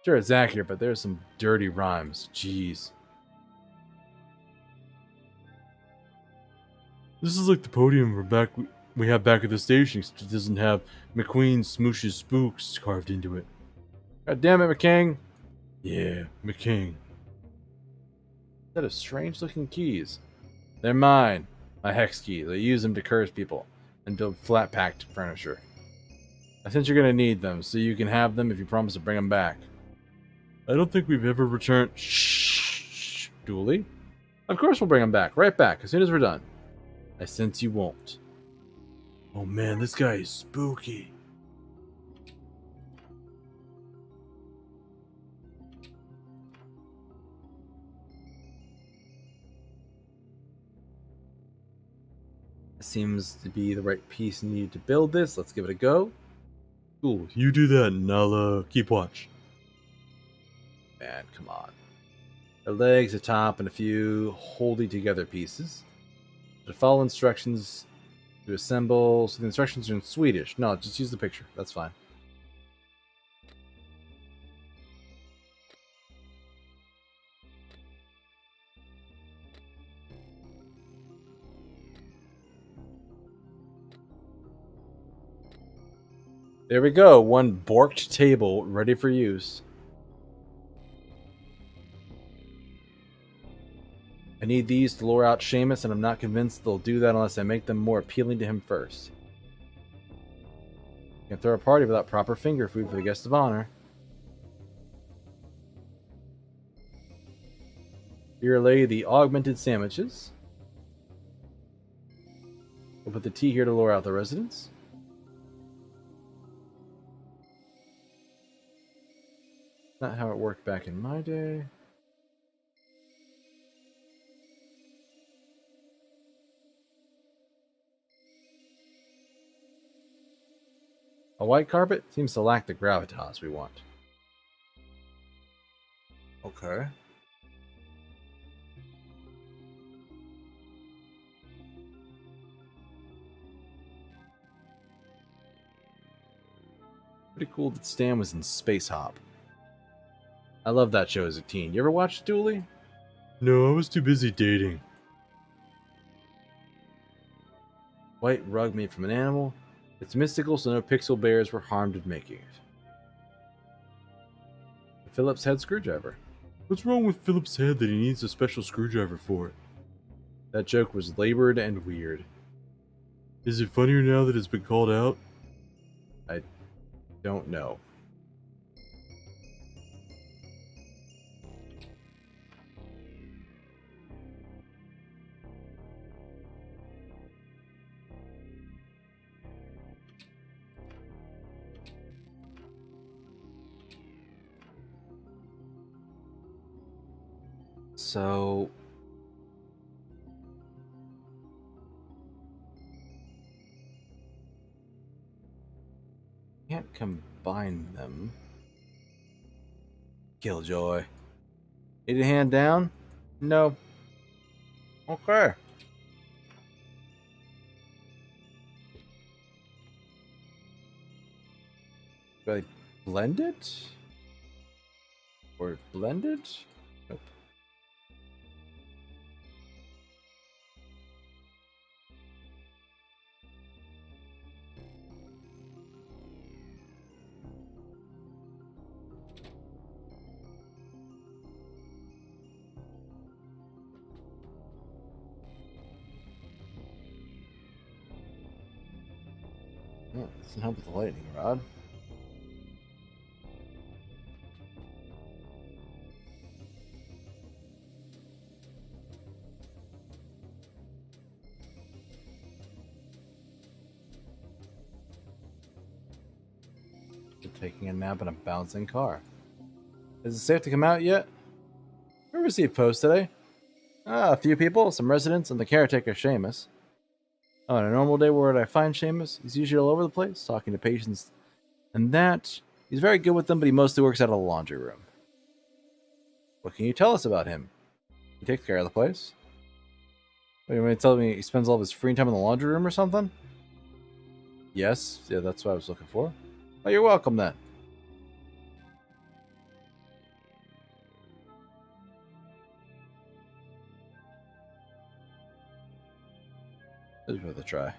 Sure, it's accurate, but there's some dirty rhymes. Jeez. This is like the podium we have back at the station. It doesn't have McQueen Smoosh's spooks carved into it. God damn it, McCang. Yeah, McKing. Set of strange-looking keys. They're mine. My hex keys. I use them to curse people and build flat-packed furniture. I sense you're gonna need them, so you can have them if you promise to bring them back. I don't think we've ever returned. Shh, Dooley. Of course we'll bring them back. Right back, as soon as we're done. I sense you won't. Oh man, this guy is spooky. Seems to be the right piece needed to build this. Let's give it a go. Cool, you do that and I'll keep watch. Man, come on. The legs, a top, and a few holding together pieces. To follow instructions to assemble. So the instructions are in Swedish. No, just use the picture. That's fine. There we go. One borked table ready for use. I need these to lure out Seamus, and I'm not convinced they'll do that unless I make them more appealing to him first. Can't throw a party without proper finger food for the guest of honor. Here lay the augmented sandwiches. We'll put the tea here to lure out the residents. Not how it worked back in my day. A white carpet seems to lack the gravitas we want. Okay. Pretty cool that Stan was in Space Hop. I loved that show as a teen. You ever watch Dooley? No, I was too busy dating. White rug made from an animal. It's mystical, so no pixel bears were harmed in making it. A Phillips head screwdriver. What's wrong with Phillips' head that he needs a special screwdriver for it? That joke was labored and weird. Is it funnier now that it's been called out? I don't know. So can't combine them. Killjoy. Need a hand down? No. Okay. Do I blend it? Or blend it? Nope. Oh, doesn't help with the lightning rod. Taking a nap in a bouncing car. Is it safe to come out yet? We received post today. A few people, some residents, and the caretaker, Seamus. On a normal day, where would I find Seamus? He's usually all over the place, talking to patients and that. He's very good with them, but he mostly works out of the laundry room. What can you tell us about him? He takes care of the place. What, you want to tell me he spends all of his free time in the laundry room or something? Yes, yeah, that's what I was looking for. Oh, you're welcome then. It's worth a try.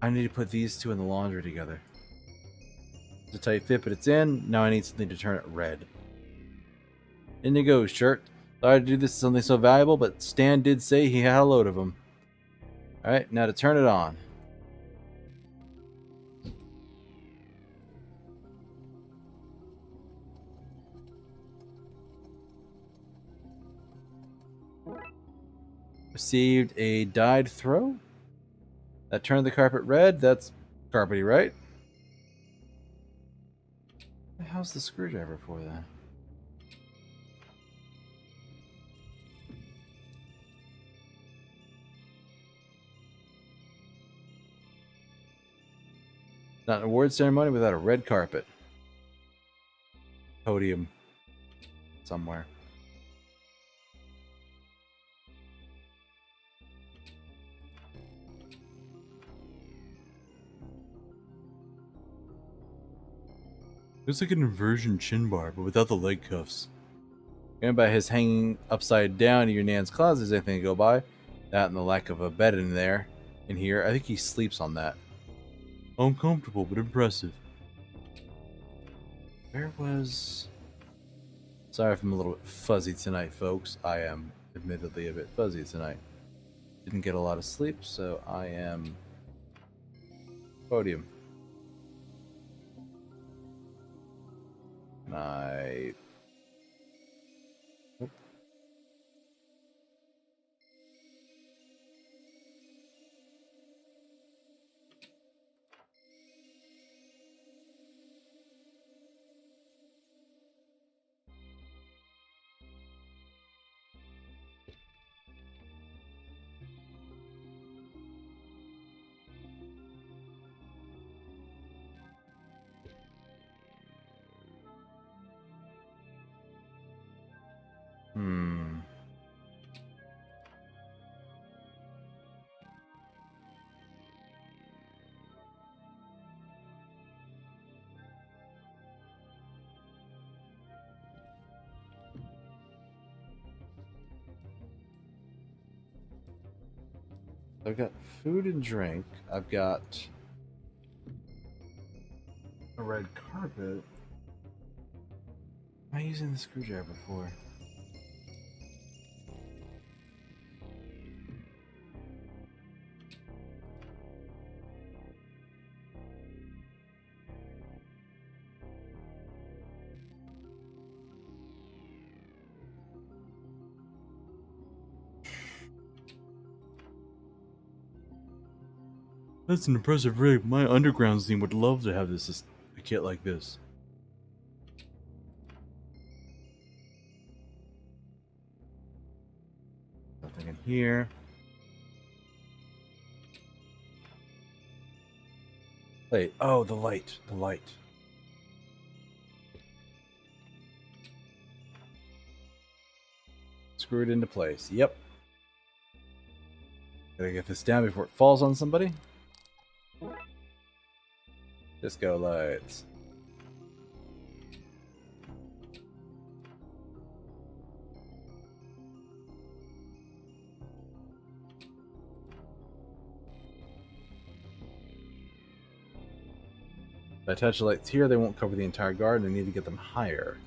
I need to put these two in the laundry together. It's a tight fit, but it's in. Now I need something to turn it red. Indigo shirt. Sorry to do this something so valuable, but Stan did say he had a load of them. Alright, now to turn it on. Received a dyed throw. That turned the carpet red. That's carpety, right? How's the screwdriver for that? Not an award ceremony without a red carpet. Podium. Somewhere. Looks like an inversion chin bar, but without the leg cuffs. And by his hanging upside down in your nan's closet is anything to go by. That and the lack of a bed in there. In here. I think he sleeps on that. Uncomfortable, but impressive. Where was... Sorry if I'm a little bit fuzzy tonight, folks. I am admittedly a bit fuzzy tonight. Didn't get a lot of sleep, so I am... Podium. I... Oop. I've got food and drink. I've got a red carpet. What am I using the screwdriver for? That's an impressive rig. My underground team would love to have this a kit like this. Nothing in here. Wait, oh, the light. The light. Screw it into place. Yep. Gotta get this down before it falls on somebody. Disco lights. If I touch the lights here, they won't cover the entire garden. I need to get them higher.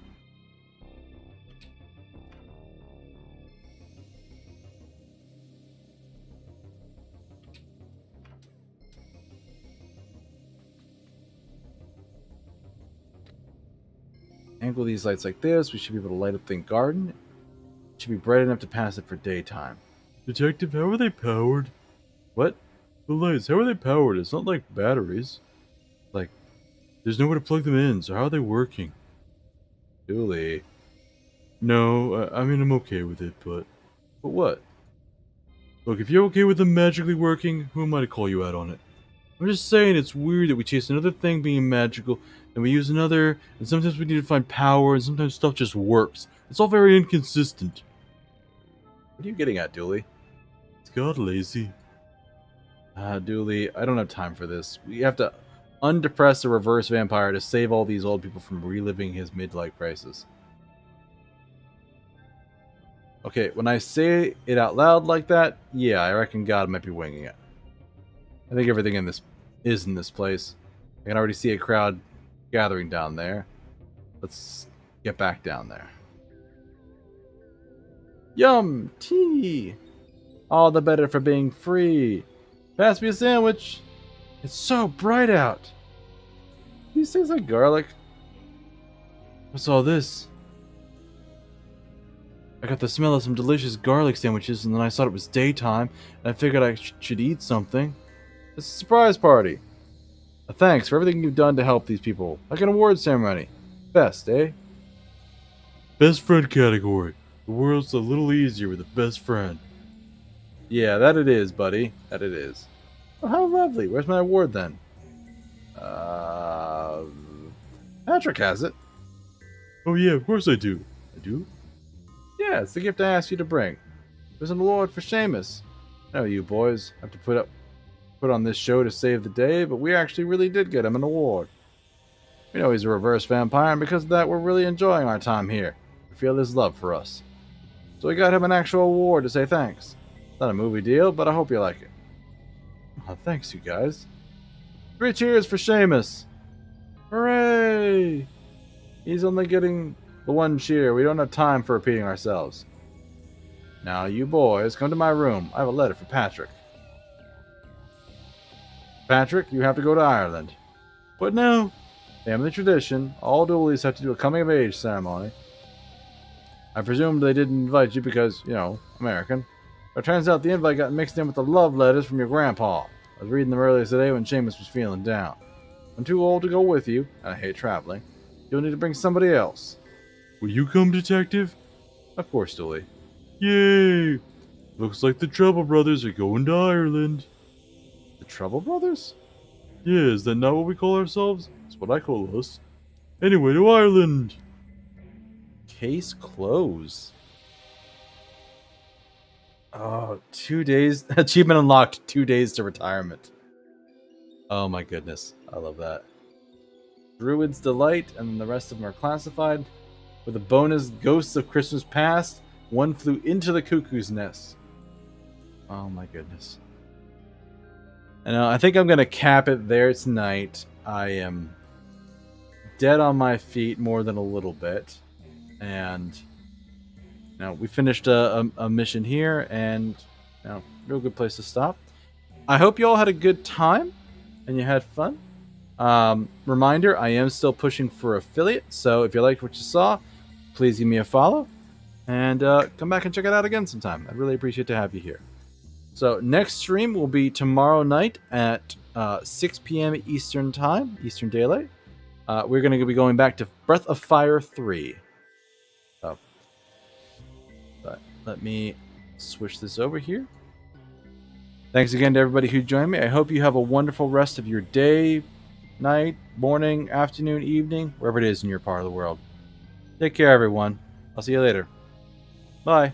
Angle these lights like this. We should be able to light up the garden. It should be bright enough to pass it for daytime. Detective, how are they powered? What? The lights, how are they powered? It's not like batteries. Like, there's nowhere to plug them in, so how are they working? Dooley. No, I mean, I'm okay with it, but... But what? Look, if you're okay with them magically working, who am I to call you out on it? I'm just saying it's weird that we chase another thing being magical, and we use another, and sometimes we need to find power, and sometimes stuff just works. It's all very inconsistent. What are you getting at, Dooley? It's God lazy. Dooley, I don't have time for this. We have to undepress a reverse vampire to save all these old people from reliving his midlife crisis. Okay, when I say it out loud like that, yeah, I reckon God might be winging it. I think everything in this is in this place. I can already see a crowd gathering down there. Let's get back down there. Yum! Tea! All the better for being free. Pass me a sandwich. It's so bright out. These things like garlic. What's all this? I got the smell of some delicious garlic sandwiches, and then I thought it was daytime, and I figured I should eat something. It's a surprise party. Thanks for everything you've done to help these people. Like an award ceremony. Best, eh? Best friend category. The world's a little easier with a best friend. Yeah, that it is, buddy. That it is. Oh, how lovely. Where's my award then? Patrick has it. Oh yeah, of course I do. I do? Yeah, it's the gift I asked you to bring. There's an award for Seamus. I know you boys have to put on this show to save the day, but we actually really did get him an award. We know he's a reverse vampire, and because of that, we're really enjoying our time here. We feel his love for us. So we got him an actual award to say thanks. Not a movie deal, but I hope you like it. Oh, thanks, you guys. 3 cheers for Seamus! Hooray! He's only getting the 1 cheer. We don't have time for repeating ourselves. Now, you boys, come to my room. I have a letter for Patrick. Patrick, you have to go to Ireland. But no. Family tradition. All Dooleys have to do a coming-of-age ceremony. I presumed they didn't invite you because, you know, American. But it turns out the invite got mixed in with the love letters from your grandpa. I was reading them earlier today when Seamus was feeling down. I'm too old to go with you, and I hate traveling. You'll need to bring somebody else. Will you come, Detective? Of course, Dooley. Yay! Looks like the Trouble Brothers are going to Ireland. The Trouble Brothers? Yeah, is that not what we call ourselves? That's what I call us. Anyway, to Ireland! Case closed. Oh, 2 days. Achievement unlocked. 2 days to retirement. Oh my goodness. I love that. Druid's Delight, and then the rest of them are classified. With a bonus, Ghosts of Christmas Past. One flew into the cuckoo's nest. Oh my goodness. And I think I'm going to cap it there tonight. I am dead on my feet more than a little bit. And now we finished a mission here, and real good place to stop. I hope you all had a good time and you had fun. Reminder, I am still pushing for affiliate, so if you liked what you saw, please give me a follow and come back and check it out again sometime. I'd really appreciate to have you here. So next stream will be tomorrow night at 6 p.m. Eastern Time, Eastern Daylight. We're going to be going back to Breath of Fire 3. But let me switch this over here. Thanks again to everybody who joined me. I hope you have a wonderful rest of your day, night, morning, afternoon, evening, wherever it is in your part of the world. Take care, everyone. I'll see you later. Bye.